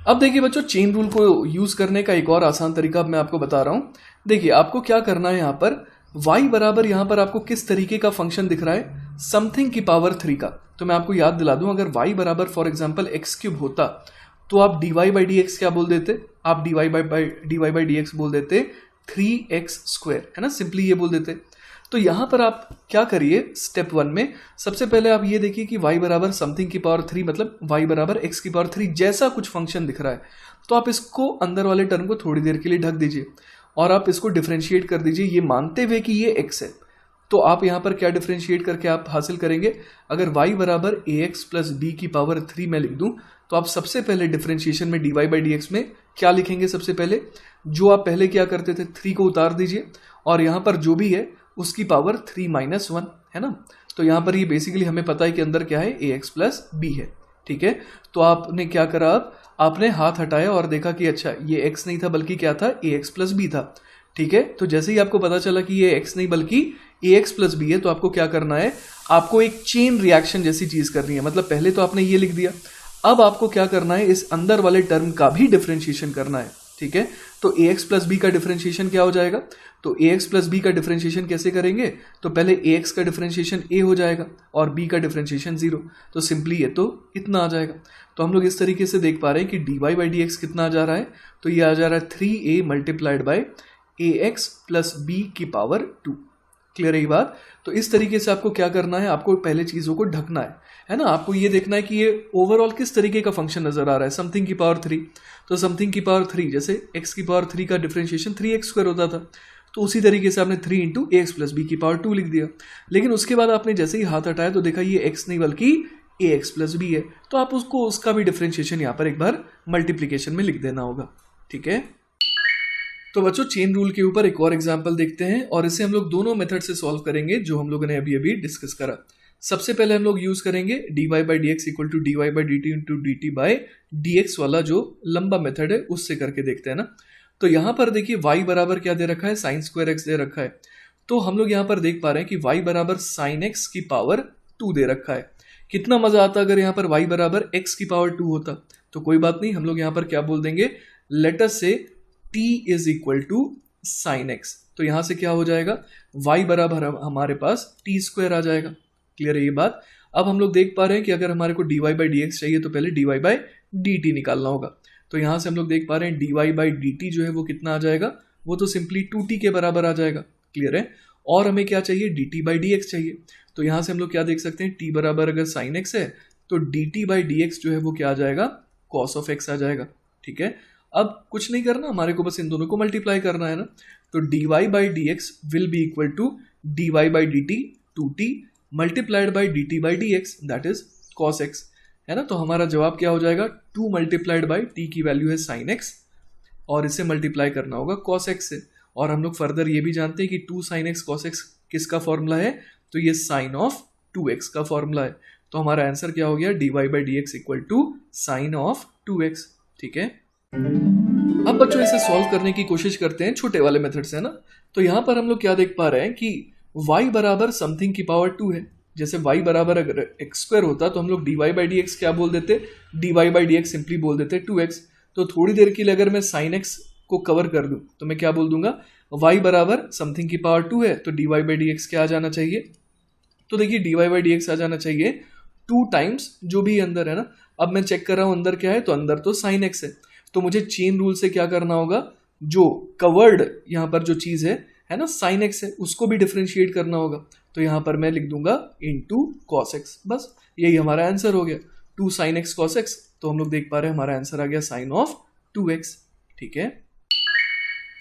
अब देखिए बच्चों, चेन रूल को यूज करने का एक और आसान तरीका मैं आपको बता रहा हूँ। देखिए आपको क्या करना है, यहाँ पर y बराबर, यहाँ पर आपको किस तरीके का फंक्शन दिख रहा है, समथिंग की पावर 3 का। तो मैं आपको याद दिला दूं, अगर y बराबर फॉर एग्जांपल x क्यूब होता तो आप dy बाई डी एक्स क्या बोल देते, आप dy बाई डी एक्स बोल देते 3x स्क्वायर, है ना, सिंपली ये बोल देते। तो यहाँ पर आप क्या करिए, स्टेप 1 में सबसे पहले आप ये देखिए कि y बराबर समथिंग की पावर 3, मतलब y बराबर x की पावर 3 जैसा कुछ फंक्शन दिख रहा है, तो आप इसको अंदर वाले टर्म को थोड़ी देर के लिए ढक दीजिए और आप इसको डिफरेंशिएट कर दीजिए, ये मानते हुए कि ये x है। तो आप यहाँ पर क्या डिफरेंशिएट करके आप हासिल करेंगे, अगर y बराबर ax प्लस बी की पावर 3 मैं लिख दूं, तो आप सबसे पहले डिफरेंशिएशन में dy बाई डी एक्स में क्या लिखेंगे, सबसे पहले जो आप पहले क्या करते थे 3 को उतार दीजिए, और यहाँ पर जो भी है उसकी पावर 3 माइनस 1, है ना। तो यहाँ पर ये बेसिकली हमें पता है कि अंदर क्या है, ax प्लस बी है, ठीक है। तो आपने क्या करा, आपने हाथ हटाया और देखा कि अच्छा ये x नहीं था बल्कि क्या था, ax प्लस बी था, ठीक है। तो जैसे ही आपको पता चला कि ये x नहीं बल्कि ax प्लस बी है, तो आपको क्या करना है, आपको एक चेन रिएक्शन जैसी चीज करनी है। मतलब पहले तो आपने ये लिख दिया, अब आपको क्या करना है, इस अंदर वाले टर्म का भी डिफरेंशिएशन करना है, ठीक है। तो ax प्लस बी का डिफरेंशिएशन क्या हो जाएगा, तो ax प्लस बी का डिफरेंशिएशन कैसे करेंगे, तो पहले ax का डिफरेंशिएशन a हो जाएगा और b का डिफरेंशिएशन 0, तो सिंपली ये तो इतना आ जाएगा। तो हम लोग इस तरीके से देख पा रहे हैं कि dy बाई डी एक्स कितना आ जा रहा है, तो ये आ जा रहा है 3a multiplied by ax plus b की पावर 2। क्लियर है ये बात? तो इस तरीके से आपको क्या करना है, आपको पहले चीज़ों को ढकना है ना। आपको ये देखना है कि ये ओवरऑल किस तरीके का फंक्शन नजर आ रहा है। समथिंग की पावर 3, तो समथिंग की पावर 3 जैसे x की पावर 3 का डिफरेंशिएशन 3x² होता था, तो उसी तरीके से आपने 3 इंटू ax प्लस बी की पावर 2 लिख दिया। लेकिन उसके बाद आपने जैसे ही हाथ हटाया तो देखा ये x नहीं बल्कि ax प्लस बी है, तो आप उसका भी डिफरेंशिएशन यहाँ पर एक बार मल्टीप्लीकेशन में लिख देना होगा। ठीक है, तो बच्चों चेन रूल के ऊपर एक और एग्जांपल देखते हैं और इसे हम लोग दोनों मेथड से सॉल्व करेंगे जो हम लोगों ने अभी अभी डिस्कस करा। सबसे पहले हम लोग यूज करेंगे dy by d x equal to d y by d t into d t by d x वाला जो लंबा मेथड है उससे करके देखते हैं ना। तो यहाँ पर देखिए y बराबर क्या दे रखा है, साइन स्क्वायर एक्स दे रखा है। तो हम लोग यहाँ पर देख पा रहे हैं कि y बराबर साइन एक्स की पावर 2 दे रखा है। कितना मजा आता अगर यहाँ पर y बराबर x की पावर 2 होता। तो कोई बात नहीं, हम लोग यहाँ पर क्या बोल देंगे, लेट अस से t is equal to sine x. तो यहां से क्या हो जाएगा, y बराबर हमारे पास t स्क्वायर आ जाएगा। क्लियर है ये बात? अब हम लोग देख पा रहे हैं कि अगर हमारे को dy बाई डी एक्स चाहिए तो पहले dy बाई डी टी निकालना होगा। तो यहां से हम लोग देख पा रहे हैं dy बाई डी टी जो है वो कितना आ जाएगा, वो तो सिंपली 2t के बराबर आ जाएगा। क्लियर है? और हमें क्या चाहिए, dt बाई डी एक्स चाहिए। तो यहां से हम लोग क्या देख सकते हैं, t बराबर अगर साइन एक्स है तो dt बाई डी एक्स जो है वो क्या आ जाएगा, कॉस ऑफ एक्स आ जाएगा। ठीक है, अब कुछ नहीं करना, हमारे को बस इन दोनों को मल्टीप्लाई करना है ना। तो dy by d x will be equal to dy by d t 2t multiplied by dt by d x that is cos x, है ना। तो हमारा जवाब क्या हो जाएगा, 2 मल्टीप्लाइड बाई t की वैल्यू है sin x और इसे मल्टीप्लाई करना होगा cos x से। और हम लोग फर्दर ये भी जानते हैं कि 2 sin x cos x किसका फॉर्मूला है, तो ये साइन ऑफ 2x का फॉर्मूला है। तो हमारा आंसर क्या हो गया, dy by d x equal to sine of 2x। ठीक है, अब बच्चों इसे सॉल्व करने की कोशिश करते हैं छोटे वाले मेथड से, है ना। तो यहां पर हम लोग क्या देख पा रहे हैं कि y बराबर समथिंग की पावर 2 है। जैसे y बराबर अगर एक्स स्क्वायर होता तो हम लोग dy बाई डी एक्स क्या बोल देते, dy by d x simply बोल देते 2x। तो थोड़ी देर के लिए अगर मैं sin x को कवर कर दूं तो मैं क्या बोल दूंगा, y बराबर समथिंग की पावर 2 है तो dy बाई डी एक्स क्या आ जाना चाहिए, तो देखिए dy बाई डी एक्स आ जाना चाहिए 2 टाइम्स जो भी अंदर है ना। अब मैं चेक कर रहा हूं अंदर क्या है, तो अंदर तो sin x है। तो मुझे चेन रूल से क्या करना होगा, जो कवर्ड यहाँ पर जो चीज है ना साइन एक्स है, उसको भी डिफरेंशिएट करना होगा। तो यहाँ पर मैं लिख दूंगा इनटू कॉस एक्स, बस यही हमारा आंसर हो गया, 2 sin x cos x। तो हम लोग देख पा रहे हैं हमारा आंसर आ गया साइन ऑफ 2x। ठीक है,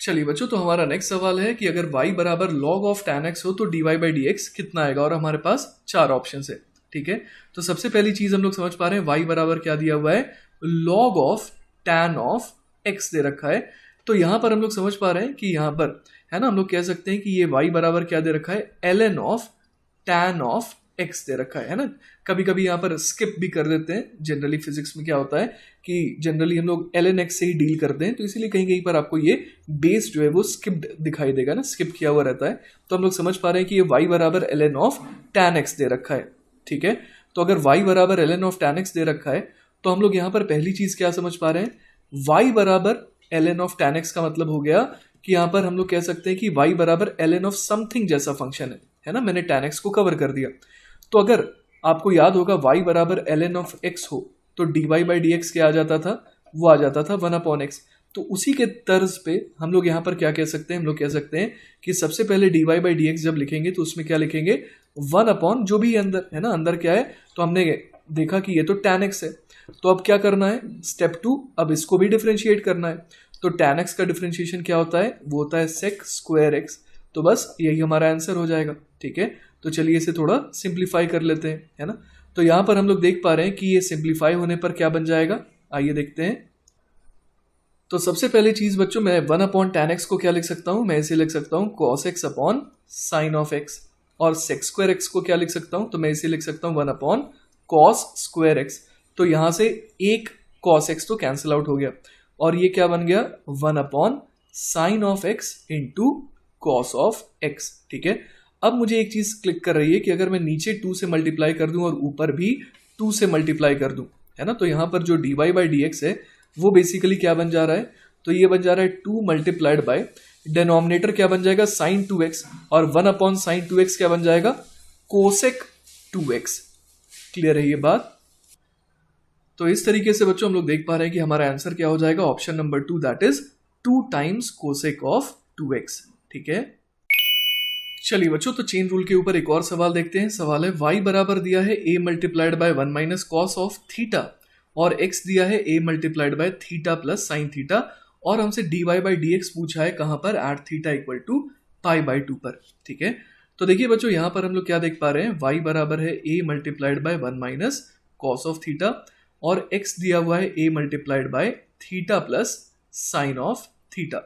चलिए बच्चों, तो हमारा नेक्स्ट सवाल है कि अगर y बराबर log ऑफ tan x हो तो dy बाई डी एक्स कितना आएगा, और हमारे पास 4 ऑप्शन है। ठीक है, तो सबसे पहली चीज हम लोग समझ पा रहे हैं y बराबर क्या दिया हुआ है, log of tan of x दे रखा है। तो यहां पर हम लोग समझ पा रहे हैं कि यहां पर है ना, हम लोग कह सकते हैं कि ये y बराबर क्या दे रखा है, ln of tan of x दे रखा है ना। कभी कभी यहाँ पर स्किप भी कर देते हैं, जनरली फिजिक्स में क्या होता है कि जनरली हम लोग ln x से ही डील करते हैं, तो इसीलिए कहीं कहीं पर आपको ये बेस जो है वो स्किप्ड दिखाई देगा ना, स्किप किया हुआ रहता है। तो हम लोग समझ पा रहे हैं कि ये y बराबर ln ऑफ tan x दे रखा है। ठीक है, तो अगर y बराबर ln ऑफ tan x दे रखा है तो हम लोग यहाँ पर पहली चीज क्या समझ पा रहे हैं, y बराबर ln ऑफ tan x का मतलब हो गया कि यहाँ पर हम लोग कह सकते हैं कि y बराबर ln ऑफ समथिंग जैसा फंक्शन है ना। मैंने tan x को कवर कर दिया। तो अगर आपको याद होगा y बराबर ln ऑफ x हो तो dy बाई डी एक्स क्या आ जाता था, वो आ जाता था 1/x। तो उसी के तर्ज पे हम लोग यहाँ पर क्या कह सकते हैं, हम लोग कह सकते हैं कि सबसे पहले dy बाई डी एक्स जब लिखेंगे तो उसमें क्या लिखेंगे, 1 जो भी अंदर है ना, अंदर क्या है, तो हमने देखा कि ये तो tan x है। तो अब क्या करना है, स्टेप 2, अब इसको भी डिफरेंशिएट करना है। तो tan x का डिफरेंशिएशन क्या होता है, वो होता है sec स्क्वायर x। तो बस यही हमारा आंसर हो जाएगा। ठीक है, तो चलिए इसे थोड़ा सिंप्लीफाई कर लेते हैं, है ना। तो यहाँ पर हम लोग देख पा रहे हैं कि ये सिंप्लीफाई होने पर क्या बन जाएगा, आइए देखते हैं। तो सबसे पहली चीज बच्चों, मैं 1/tan x को क्या लिख सकता हूँ, मैं इसे लिख सकता हूँ cos x upon sine of x। और sec स्क्वायर x को क्या लिख सकता हूँ, तो मैं इसे लिख सकता हूँ 1/cos स्क्वायर x। तो यहां से एक cos x तो कैंसिल आउट हो गया और ये क्या बन गया, 1/sin of x into cos of x। ठीक है, अब मुझे एक चीज क्लिक कर रही है कि अगर मैं नीचे 2 से मल्टीप्लाई कर दूं और ऊपर भी 2 से मल्टीप्लाई कर दूं, है ना, तो यहां पर जो dy बाई डी एक्स है वो बेसिकली क्या बन जा रहा है, तो ये बन जा रहा है 2 मल्टीप्लाइड बाय डिनोमिनेटर क्या बन जाएगा, sin 2x, और 1/sin 2x क्या बन जाएगा, कोसेक 2x। क्लियर है ये बात? तो इस तरीके से बच्चों हम लोग देख पा रहे हैं कि हमारा आंसर क्या हो जाएगा, option number 2 that is 2 times cosec of 2x। ठीक है, चलिए बच्चों, तो चेन रूल के ऊपर एक और सवाल देखते हैं। सवाल है y बराबर दिया है a multiplied by 1 minus cos of theta और x दिया है a multiplied by theta plus sine theta और हमसे dy बाई डी एक्स पूछा है कहाँ पर, at theta equal to pi by 2 पर। ठीक है, तो देखिए बच्चों यहाँ पर हम लोग क्या देख पा रहे हैं, y बराबर है a multiplied by 1 minus cos of theta और x दिया हुआ है a multiplied by theta plus sign of theta.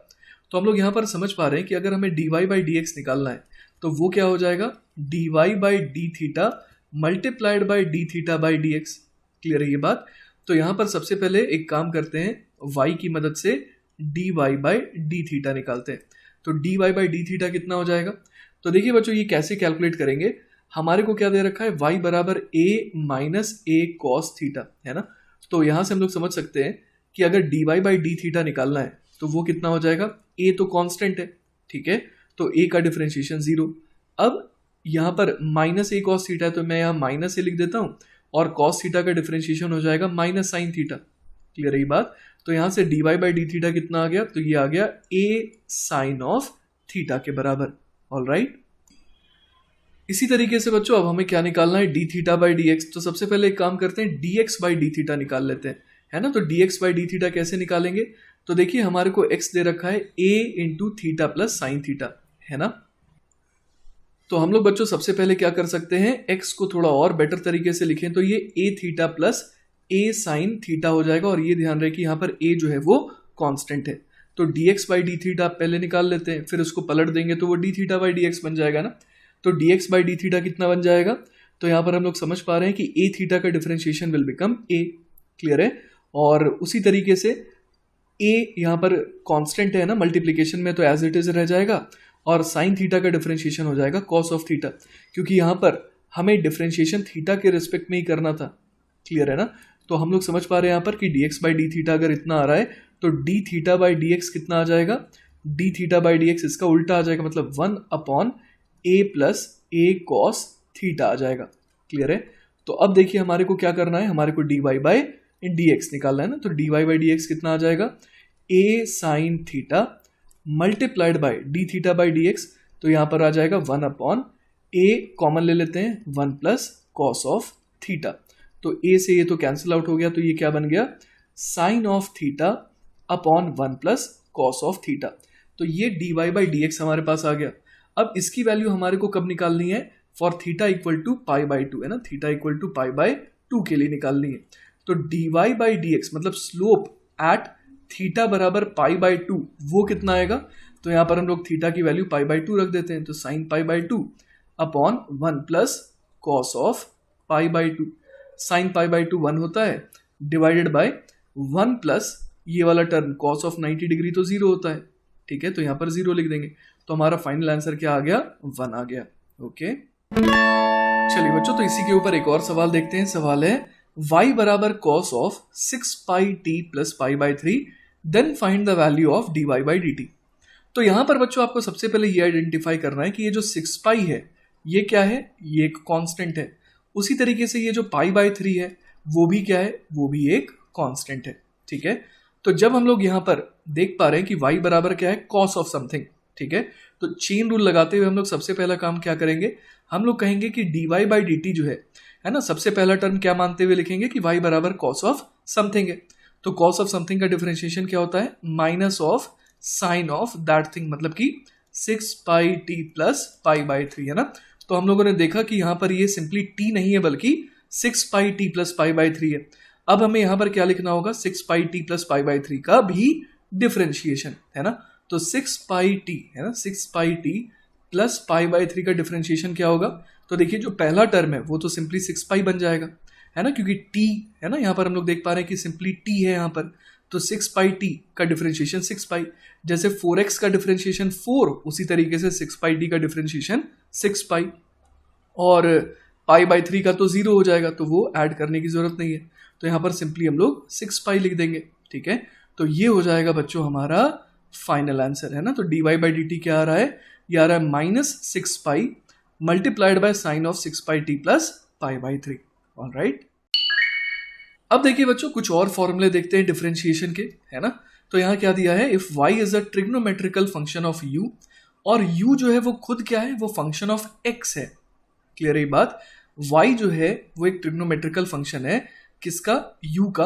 तो हम लोग यहाँ पर समझ पा रहे हैं कि अगर हमें dy बाई डी एक्स निकालना है तो वो क्या हो जाएगा, dy by D theta multiplied by D theta by d x. Clear है ये बात? तो यहाँ पर सबसे पहले एक काम करते हैं, y की मदद से dy बाई डी थीटा निकालते हैं। तो dy बाई डी थीटा कितना हो जाएगा, तो देखिए बच्चों ये कैसे कैलकुलेट करेंगे। हमारे को क्या दे रखा है, y बराबर a minus a cos theta, है ना। तो यहाँ से हम लोग समझ सकते हैं कि अगर dy बाई डी थीटा निकालना है तो वो कितना हो जाएगा, a तो कांस्टेंट है, ठीक है, तो a का डिफरेंशिएशन 0। अब यहाँ पर माइनस a कॉस थीटा है तो मैं यहाँ माइनस a लिख देता हूँ और कॉस थीटा का डिफरेंशिएशन हो जाएगा माइनस साइन थीटा। क्लियर है ये बात? तो यहाँ से dy बाई डी थीटा कितना आ गया, तो ये आ गया a साइन ऑफ थीटा के बराबर। ऑलराइट, इसी तरीके से बच्चों अब हमें क्या निकालना है, D theta by d x. तो सबसे पहले एक काम करते हैं, D x by D theta निकाल लेते हैं, है ना। तो D x by D theta कैसे निकालेंगे, तो देखिए हमारे को x दे रखा है a into theta plus sine theta, है ना। तो हम लोग बच्चों सबसे पहले क्या कर सकते हैं, x को थोड़ा और बेटर तरीके से लिखें तो ये a theta plus a sine theta हो जाएगा और ये ध्यान रहे कि यहाँ पर a जो है वो कांस्टेंट है। तो dx बाई डी थीटा पहले निकाल लेते हैं, फिर उसको पलट देंगे तो वो d theta by d x बन जाएगा ना। तो dx बाई डी थीटा कितना बन जाएगा, तो यहाँ पर हम लोग समझ पा रहे हैं कि a थीटा का differentiation will become a। Clear है? और उसी तरीके से a यहाँ पर कांस्टेंट है ना मल्टीप्लिकेशन में, तो एज इट इज रह जाएगा और साइन थीटा का डिफरेंशिएशन हो जाएगा कॉस ऑफ थीटा, क्योंकि यहाँ पर हमें डिफरेंशिएशन थीटा के रिस्पेक्ट में ही करना था। क्लियर है ना? तो हम लोग समझ पा रहे हैं यहाँ पर कि dx बाई डी थीटा अगर इतना आ रहा है तो d theta by d x कितना आ जाएगा, d theta by d x इसका उल्टा आ जाएगा, मतलब 1 upon a plus a cos theta आ जाएगा। क्लियर है? तो अब देखिए हमारे को क्या करना है, हमारे को dy बाई डी एक्स निकालना है ना। तो dy बाई डी एक्स कितना आ जाएगा, a sine theta multiplied by D theta by d x. तो यहाँ पर आ जाएगा 1 अपॉन a, कॉमन ले लेते हैं, 1 प्लस कॉस ऑफ थीटा। तो a से ये तो कैंसिल आउट हो गया, तो ये क्या बन गया, sine of theta upon 1 plus cos of theta. तो ये dy बाई डी एक्स हमारे पास आ गया। अब इसकी वैल्यू हमारे को कब निकालनी है, for theta equal to pi by 2, है ना, theta equal to pi by 2 के लिए निकालनी है। तो dy बाई डी एक्स मतलब स्लोप एट थीटा बराबर पाई बाई 2, वो कितना आएगा, तो यहाँ पर हम लोग थीटा की वैल्यू पाई बाई 2 रख देते हैं, तो sine pi by 2 upon 1 plus cos of pi by 2। Sine pi by 2 1 होता है, डिवाइडेड बाय 1 प्लस ये वाला टर्म कॉस ऑफ 90 डिग्री तो 0 होता है। ठीक है, तो यहाँ पर 0 लिख देंगे, तो हमारा फाइनल आंसर क्या आ गया, 1 आ गया। ओके, चलिए बच्चों, तो इसी के ऊपर एक और सवाल देखते हैं। सवाल है y बराबर cos of 6 pi t plus pi by 3, then find the value of dy by dt। तो यहाँ पर बच्चों आपको सबसे पहले ये आइडेंटिफाई करना है कि ये जो 6 पाई है ये क्या है, ये एक कांस्टेंट है। उसी तरीके से ये जो पाई बाई 3 है वो भी क्या है, वो भी एक कांस्टेंट है। ठीक है, तो जब हम लोग यहाँ पर देख पा रहे हैं कि y बराबर क्या है, cos ऑफ समथिंग। ठीक है, तो चेन रूल लगाते हुए हम लोग सबसे पहला काम क्या करेंगे, हम लोग कहेंगे कि dy बाई dt जो है ना, सबसे पहला टर्म क्या मानते हुए लिखेंगे कि y बराबर cos ऑफ समथिंग है। तो cos ऑफ समथिंग का डिफरेंशिएशन क्या होता है, minus of sine of that thing, मतलब कि 6 pi t plus pi by 3, है ना। तो हम लोगों ने देखा कि यहाँ पर ये सिंपली t नहीं है बल्कि 6 pi t plus pi by 3 है। अब हमें यहाँ पर क्या लिखना होगा, 6 pi t plus pi by 3 का भी डिफरेंशिएशन, है ना। तो 6 पाई t, है ना, 6 pi t plus pi by 3 का डिफरेंशिएशन क्या होगा, तो देखिए जो पहला टर्म है वो तो सिंपली 6 पाई बन जाएगा, है ना, क्योंकि t है ना, यहाँ पर हम लोग देख पा रहे हैं कि सिंपली t है यहाँ पर। तो 6 पाई t का डिफरेंशिएशन 6 पाई, जैसे 4x का डिफरेंशिएशन 4, उसी तरीके से 6 पाई t का डिफरेंशिएशन 6 पाई, और पाई बाई 3 का तो 0 हो जाएगा, तो वो ऐड करने की जरूरत नहीं है। तो यहाँ पर सिंपली हम लोग 6 पाई लिख देंगे। ठीक है, तो ये हो जाएगा बच्चों हमारा फाइनल आंसर, है ना। तो dy बाई डी टी क्या आ रहा है, ये आ रहा है minus 6 pi multiplied by sine of 6 pi t plus pi by 3। Alright, अब देखिए बच्चों कुछ और फॉर्मूले देखते हैं डिफरेंशिएशन के, है ना। तो यहाँ क्या दिया है, if y is a trigonometrical function of u और u जो है वो खुद क्या है, वो फंक्शन ऑफ x है। क्लियर है ये बात। y जो है वो एक ट्रिग्नोमेट्रिकल फंक्शन है, किसका, u का,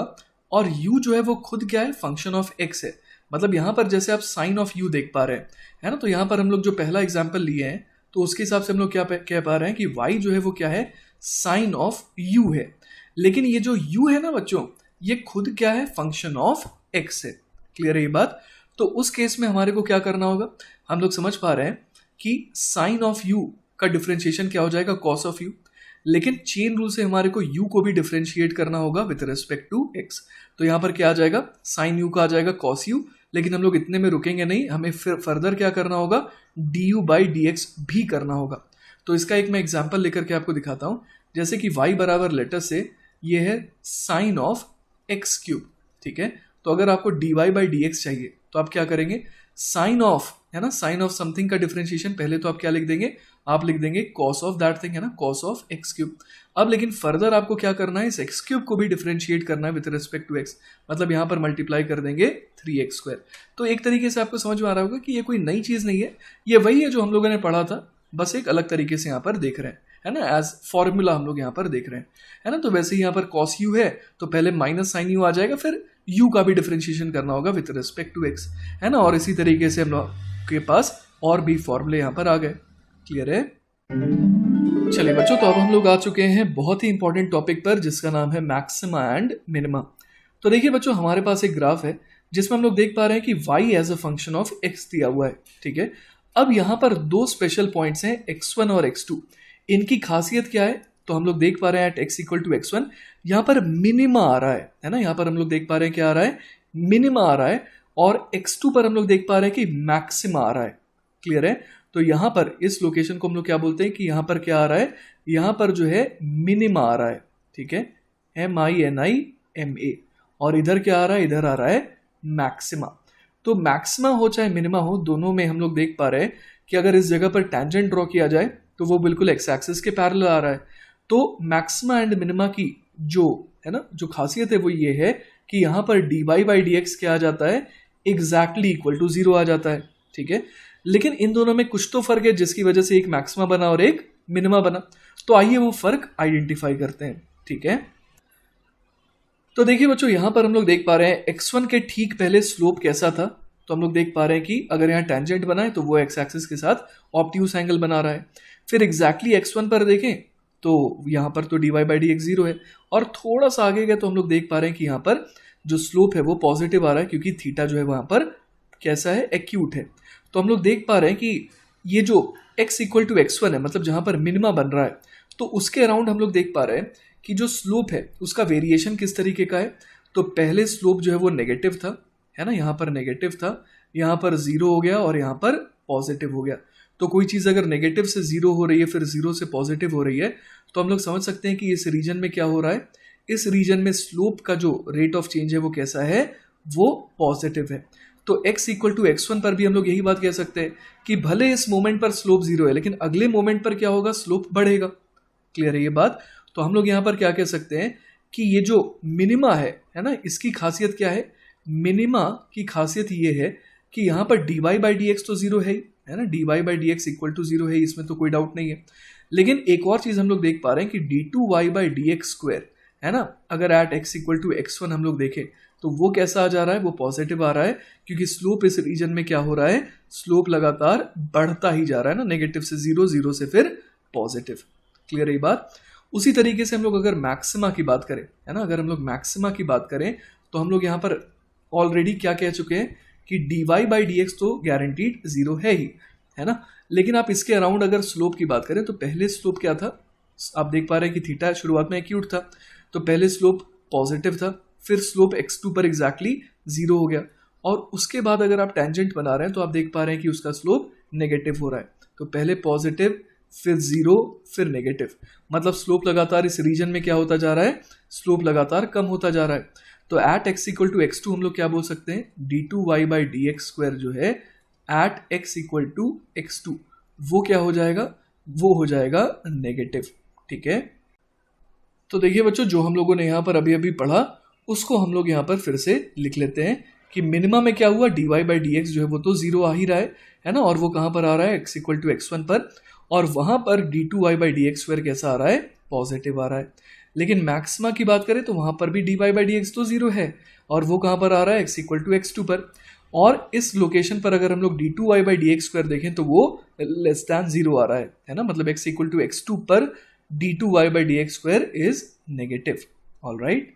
और u जो है वो खुद क्या है, फंक्शन ऑफ x है। मतलब यहाँ पर जैसे आप साइन ऑफ u देख पा रहे हैं, है ना, तो यहाँ पर हम लोग जो पहला एग्जाम्पल लिए हैं तो उसके हिसाब से हम लोग क्या कह पा रहे हैं कि y जो है वो क्या है, साइन ऑफ u है। लेकिन ये जो u है ना बच्चों, ये खुद क्या है, फंक्शन ऑफ x है। क्लियर है ये बात। तो उस केस में हमारे को क्या करना होगा, हम लोग समझ पा रहे हैं कि साइन ऑफ u का डिफरेंशिएशन क्या हो जाएगा, कॉस ऑफ u। लेकिन चेन रूल से हमारे को u को भी डिफरेंशिएट करना होगा विद रिस्पेक्ट टू x। तो यहाँ पर क्या आ जाएगा, साइन u का आ जाएगा कॉस u। लेकिन हम लोग इतने में रुकेंगे नहीं, हमें फिर फर्दर क्या करना होगा, du बाई dx भी करना होगा। तो इसका एक मैं एग्जाम्पल लेकर के आपको दिखाता हूँ। जैसे कि y बराबर लेटर से ये है साइन ऑफ एक्स क्यूब, ठीक है। तो अगर आपको dy बाई dx चाहिए तो आप क्या करेंगे, साइन ऑफ, है ना, साइन ऑफ समथिंग का डिफरेंशिएशन पहले तो आप क्या लिख देंगे, आप लिख देंगे कॉस ऑफ दैट थिंग, है ना, कॉस ऑफ एक्स क्यूब। अब लेकिन फर्दर आपको क्या करना है, इस एक्स क्यूब को भी डिफरेंशिएट करना है विद रिस्पेक्ट टू एक्स। मतलब यहाँ पर मल्टीप्लाई कर देंगे 3x²। तो एक तरीके से आपको समझ में आ रहा होगा कि ये कोई नई चीज़ नहीं है, ये वही है जो हम लोगों ने पढ़ा था, बस एक अलग तरीके से यहाँ पर देख रहे हैं, है ना, एज फॉर्मूला हम लोग यहाँ पर देख रहे हैं, है ना। तो वैसे ही यहाँ पर कॉस यू है तो पहले माइनस साइन यू आ जाएगा, फिर u का भी डिफरेंशिएशन करना होगा विद रिस्पेक्ट टू x, है ना। और इसी तरीके से हम लोग के पास और भी फॉर्मूले यहाँ पर आ गए। क्लियर है। चलिए बच्चों, तो अब हम लोग आ चुके हैं बहुत ही इंपॉर्टेंट टॉपिक पर, जिसका नाम है मैक्सिमा एंड मिनिमा। तो देखिए बच्चों, हमारे पास एक ग्राफ है जिसमें हम लोग देख पा रहे हैं कि y as a function of x दिया हुआ है, ठीक है। अब यहाँ पर दो स्पेशल पॉइंट्स हैं x1 और x2। इनकी खासियत क्या है, तो हम लोग देख पा रहे हैं at x equal to x1 यहाँ पर मिनिमा आ रहा है ना। यहाँ पर हम लोग देख पा रहे हैं क्या आ रहा है, मिनिमा आ रहा है। और x2 पर हम लोग देख पा रहे हैं कि मैक्सिमा आ रहा है। क्लियर है। तो यहाँ पर इस लोकेशन को हम लोग क्या बोलते हैं कि यहाँ पर क्या आ रहा है, यहाँ पर जो है मिनिमा आ रहा है, ठीक है, MINIMA। और इधर क्या आ रहा है, इधर आ रहा है मैक्सिमा। तो मैक्सिमा हो चाहे मिनिमा हो, दोनों में हम लोग देख पा रहे हैं कि अगर इस जगह पर टेंजेंट ड्रॉ किया जाए तो वो बिल्कुल एक्स एक्सिस के पैरेलल आ रहा है। तो मैक्सिमा एंड मिनिमा की जो है ना, जो खासियत है वो ये है कि यहाँ पर dy बाई dx क्या आ जाता है, एग्जैक्टली इक्वल टू 0 आ जाता है, ठीक है। लेकिन इन दोनों में कुछ तो फर्क है जिसकी वजह से एक मैक्सिमा बना और एक मिनिमा बना। तो आइए वो फर्क आइडेंटिफाई करते हैं, ठीक है। तो देखिए बच्चों, यहाँ पर हम लोग देख पा रहे हैं x1 के ठीक पहले स्लोप कैसा था। तो हम लोग देख पा रहे हैं कि अगर यहाँ टेंजेंट बना है तो वो एक्स एक्सिस के साथ ऑब्ट्यूज एंगल बना रहा है। फिर एग्जैक्टली x1 पर देखें तो यहाँ पर तो dy बाई dx 0 है। और थोड़ा सा आगे गए तो हम लोग देख पा रहे हैं कि यहाँ पर जो स्लोप है वो पॉजिटिव आ रहा है, क्योंकि थीटा जो है वहाँ पर कैसा है, एक्यूट है। तो हम लोग देख पा रहे हैं कि ये जो x इक्वल टू x1 है, मतलब जहाँ पर मिनिमा बन रहा है, तो उसके अराउंड हम लोग देख पा रहे हैं कि जो स्लोप है उसका वेरिएशन किस तरीके का है। तो पहले स्लोप जो है वो नेगेटिव था, है ना, यहाँ पर नेगेटिव था, यहाँ पर 0 हो गया और यहाँ पर पॉजिटिव हो गया। तो कोई चीज़ अगर नेगेटिव से 0 हो रही है फिर 0 से पॉजिटिव हो रही है, तो हम लोग समझ सकते हैं कि इस रीजन में क्या हो रहा है, इस रीजन में स्लोप का जो रेट ऑफ चेंज है वो कैसा है, वो पॉजिटिव है। तो x इक्वल टू x1 पर भी हम लोग यही बात कह सकते हैं कि भले इस मोमेंट पर स्लोप 0 है, लेकिन अगले मोमेंट पर क्या होगा, स्लोप बढ़ेगा। क्लियर है ये बात। तो हम लोग यहाँ पर क्या कह सकते हैं कि ये जो मिनिमा है ना, इसकी खासियत क्या है, मिनिमा की खासियत ये है कि यहाँ पर dy बाई dx तो 0 है ना, dy by dx equal to 0 है, इसमें तो कोई डाउट नहीं है। लेकिन एक और चीज़ हम लोग देख पा रहे हैं कि d2y बाई dx स्क्वायर, है ना, अगर eight x equal to x1 हम लोग देखें तो वो कैसा आ जा रहा है, वो पॉजिटिव आ रहा है, क्योंकि स्लोप इस रीजन में क्या हो रहा है, स्लोप लगातार बढ़ता ही जा रहा है ना, नेगेटिव से 0, 0 से फिर पॉजिटिव। क्लियर है ये बात। उसी तरीके से हम लोग अगर मैक्सिमा की बात करें, है ना, अगर हम लोग मैक्सिमा की बात करें तो हम लोग यहाँ पर ऑलरेडी क्या कह चुके हैं कि dy बाई dx तो गारंटीड 0 है ही, है ना। लेकिन आप इसके अराउंड अगर स्लोप की बात करें तो पहले स्लोप क्या था, आप देख पा रहे हैं कि थीटा शुरुआत में एक्यूट था, तो पहले स्लोप पॉजिटिव था, फिर स्लोप x2 पर एग्जैक्टली 0 हो गया, और उसके बाद अगर आप टेंजेंट बना रहे हैं तो आप देख पा रहे हैं कि उसका स्लोप नेगेटिव हो रहा है। तो पहले पॉजिटिव, फिर 0, फिर नेगेटिव, मतलब स्लोप लगातार इस रीजन में क्या होता जा रहा है, स्लोप लगातार कम होता जा रहा है। तो eight x equal to x2 हम लोग क्या बोल सकते हैं, d2y बाई dx स्क्वायर जो है eight x equal to x2 वो क्या हो जाएगा, वो हो जाएगा नेगेटिव, ठीक है। तो देखिए बच्चों, जो हम लोगों ने यहाँ पर अभी अभी पढ़ा उसको हम लोग यहाँ पर फिर से लिख लेते हैं कि मिनिमा में क्या हुआ, dy बाई डी एक्स जो है वो तो जीरो आ ही रहा है ना, और वो कहाँ पर आ रहा है, x इक्वल टू x1 पर, और वहाँ पर d2y by d x square कैसा आ रहा है, पॉजिटिव आ रहा है। लेकिन मैक्सिमा की बात करें तो वहाँ पर भी dy बाई डी एक्स तो जीरो है, और वो कहाँ पर आ रहा है, x इक्वल टू x2 पर। और इस लोकेशन पर अगर हम लोग d2y by d x square देखें तो वो लेस दैन जीरो आ रहा है ना, मतलब x इक्वल टू x2 पर d2y by d x square is negative. Alright,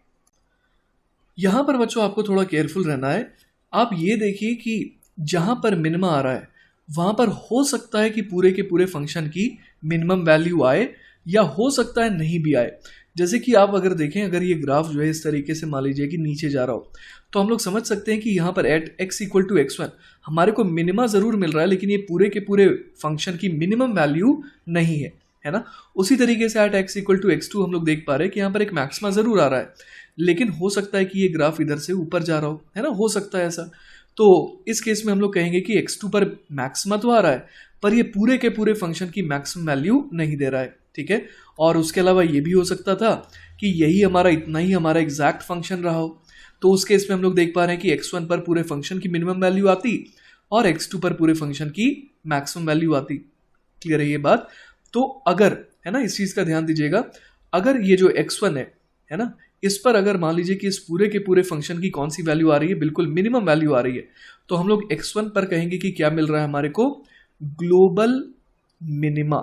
यहां पर बच्चों आपको थोड़ा केयरफुल रहना है। आप ये देखिए कि जहां पर मिनिमा आ रहा है वहां पर हो सकता है कि पूरे के पूरे फंक्शन की मिनिमम वैल्यू आए, या हो सकता है नहीं भी आए। जैसे कि आप अगर देखें, अगर ये ग्राफ जो है इस तरीके से मान लीजिए कि नीचे जा रहा हो, तो हम लोग समझ सकते हैं कि यहाँ पर eight x equal to x1 हमारे को मिनिमा ज़रूर मिल रहा है, लेकिन ये पूरे के पूरे फंक्शन की मिनिमम वैल्यू नहीं है ना। उसी तरीके से eight x equal to x2 हम लोग देख पा रहे हैं कि यहाँ पर एक मैक्सिमा ज़रूर आ रहा है, लेकिन हो सकता है कि ये ग्राफ इधर से ऊपर जा रहा हो, है ना, हो सकता है ऐसा। तो इस केस में हम लोग कहेंगे कि x2 पर मैक्सिमा तो आ रहा है, पर ये पूरे के पूरे फंक्शन की मैक्सिमम वैल्यू नहीं दे रहा है, ठीक है। और उसके अलावा ये भी हो सकता था कि यही हमारा इतना ही हमारा एग्जैक्ट फंक्शन रहा हो, तो उस केस में हम लोग देख पा रहे हैं कि x1 पर पूरे फंक्शन की मिनिमम वैल्यू आती और x2 पर पूरे फंक्शन की मैक्सिमम वैल्यू आती। क्लियर है ये बात। तो अगर, है ना, इस चीज़ का ध्यान दीजिएगा, अगर ये जो x1 है ना, इस पर अगर मान लीजिए कि इस पूरे के पूरे फंक्शन की कौन सी वैल्यू आ रही है, बिल्कुल मिनिमम वैल्यू आ रही है, तो हम लोग x1 पर कहेंगे कि क्या मिल रहा है हमारे को, ग्लोबल मिनिमा।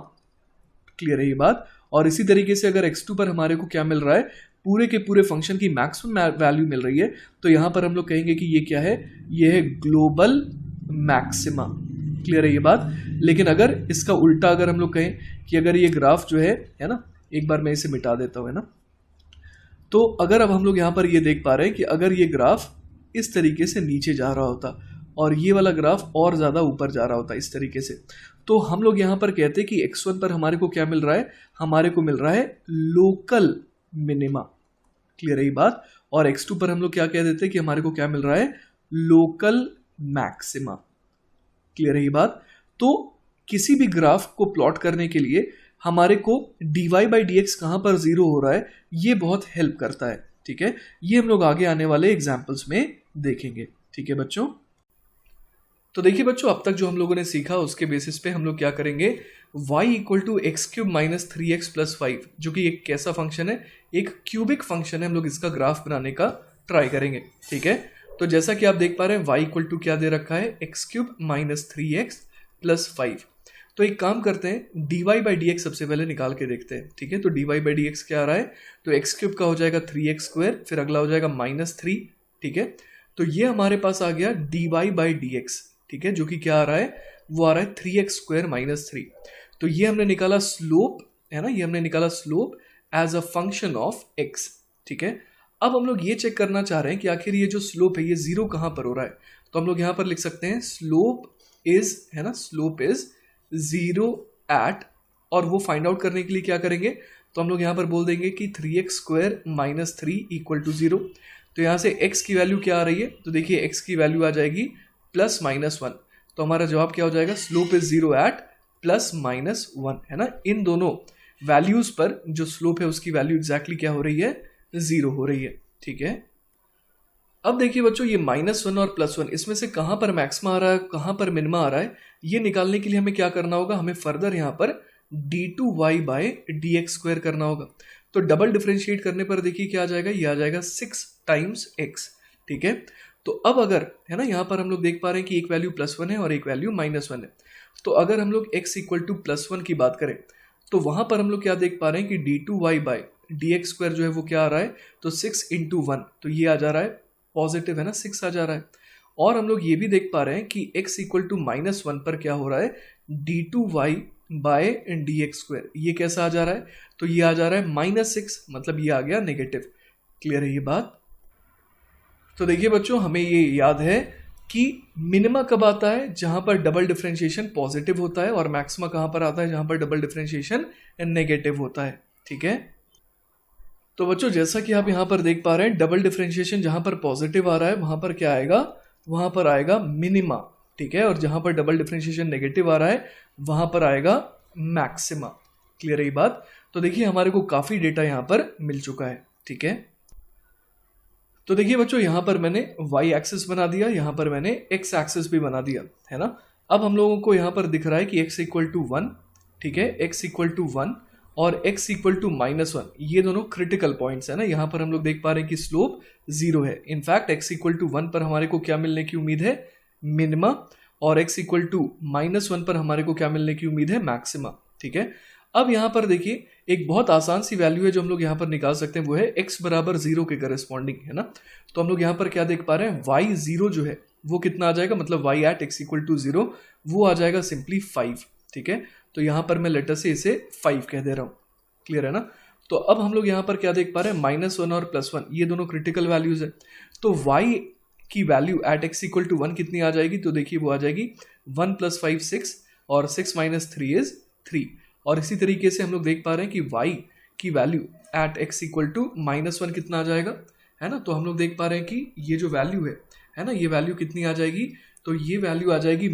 क्लियर है ये बात। और इसी तरीके से अगर x2 पर हमारे को क्या मिल रहा है, पूरे के पूरे फंक्शन की मैक्सिमम वैल्यू मिल रही है, तो यहां पर हम लोग कहेंगे कि ये क्या है, ये है ग्लोबल मैक्सिमा। क्लियर है ये बात। लेकिन अगर इसका उल्टा अगर हम लोग कहें कि अगर ये ग्राफ जो है ना, एक बार मैं इसे मिटा देता हूं, है ना, तो अगर अब हम लोग यहाँ पर ये देख पा रहे हैं कि अगर ये ग्राफ इस तरीके से नीचे जा रहा होता और ये वाला ग्राफ और ज़्यादा ऊपर जा रहा होता इस तरीके से, तो हम लोग यहाँ पर कहते हैं कि x1 पर हमारे को क्या मिल रहा है, हमारे को मिल रहा है लोकल मिनिमा। क्लियर है ये बात। और x2 पर हम लोग क्या कह देते हैं कि हमारे को क्या मिल रहा है, लोकल मैक्सिमा। क्लियर है ये बात। तो किसी भी ग्राफ को प्लॉट करने के लिए हमारे को dy बाई डी एक्स कहाँ पर जीरो हो रहा है, ये बहुत हेल्प करता है, ठीक है। ये हम लोग आगे आने वाले एग्जाम्पल्स में देखेंगे, ठीक है बच्चों। तो देखिए बच्चों, अब तक जो हम लोगों ने सीखा उसके बेसिस पे हम लोग क्या करेंगे, y equal to x cube minus 3x plus 5, जो कि एक कैसा फंक्शन है, एक क्यूबिक फंक्शन है, हम लोग इसका ग्राफ बनाने का ट्राई करेंगे, ठीक है। तो जैसा कि आप देख पा रहे हैं y इक्वल टू क्या दे रखा है, x cube minus 3x plus 5। तो एक काम करते हैं, dy बाई डी एक्स सबसे पहले निकाल के देखते हैं, ठीक है। तो dy बाई डी एक्स क्या आ रहा है, तो एक्स क्यूब का हो जाएगा 3x स्क्वायर, फिर अगला हो जाएगा -3, ठीक है। तो ये हमारे पास आ गया dy बाई डी एक्स, ठीक है, जो कि क्या आ रहा है, वो आ रहा है 3x स्क्वायर -3। तो ये हमने निकाला स्लोप, है ना, ये हमने निकाला slope as a function of x, ठीक है। अब हम लोग ये चेक करना चाह रहे हैं कि आखिर ये जो स्लोप है ये जीरो कहाँ पर हो रहा है। तो हम लोग यहाँ पर लिख सकते हैं स्लोप इज, है ना, स्लोप इज जीरो एट, और वो फाइंड आउट करने के लिए क्या करेंगे, तो हम लोग यहाँ पर बोल देंगे कि 3x स्क्वायर -3 इक्वल टू 0। तो यहाँ से x की वैल्यू क्या आ रही है, तो देखिए x की वैल्यू आ जाएगी +-1। तो हमारा जवाब क्या हो जाएगा, स्लोप इज जीरो एट +-1, है ना। इन दोनों वैल्यूज पर जो स्लोप है उसकी वैल्यू एग्जैक्टली क्या हो रही है, जीरो हो रही है, ठीक है। अब देखिए बच्चों, ये -1 और +1 इसमें से कहाँ पर मैक्सिमा आ रहा है, कहाँ पर मिनिमा आ रहा है, ये निकालने के लिए हमें क्या करना होगा, हमें फर्दर यहाँ पर d2y by d x square करना होगा। तो डबल डिफ्रेंशिएट करने पर देखिए क्या आ जाएगा, ये आ जाएगा 6 टाइम्स x, ठीक है। तो अब अगर, है ना, यहाँ पर हम लोग देख पा रहे हैं कि एक वैल्यू +1 है और एक वैल्यू -1 है। तो अगर हम लोग x इक्वल टू +1 की बात करें तो वहाँ पर हम लोग क्या देख पा रहे हैं कि d2y by d x square जो है वो क्या आ रहा है, तो 6 इंटू 1, तो ये आ जा रहा है पॉजिटिव, है ना, 6 आ जा रहा है। और हम लोग ये भी देख पा रहे हैं कि x इक्वल टू -1 पर क्या हो रहा है, d2y bye d x square, ये कैसा आ जा रहा है, तो ये आ जा रहा है -6, मतलब ये आ गया नेगेटिव। क्लियर है ये बात। तो देखिए बच्चों, हमें ये याद है कि मिनिमा कब आता है, जहां पर डबल डिफरेंशिएशन पॉजिटिव होता है, और मैक्सिमा कहां पर आता है, जहां पर डबल डिफरेंशिएशन नेगेटिव होता है, ठीक है। तो बच्चों, जैसा कि आप यहां पर देख पा रहे हैं, डबल डिफरेंशिएशन जहां पर पॉजिटिव आ रहा है वहां पर क्या आएगा, वहां पर आएगा मिनिमा, ठीक है। और जहां पर डबल डिफरेंशिएशन नेगेटिव आ रहा है वहां पर आएगा मैक्सिमा। क्लियर है ये बात। तो देखिए, हमारे को काफी डेटा यहां पर मिल चुका है, ठीक है। तो देखिए बच्चों, यहाँ पर मैंने y एक्सिस बना दिया, यहाँ पर मैंने x एक्सिस भी बना दिया, है ना। अब हम लोगों को यहाँ पर दिख रहा है कि x इक्वल टू 1, ठीक है, x इक्वल टू 1 और x इक्वल टू -1, ये दोनों क्रिटिकल पॉइंट्स है ना। यहाँ पर हम लोग देख पा रहे हैं कि स्लोप 0 है। इनफैक्ट x इक्वल टू 1 पर हमारे को क्या मिलने की उम्मीद है, मिनिमा, और x इक्वल टू -1 पर हमारे को क्या मिलने की उम्मीद है, मैक्सिमा, ठीक है। अब यहाँ पर देखिए एक बहुत आसान सी वैल्यू है जो हम लोग यहाँ पर निकाल सकते हैं, वो है x बराबर 0 के करस्पॉन्डिंग, है ना। तो हम लोग यहाँ पर क्या देख पा रहे हैं, y0 जो है वो कितना आ जाएगा, मतलब y at x equal to 0 वो आ जाएगा सिंपली 5, ठीक है। तो यहाँ पर मैं लेटर से इसे 5 कह दे रहा हूँ, क्लियर है ना। तो अब हम लोग यहाँ पर क्या देख पा रहे हैं, -1 और +1 ये दोनों क्रिटिकल वैल्यूज है। तो y की value at x equal to 1 कितनी आ जाएगी, तो देखिए वो आ जाएगी 1 + 5 6 और 6 - 3 इज 3। और इसी तरीके से हम लोग देख पा रहे हैं कि y की value at x equal to -1 कितना आ जाएगा, है ना। तो हम लोग देख पा रहे हैं कि ये जो वैल्यू है ना, ये वैल्यू कितनी आ जाएगी, तो ये वैल्यू आ जाएगी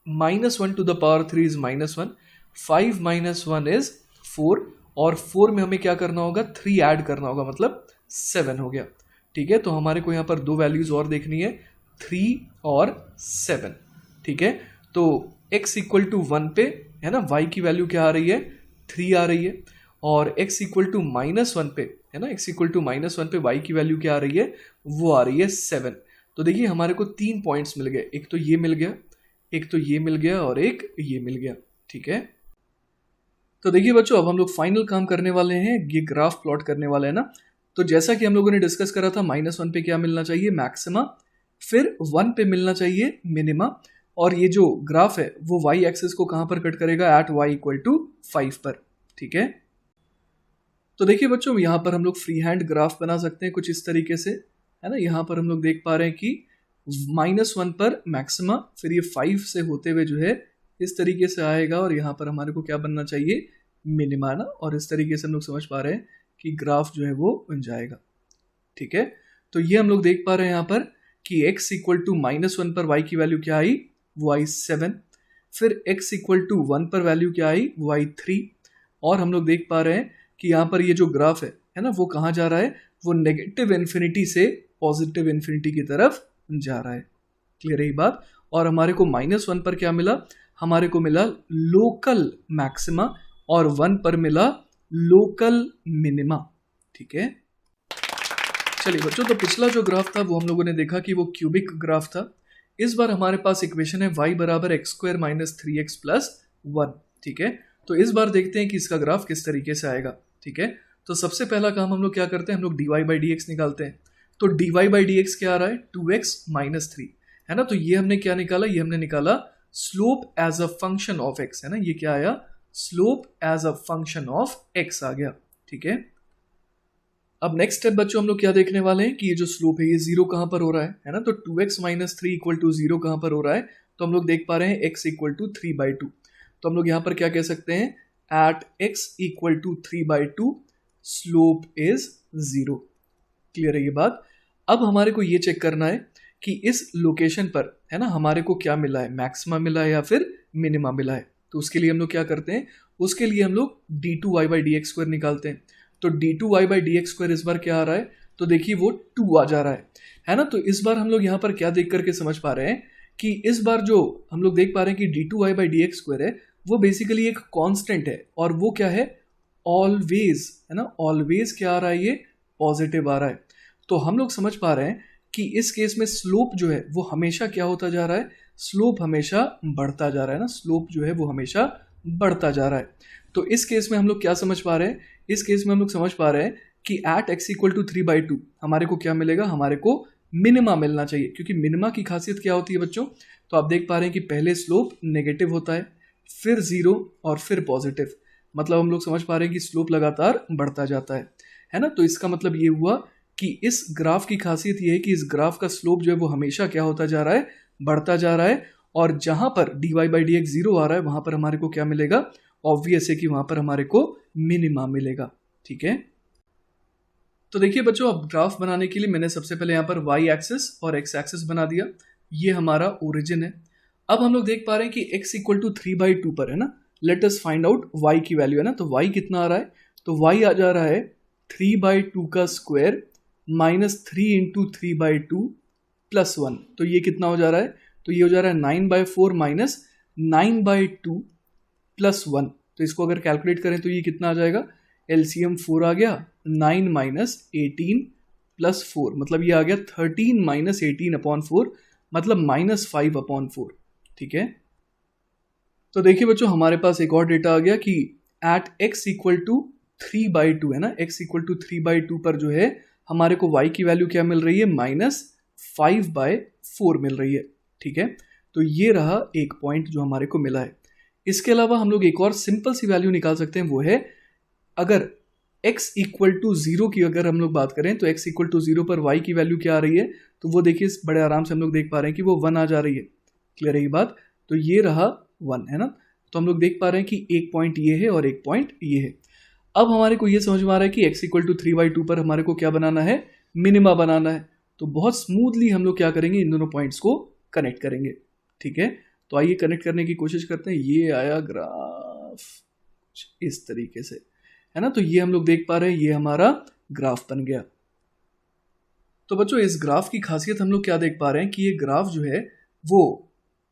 -1 to the power 3 is -1, 5 - 1 is 4, और 4 में हमें क्या करना होगा, 3 ऐड करना होगा, मतलब 7 हो गया, ठीक है। तो हमारे को यहाँ पर दो वैल्यूज और देखनी है, 3 और 7, ठीक है। तो x इक्वल टू 1 पे है ना, y की वैल्यू क्या आ रही है, 3 आ रही है, और x इक्वल टू -1 पे है ना, x इक्वल टू -1 पे y की वैल्यू क्या आ रही है, वो आ रही है 7। तो देखिए हमारे को 3 पॉइंट्स मिल गए, एक तो ये मिल गया, एक तो ये मिल गया, और एक ये मिल गया, ठीक है। तो देखिए बच्चों, अब हम लोग फाइनल काम करने वाले हैं, ये ग्राफ प्लॉट करने वाले हैं ना। तो जैसा कि हम लोगों ने डिस्कस करा था, -1 पे क्या मिलना चाहिए, मैक्सिमा, फिर 1 पे मिलना चाहिए मिनिमा, और ये जो ग्राफ है वो y एक्सिस को कहां पर कट करेगा, एट y इक्वल टू 5 पर, ठीक है। तो देखिए बच्चों, यहाँ पर हम लोग फ्री हैंड ग्राफ बना सकते हैं कुछ इस तरीके से, है ना। यहाँ पर हम लोग देख पा रहे हैं कि -1 पर मैक्सिमा, फिर ये 5 से होते हुए जो है इस तरीके से आएगा, और यहाँ पर हमारे को क्या बनना चाहिए, मिनिमा ना। और इस तरीके से हम लोग समझ पा रहे हैं कि ग्राफ जो है वो बन जाएगा, ठीक है। तो ये हम लोग देख पा रहे हैं यहाँ पर कि x इक्वल टू -1 पर y की वैल्यू क्या आई, वो आई 7, फिर x इक्वल टू 1 पर वैल्यू क्या आई, वो आई 3, और हम लोग देख पा रहे हैं कि यहाँ पर ये जो ग्राफ है ना, वो कहाँ जा रहा है, वो नेगेटिव इन्फिनिटी से पॉजिटिव इन्फिनिटी की तरफ जा रहा है, क्लियर है ये बात। और हमारे को -1 पर क्या मिला, हमारे को मिला लोकल मैक्सिमा, और 1 पर मिला लोकल मिनिमा, ठीक है। चलिए बच्चों, तो पिछला जो ग्राफ था वो हम लोगों ने देखा कि वो क्यूबिक ग्राफ था। इस बार हमारे पास इक्वेशन है y बराबर x² - 3x + 1, ठीक है। तो इस बार देखते हैं कि इसका ग्राफ किस तरीके से आएगा, ठीक है। तो सबसे पहला काम हम लोग क्या करते हैं, हम लोग dy/dx निकालते हैं। तो dy/dx क्या आ रहा है, 2x - 3, है ना। तो ये हमने क्या निकाला, ये हमने निकाला slope as a function of x, है ना। ये क्या आया, slope as a function of x आ गया, ठीक है। अब नेक्स्ट स्टेप बच्चों हम लोग क्या देखने वाले हैं कि ये जो स्लोप है ये 0 कहाँ पर हो रहा है ना। तो 2x - 3 इक्वल टू 0 कहाँ पर हो रहा है, तो हम लोग देख पा रहे हैं x इक्वल टू 3/2। तो हम लोग यहाँ पर क्या कह सकते हैं, at x equal to 3/2 slope is 0, clear है ये बात। अब हमारे को ये चेक करना है कि इस लोकेशन पर है ना हमारे को क्या मिला है, मैक्सिमा मिला है या फिर मिनिमा मिला है। तो उसके लिए हम लोग क्या करते हैं, उसके लिए हम लोग d2y/dx² निकालते हैं। तो d2y/dx² इस बार क्या आ रहा है, तो देखिए वो 2 आ जा रहा है ना। तो इस बार हम लोग यहाँ पर क्या देख करके समझ पा रहे हैं कि इस बार जो हम लोग देख पा रहे हैं कि d2y/dx² है वो बेसिकली एक कांस्टेंट है, और वो क्या है, ऑलवेज, है ना। ऑलवेज क्या आ रहा है, ये पॉजिटिव आ रहा है। तो हम लोग समझ पा रहे हैं कि इस केस में स्लोप जो है वो हमेशा क्या होता जा रहा है, स्लोप हमेशा बढ़ता जा रहा है ना। स्लोप जो है वो हमेशा बढ़ता जा रहा है। तो इस केस में हम लोग क्या समझ पा रहे हैं, इस केस में हम लोग समझ पा रहे हैं कि एट x इक्वल टू 3/2 हमारे को क्या मिलेगा, हमारे को मिनिमा मिलना चाहिए, क्योंकि मिनिमा की खासियत क्या होती है बच्चों, तो आप देख पा रहे हैं कि पहले स्लोप नेगेटिव होता है, फिर 0 और फिर पॉजिटिव। मतलब हम लोग समझ पा रहे हैं कि स्लोप लगातार बढ़ता जाता है ना। तो इसका मतलब ये हुआ कि इस ग्राफ की खासियत ये है कि इस ग्राफ का स्लोप जो है वो हमेशा क्या होता जा रहा है, बढ़ता जा रहा है। और जहां पर dy/dx 0 आ रहा है वहां पर हमारे को क्या मिलेगा, ऑब्वियस है कि वहां पर हमारे को मिनिमा मिलेगा, ठीक है। तो देखिए बच्चों, अब ग्राफ बनाने के लिए मैंने सबसे पहले यहाँ पर y एक्सिस और x एक्सिस बना दिया, ये हमारा ओरिजिन है। अब हम लोग देख पा रहे हैं कि x इक्वल टू 3/2 पर है ना, let us find out y की वैल्यू, है ना। तो y कितना आ रहा है, तो y आ जा रहा है 3/2 का स्क्वायर -3 × 3/2 प्लस 1, तो ये कितना हो जा रहा है, तो ये हो जा रहा है 9/4 माइनस 9/2 प्लस 1। तो इसको अगर कैलकुलेट करें तो ये कितना आ जाएगा, एलसीएम 4 आ गया, 9 माइनस 18 प्लस 4, मतलब ये आ गया 13 माइनस 18/4, मतलब -5/4। ठीक है, तो देखिए बच्चों हमारे पास एक और डेटा आ गया कि एट x इक्वल टू 3/2 है ना, x इक्वल टू 3/2 पर जो है हमारे को y की वैल्यू क्या मिल रही है, -5/4 मिल रही है। ठीक है, तो ये रहा एक पॉइंट जो हमारे को मिला है। इसके अलावा हम लोग एक और सिंपल सी वैल्यू निकाल सकते हैं, वो है अगर x इक्वल टू 0 की अगर हम लोग बात करें तो x इक्वल टू 0 पर y की वैल्यू क्या आ रही है, तो वो देखिए बड़े आराम से हम लोग देख पा रहे हैं कि वो 1 आ जा रही है। क्लियर है ये बात, तो ये रहा 1 है ना, तो हम लोग देख पा रहे हैं कि एक पॉइंट ये है और एक पॉइंट ये है। अब हमारे को ये समझ में आ रहा है कि x इक्वल टू 3/2 पर हमारे को क्या बनाना है, मिनिमा बनाना है। तो बहुत स्मूथली हम लोग क्या करेंगे, इन दोनों पॉइंट्स को कनेक्ट करेंगे। ठीक है, तो आइए कनेक्ट करने की कोशिश करते हैं। ये आया ग्राफ इस तरीके से, है ना, तो ये हम लोग देख पा रहे हैं ये हमारा ग्राफ बन गया। तो बच्चों इस ग्राफ की खासियत हम लोग क्या देख पा रहे हैं कि ये ग्राफ जो है वो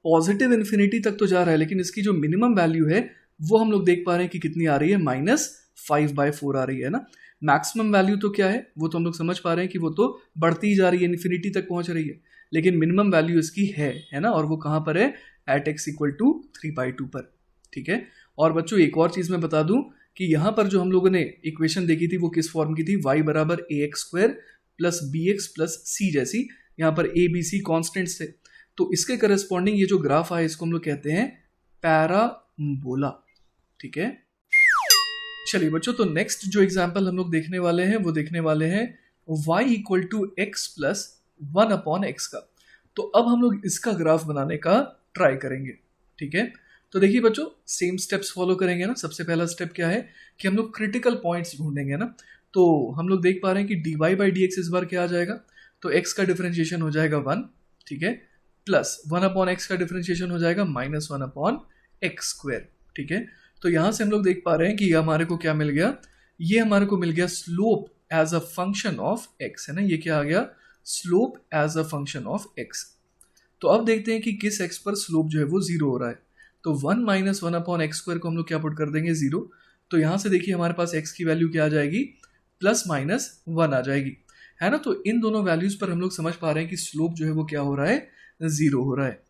पॉजिटिव इन्फिनिटी तक तो जा रहा है, लेकिन इसकी जो मिनिमम वैल्यू है वो हम लोग देख पा रहे हैं कि कितनी आ रही है, -5/4 आ रही है ना। मैक्सिमम वैल्यू तो क्या है वो तो हम लोग समझ पा रहे हैं कि वो तो बढ़ती ही जा रही है, इन्फिनिटी तक पहुंच रही है, लेकिन मिनिमम वैल्यू इसकी है ना, और वो कहाँ पर है, एट x इक्वल टू 3/2 पर। ठीक है, और बच्चों एक और चीज मैं बता दूं कि यहाँ पर जो हम लोगों ने इक्वेशन देखी थी वो किस फॉर्म की थी, y बराबर ax² plus bx plus c जैसी, यहाँ पर a b c कॉन्स्टेंट्स थे। तो इसके करस्पॉन्डिंग ये जो ग्राफ है इसको हम लोग कहते हैं पैराबोला। ठीक है, चलिए बच्चों, तो नेक्स्ट जो एग्जांपल हम लोग देखने वाले हैं वो देखने वाले हैं y equal to x plus 1/x का। तो अब हम लोग इसका ग्राफ बनाने का ट्राई करेंगे। ठीक है, तो देखिए बच्चों सेम स्टेप्स फॉलो करेंगे ना। सबसे पहला स्टेप क्या है कि हम लोग क्रिटिकल पॉइंट्स ढूंढेंगे ना। तो हम लोग देख पा रहे हैं कि dy/dx इस बार क्या आ जाएगा, तो x का डिफरेंशिएशन हो जाएगा 1, ठीक है, प्लस 1/x का डिफरेंशिएशन हो जाएगा -1/x²। ठीक है, तो यहां से हम लोग देख पा रहे हैं कि हमारे को क्या मिल गया, ये हमारे को मिल गया slope as a function of x, है ना, ये क्या आ गया, slope as a function of x। तो अब देखते हैं कि किस x पर स्लोप जो है वो 0 हो रहा है। तो 1 - 1/x² को हम लोग क्या पुट कर देंगे, 0। तो यहां से देखिए हमारे पास x की वैल्यू क्या आ जाएगी, +-1 आ जाएगी, है ना। तो इन दोनों वैल्यूज पर हम लोग समझ पा रहे हैं कि स्लोप जो है वो क्या हो रहा है, 0 हो रहा है।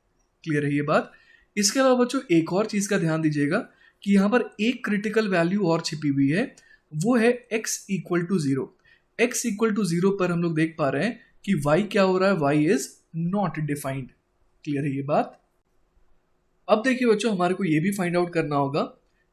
क्लियर है ये बात। इसके अलावा बच्चों एक और चीज का ध्यान दीजिएगा कि यहाँ पर एक क्रिटिकल वैल्यू और छिपी हुई है, वो है x equal to 0। x equal to 0 पर हम लोग देख पा रहे हैं कि y क्या हो रहा है, y is not defined. Clear है ये बात। अब देखिए बच्चों हमारे को ये भी फाइंड आउट करना होगा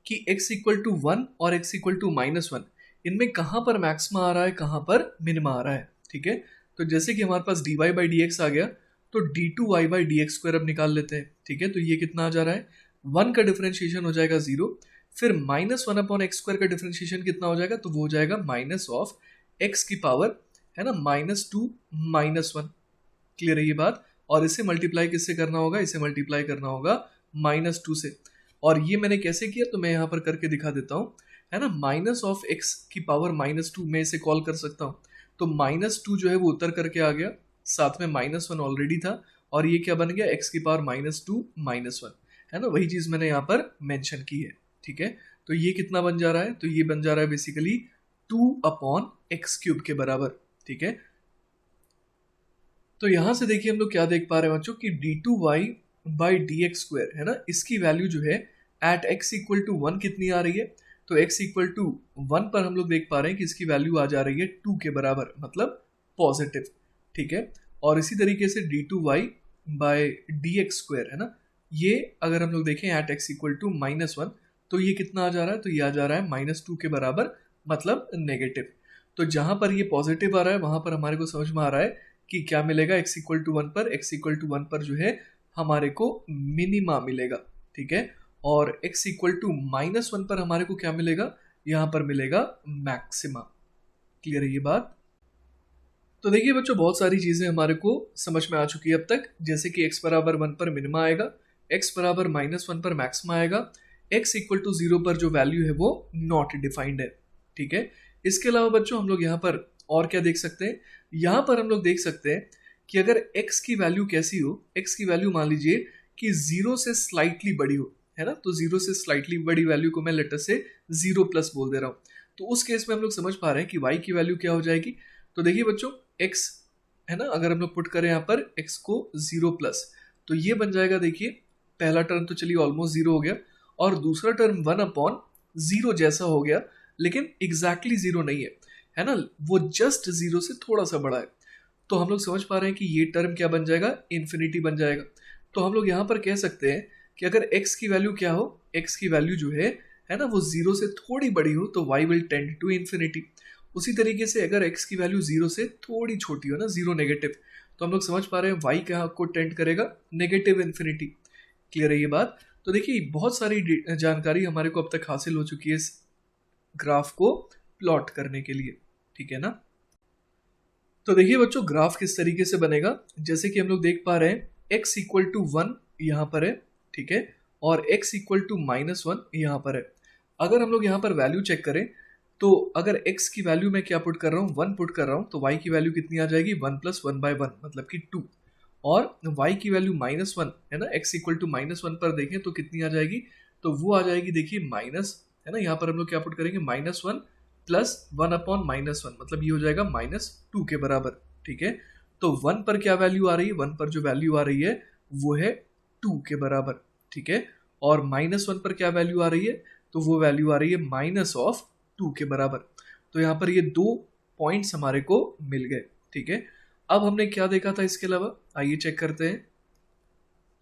कि x इक्वल टू 1 और x इक्वल टू -1 इनमें कहाँ पर मैक्सिमा आ रहा है, कहाँ पर मिनिमा आ रहा है। ठीक है, तो जैसे कि हमारे पास dy/dx आ गया, तो d2y/dx² अब निकाल लेते हैं। ठीक है, तो ये कितना आ जा रहा है, 1 का डिफरेंशिएशन हो जाएगा 0, फिर -1/x² का डिफरेंशिएशन कितना हो जाएगा, तो वो हो जाएगा -x की पावर, है ना, -2 -1। क्लियर है ये बात। और इसे मल्टीप्लाई किससे करना होगा, इसे मल्टीप्लाई करना होगा -2 से। और ये मैंने कैसे किया, तो मैं यहाँ पर करके दिखा देता हूँ, है ना, -x की पावर -2 में इसे कॉल कर सकता हूँ। तो -2 जो है वो उतर करके आ गया, साथ में -1 ऑलरेडी था, और ये क्या बन गया, x की पावर -2 -1, है ना, वही चीज मैंने यहाँ पर मेंशन की है। ठीक है, तो ये कितना बन जा रहा है, तो ये बन जा रहा है बेसिकली 2/x³ के बराबर। ठीक है, तो यहां से देखिए हम लोग क्या देख पा रहे हैं बच्चों कि d2y/dx² है ना, इसकी वैल्यू जो है एट x इक्वल टू 1 कितनी आ रही है, तो x इक्वल टू 1 पर हम लोग देख पा रहे हैं कि इसकी वैल्यू आ जा रही है 2 के बराबर, मतलब पॉजिटिव। ठीक है, और इसी तरीके से d2y/dx² है ना, ये अगर हम लोग देखें एट x इक्वल टू -1, तो ये कितना आ जा रहा है, तो ये आ जा रहा है -2 के बराबर, मतलब नेगेटिव। तो जहां पर ये पॉजिटिव आ रहा है वहां पर हमारे को समझ में आ रहा है कि क्या मिलेगा, x इक्वल टू 1 पर, x इक्वल टू 1 पर जो है हमारे को मिनिमा मिलेगा। ठीक है, और x इक्वल टू -1 पर हमारे को क्या मिलेगा, यहां पर मिलेगा मैक्सिमा। क्लियर है ये बात। तो देखिए बच्चों बहुत सारी चीजें हमारे को समझ में आ चुकी है अब तक, जैसे कि x बराबर 1 पर मिनिमा आएगा, x बराबर -1 पर मैक्सिमा आएगा, x इक्वल टू 0 पर जो वैल्यू है वो नॉट डिफाइंड है। ठीक है, इसके अलावा बच्चों हम लोग यहाँ पर और क्या देख सकते हैं, यहाँ पर हम लोग देख सकते हैं कि अगर x की वैल्यू कैसी हो, x की वैल्यू मान लीजिए कि 0 से स्लाइटली बड़ी हो, है ना, तो 0 से स्लाइटली बड़ी वैल्यू को मैं लेटर से 0+ बोल दे रहा हूँ। तो उस केस में हम लोग समझ पा रहे हैं कि y की वैल्यू क्या हो जाएगी। तो देखिए बच्चों, x है ना, अगर हम लोग पुट करें यहाँ पर x को 0+, तो ये बन जाएगा, देखिए पहला टर्म तो चलिए ऑलमोस्ट 0 हो गया, और दूसरा टर्म 1/0 जैसा हो गया, लेकिन एग्जैक्टली 0 नहीं है ना, वो जस्ट 0 से थोड़ा सा बड़ा है। तो हम लोग समझ पा रहे हैं कि ये टर्म क्या बन जाएगा, इन्फिनिटी बन जाएगा। तो हम लोग यहाँ पर कह सकते हैं कि अगर x की वैल्यू क्या हो, x की वैल्यू जो है ना, वो 0 से थोड़ी बड़ी हो तो y will tend to infinity. उसी तरीके से अगर x की वैल्यू 0 से थोड़ी छोटी हो ना, 0 नेगेटिव, तो हम लोग समझ पा रहे हैं y क्या को टेंड करेगा, नेगेटिव इन्फिनिटी। क्लियर है ये बात। तो देखिए बहुत सारी जानकारी हमारे को अब तक हासिल हो चुकी है इस ग्राफ को प्लॉट करने के लिए, ठीक है ना। तो देखिए बच्चों, ग्राफ किस तरीके से बनेगा, जैसे कि हम लोग देख पा रहे हैं x इक्वल टू 1 यहाँ पर है, ठीक है, और x इक्वल टू -1 यहाँ पर है। अगर हम लोग यहाँ पर वैल्यू चेक करें तो अगर x की वैल्यू मैं क्या पुट कर रहा हूँ, 1 पुट कर रहा हूँ, तो y की वैल्यू कितनी आ जाएगी, 1 + 1/1 मतलब कि 2, और y की वैल्यू -1 है ना, x इक्वल टू -1 पर देखें तो कितनी आ जाएगी, तो वो आ जाएगी, देखिए माइनस, है ना, यहाँ पर हम लोग क्या पुट करेंगे, -1 + 1/-1 मतलब ये हो जाएगा -2 के बराबर, ठीक है। तो 1 पर क्या वैल्यू आ रही है, 1 पर जो वैल्यू आ रही है वो है 2 के बराबर, ठीक है, और -1 पर क्या वैल्यू आ रही है, तो वो वैल्यू आ रही है -2 के बराबर। तो यहाँ पर ये 2 पॉइंट्स हमारे को मिल गए, ठीक है। अब हमने क्या देखा था इसके अलावा, आइए चेक करते हैं।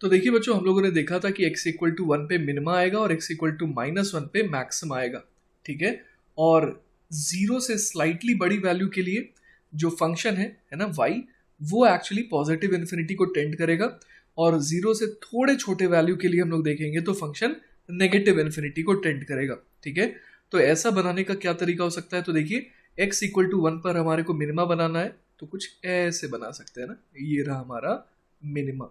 तो देखिए बच्चों, हम लोगों ने देखा था कि x इक्वल टू 1 पे मिनिमा आएगा और x इक्वल टू -1 पे मैक्सिम आएगा, ठीक है, और 0 से स्लाइटली बड़ी वैल्यू के लिए जो फंक्शन है ना y, वो एक्चुअली पॉजिटिव इन्फिनिटी को टेंड करेगा, और 0 से थोड़े छोटे वैल्यू के लिए हम लोग देखेंगे तो फंक्शन नेगेटिव इन्फिनिटी को टेंड करेगा, ठीक है। तो ऐसा बनाने का क्या तरीका हो सकता है, तो देखिए x इक्वल टू 1 पर हमारे को मिनिमा बनाना है तो कुछ ऐसे बना सकते हैं ना, ये रहा हमारा मिनिमा,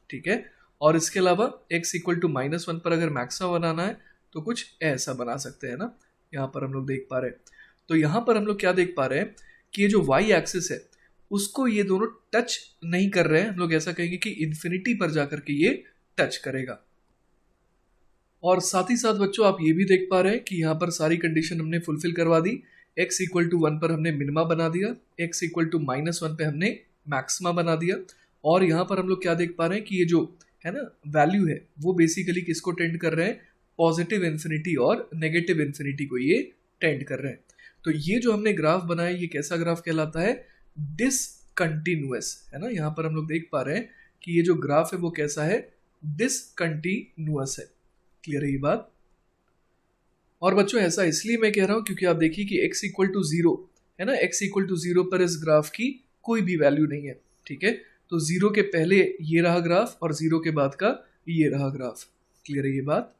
ठीक है, और इसके अलावा x इक्वल टू -1 पर अगर मैक्सिमा बनाना है तो कुछ ऐसा बना सकते हैं ना, यहाँ पर हम लोग देख पा रहे हैं। तो यहाँ पर हम लोग क्या देख पा रहे हैं कि ये जो y एक्सिस है उसको ये दोनों टच नहीं कर रहे हैं, हम लोग ऐसा कहेंगे कि इन्फिनिटी पर जाकर के ये टच करेगा। और साथ ही साथ बच्चों आप ये भी देख पा रहे हैं कि यहाँ पर सारी कंडीशन हमने फुलफिल करवा दी, x इक्वल टू 1 पर हमने मिनिमा बना दिया, x इक्वल टू -1 पे हमने मैक्सिमा बना दिया, और यहाँ पर हम लोग क्या देख पा रहे हैं कि ये जो है ना वैल्यू है वो बेसिकली किसको टेंड कर रहे हैं, पॉजिटिव इन्फिनिटी और नेगेटिव इन्फिनिटी को ये टेंड कर रहे हैं। तो ये जो हमने ग्राफ बनाया ये कैसा ग्राफ कहलाता है, डिसकंटिन्यूअस, है ना। यहाँ पर हम लोग देख पा रहे हैं कि ये जो ग्राफ है वो कैसा है, डिसकंटिन्यूअस है। क्लियर है ये बात। और बच्चों ऐसा इसलिए मैं कह रहा हूं क्योंकि आप देखिए कि x इक्वल टू 0 है ना, x इक्वल टू 0 पर इस ग्राफ की कोई भी वैल्यू नहीं है, ठीक है। तो 0 के पहले ये रहा ग्राफ और 0 के बाद का ये रहा ग्राफ। क्लियर है ये बात।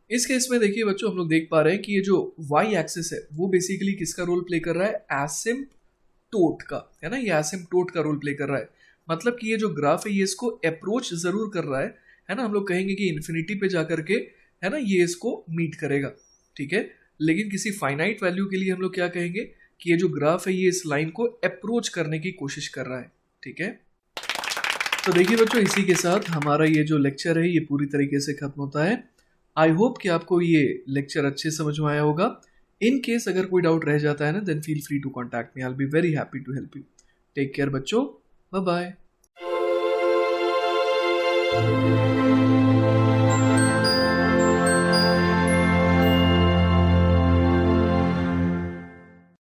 इस केस में देखिए बच्चों, हम लोग देख पा रहे हैं कि ये जो y एक्सिस है वो बेसिकली किसका रोल प्ले कर रहा है, एसिम्पटोट का, है ना, ये एसिम्पटोट का रोल प्ले कर रहा है। मतलब कि ये जो ग्राफ है ये इसको अप्रोच जरूर कर रहा है ना, हम लोग कहेंगे कि इन्फिनिटी पे जाकर के है ना ये इसको मीट करेगा, ठीक है। लेकिन किसी फाइनाइट वैल्यू के लिए हम लोग क्या कहेंगे कि ये जो ग्राफ है ये इस लाइन को अप्रोच करने की कोशिश कर रहा है, ठीक है। तो देखिए बच्चों, इसी के साथ हमारा ये जो लेक्चर है ये पूरी तरीके से खत्म होता है। आई होप कि आपको ये लेक्चर अच्छे समझ में आया होगा। इन केस अगर कोई डाउट रह जाता है ना, then feel free to contact me, I will be very happy to help you. Take care बच्चों, बाय बाय।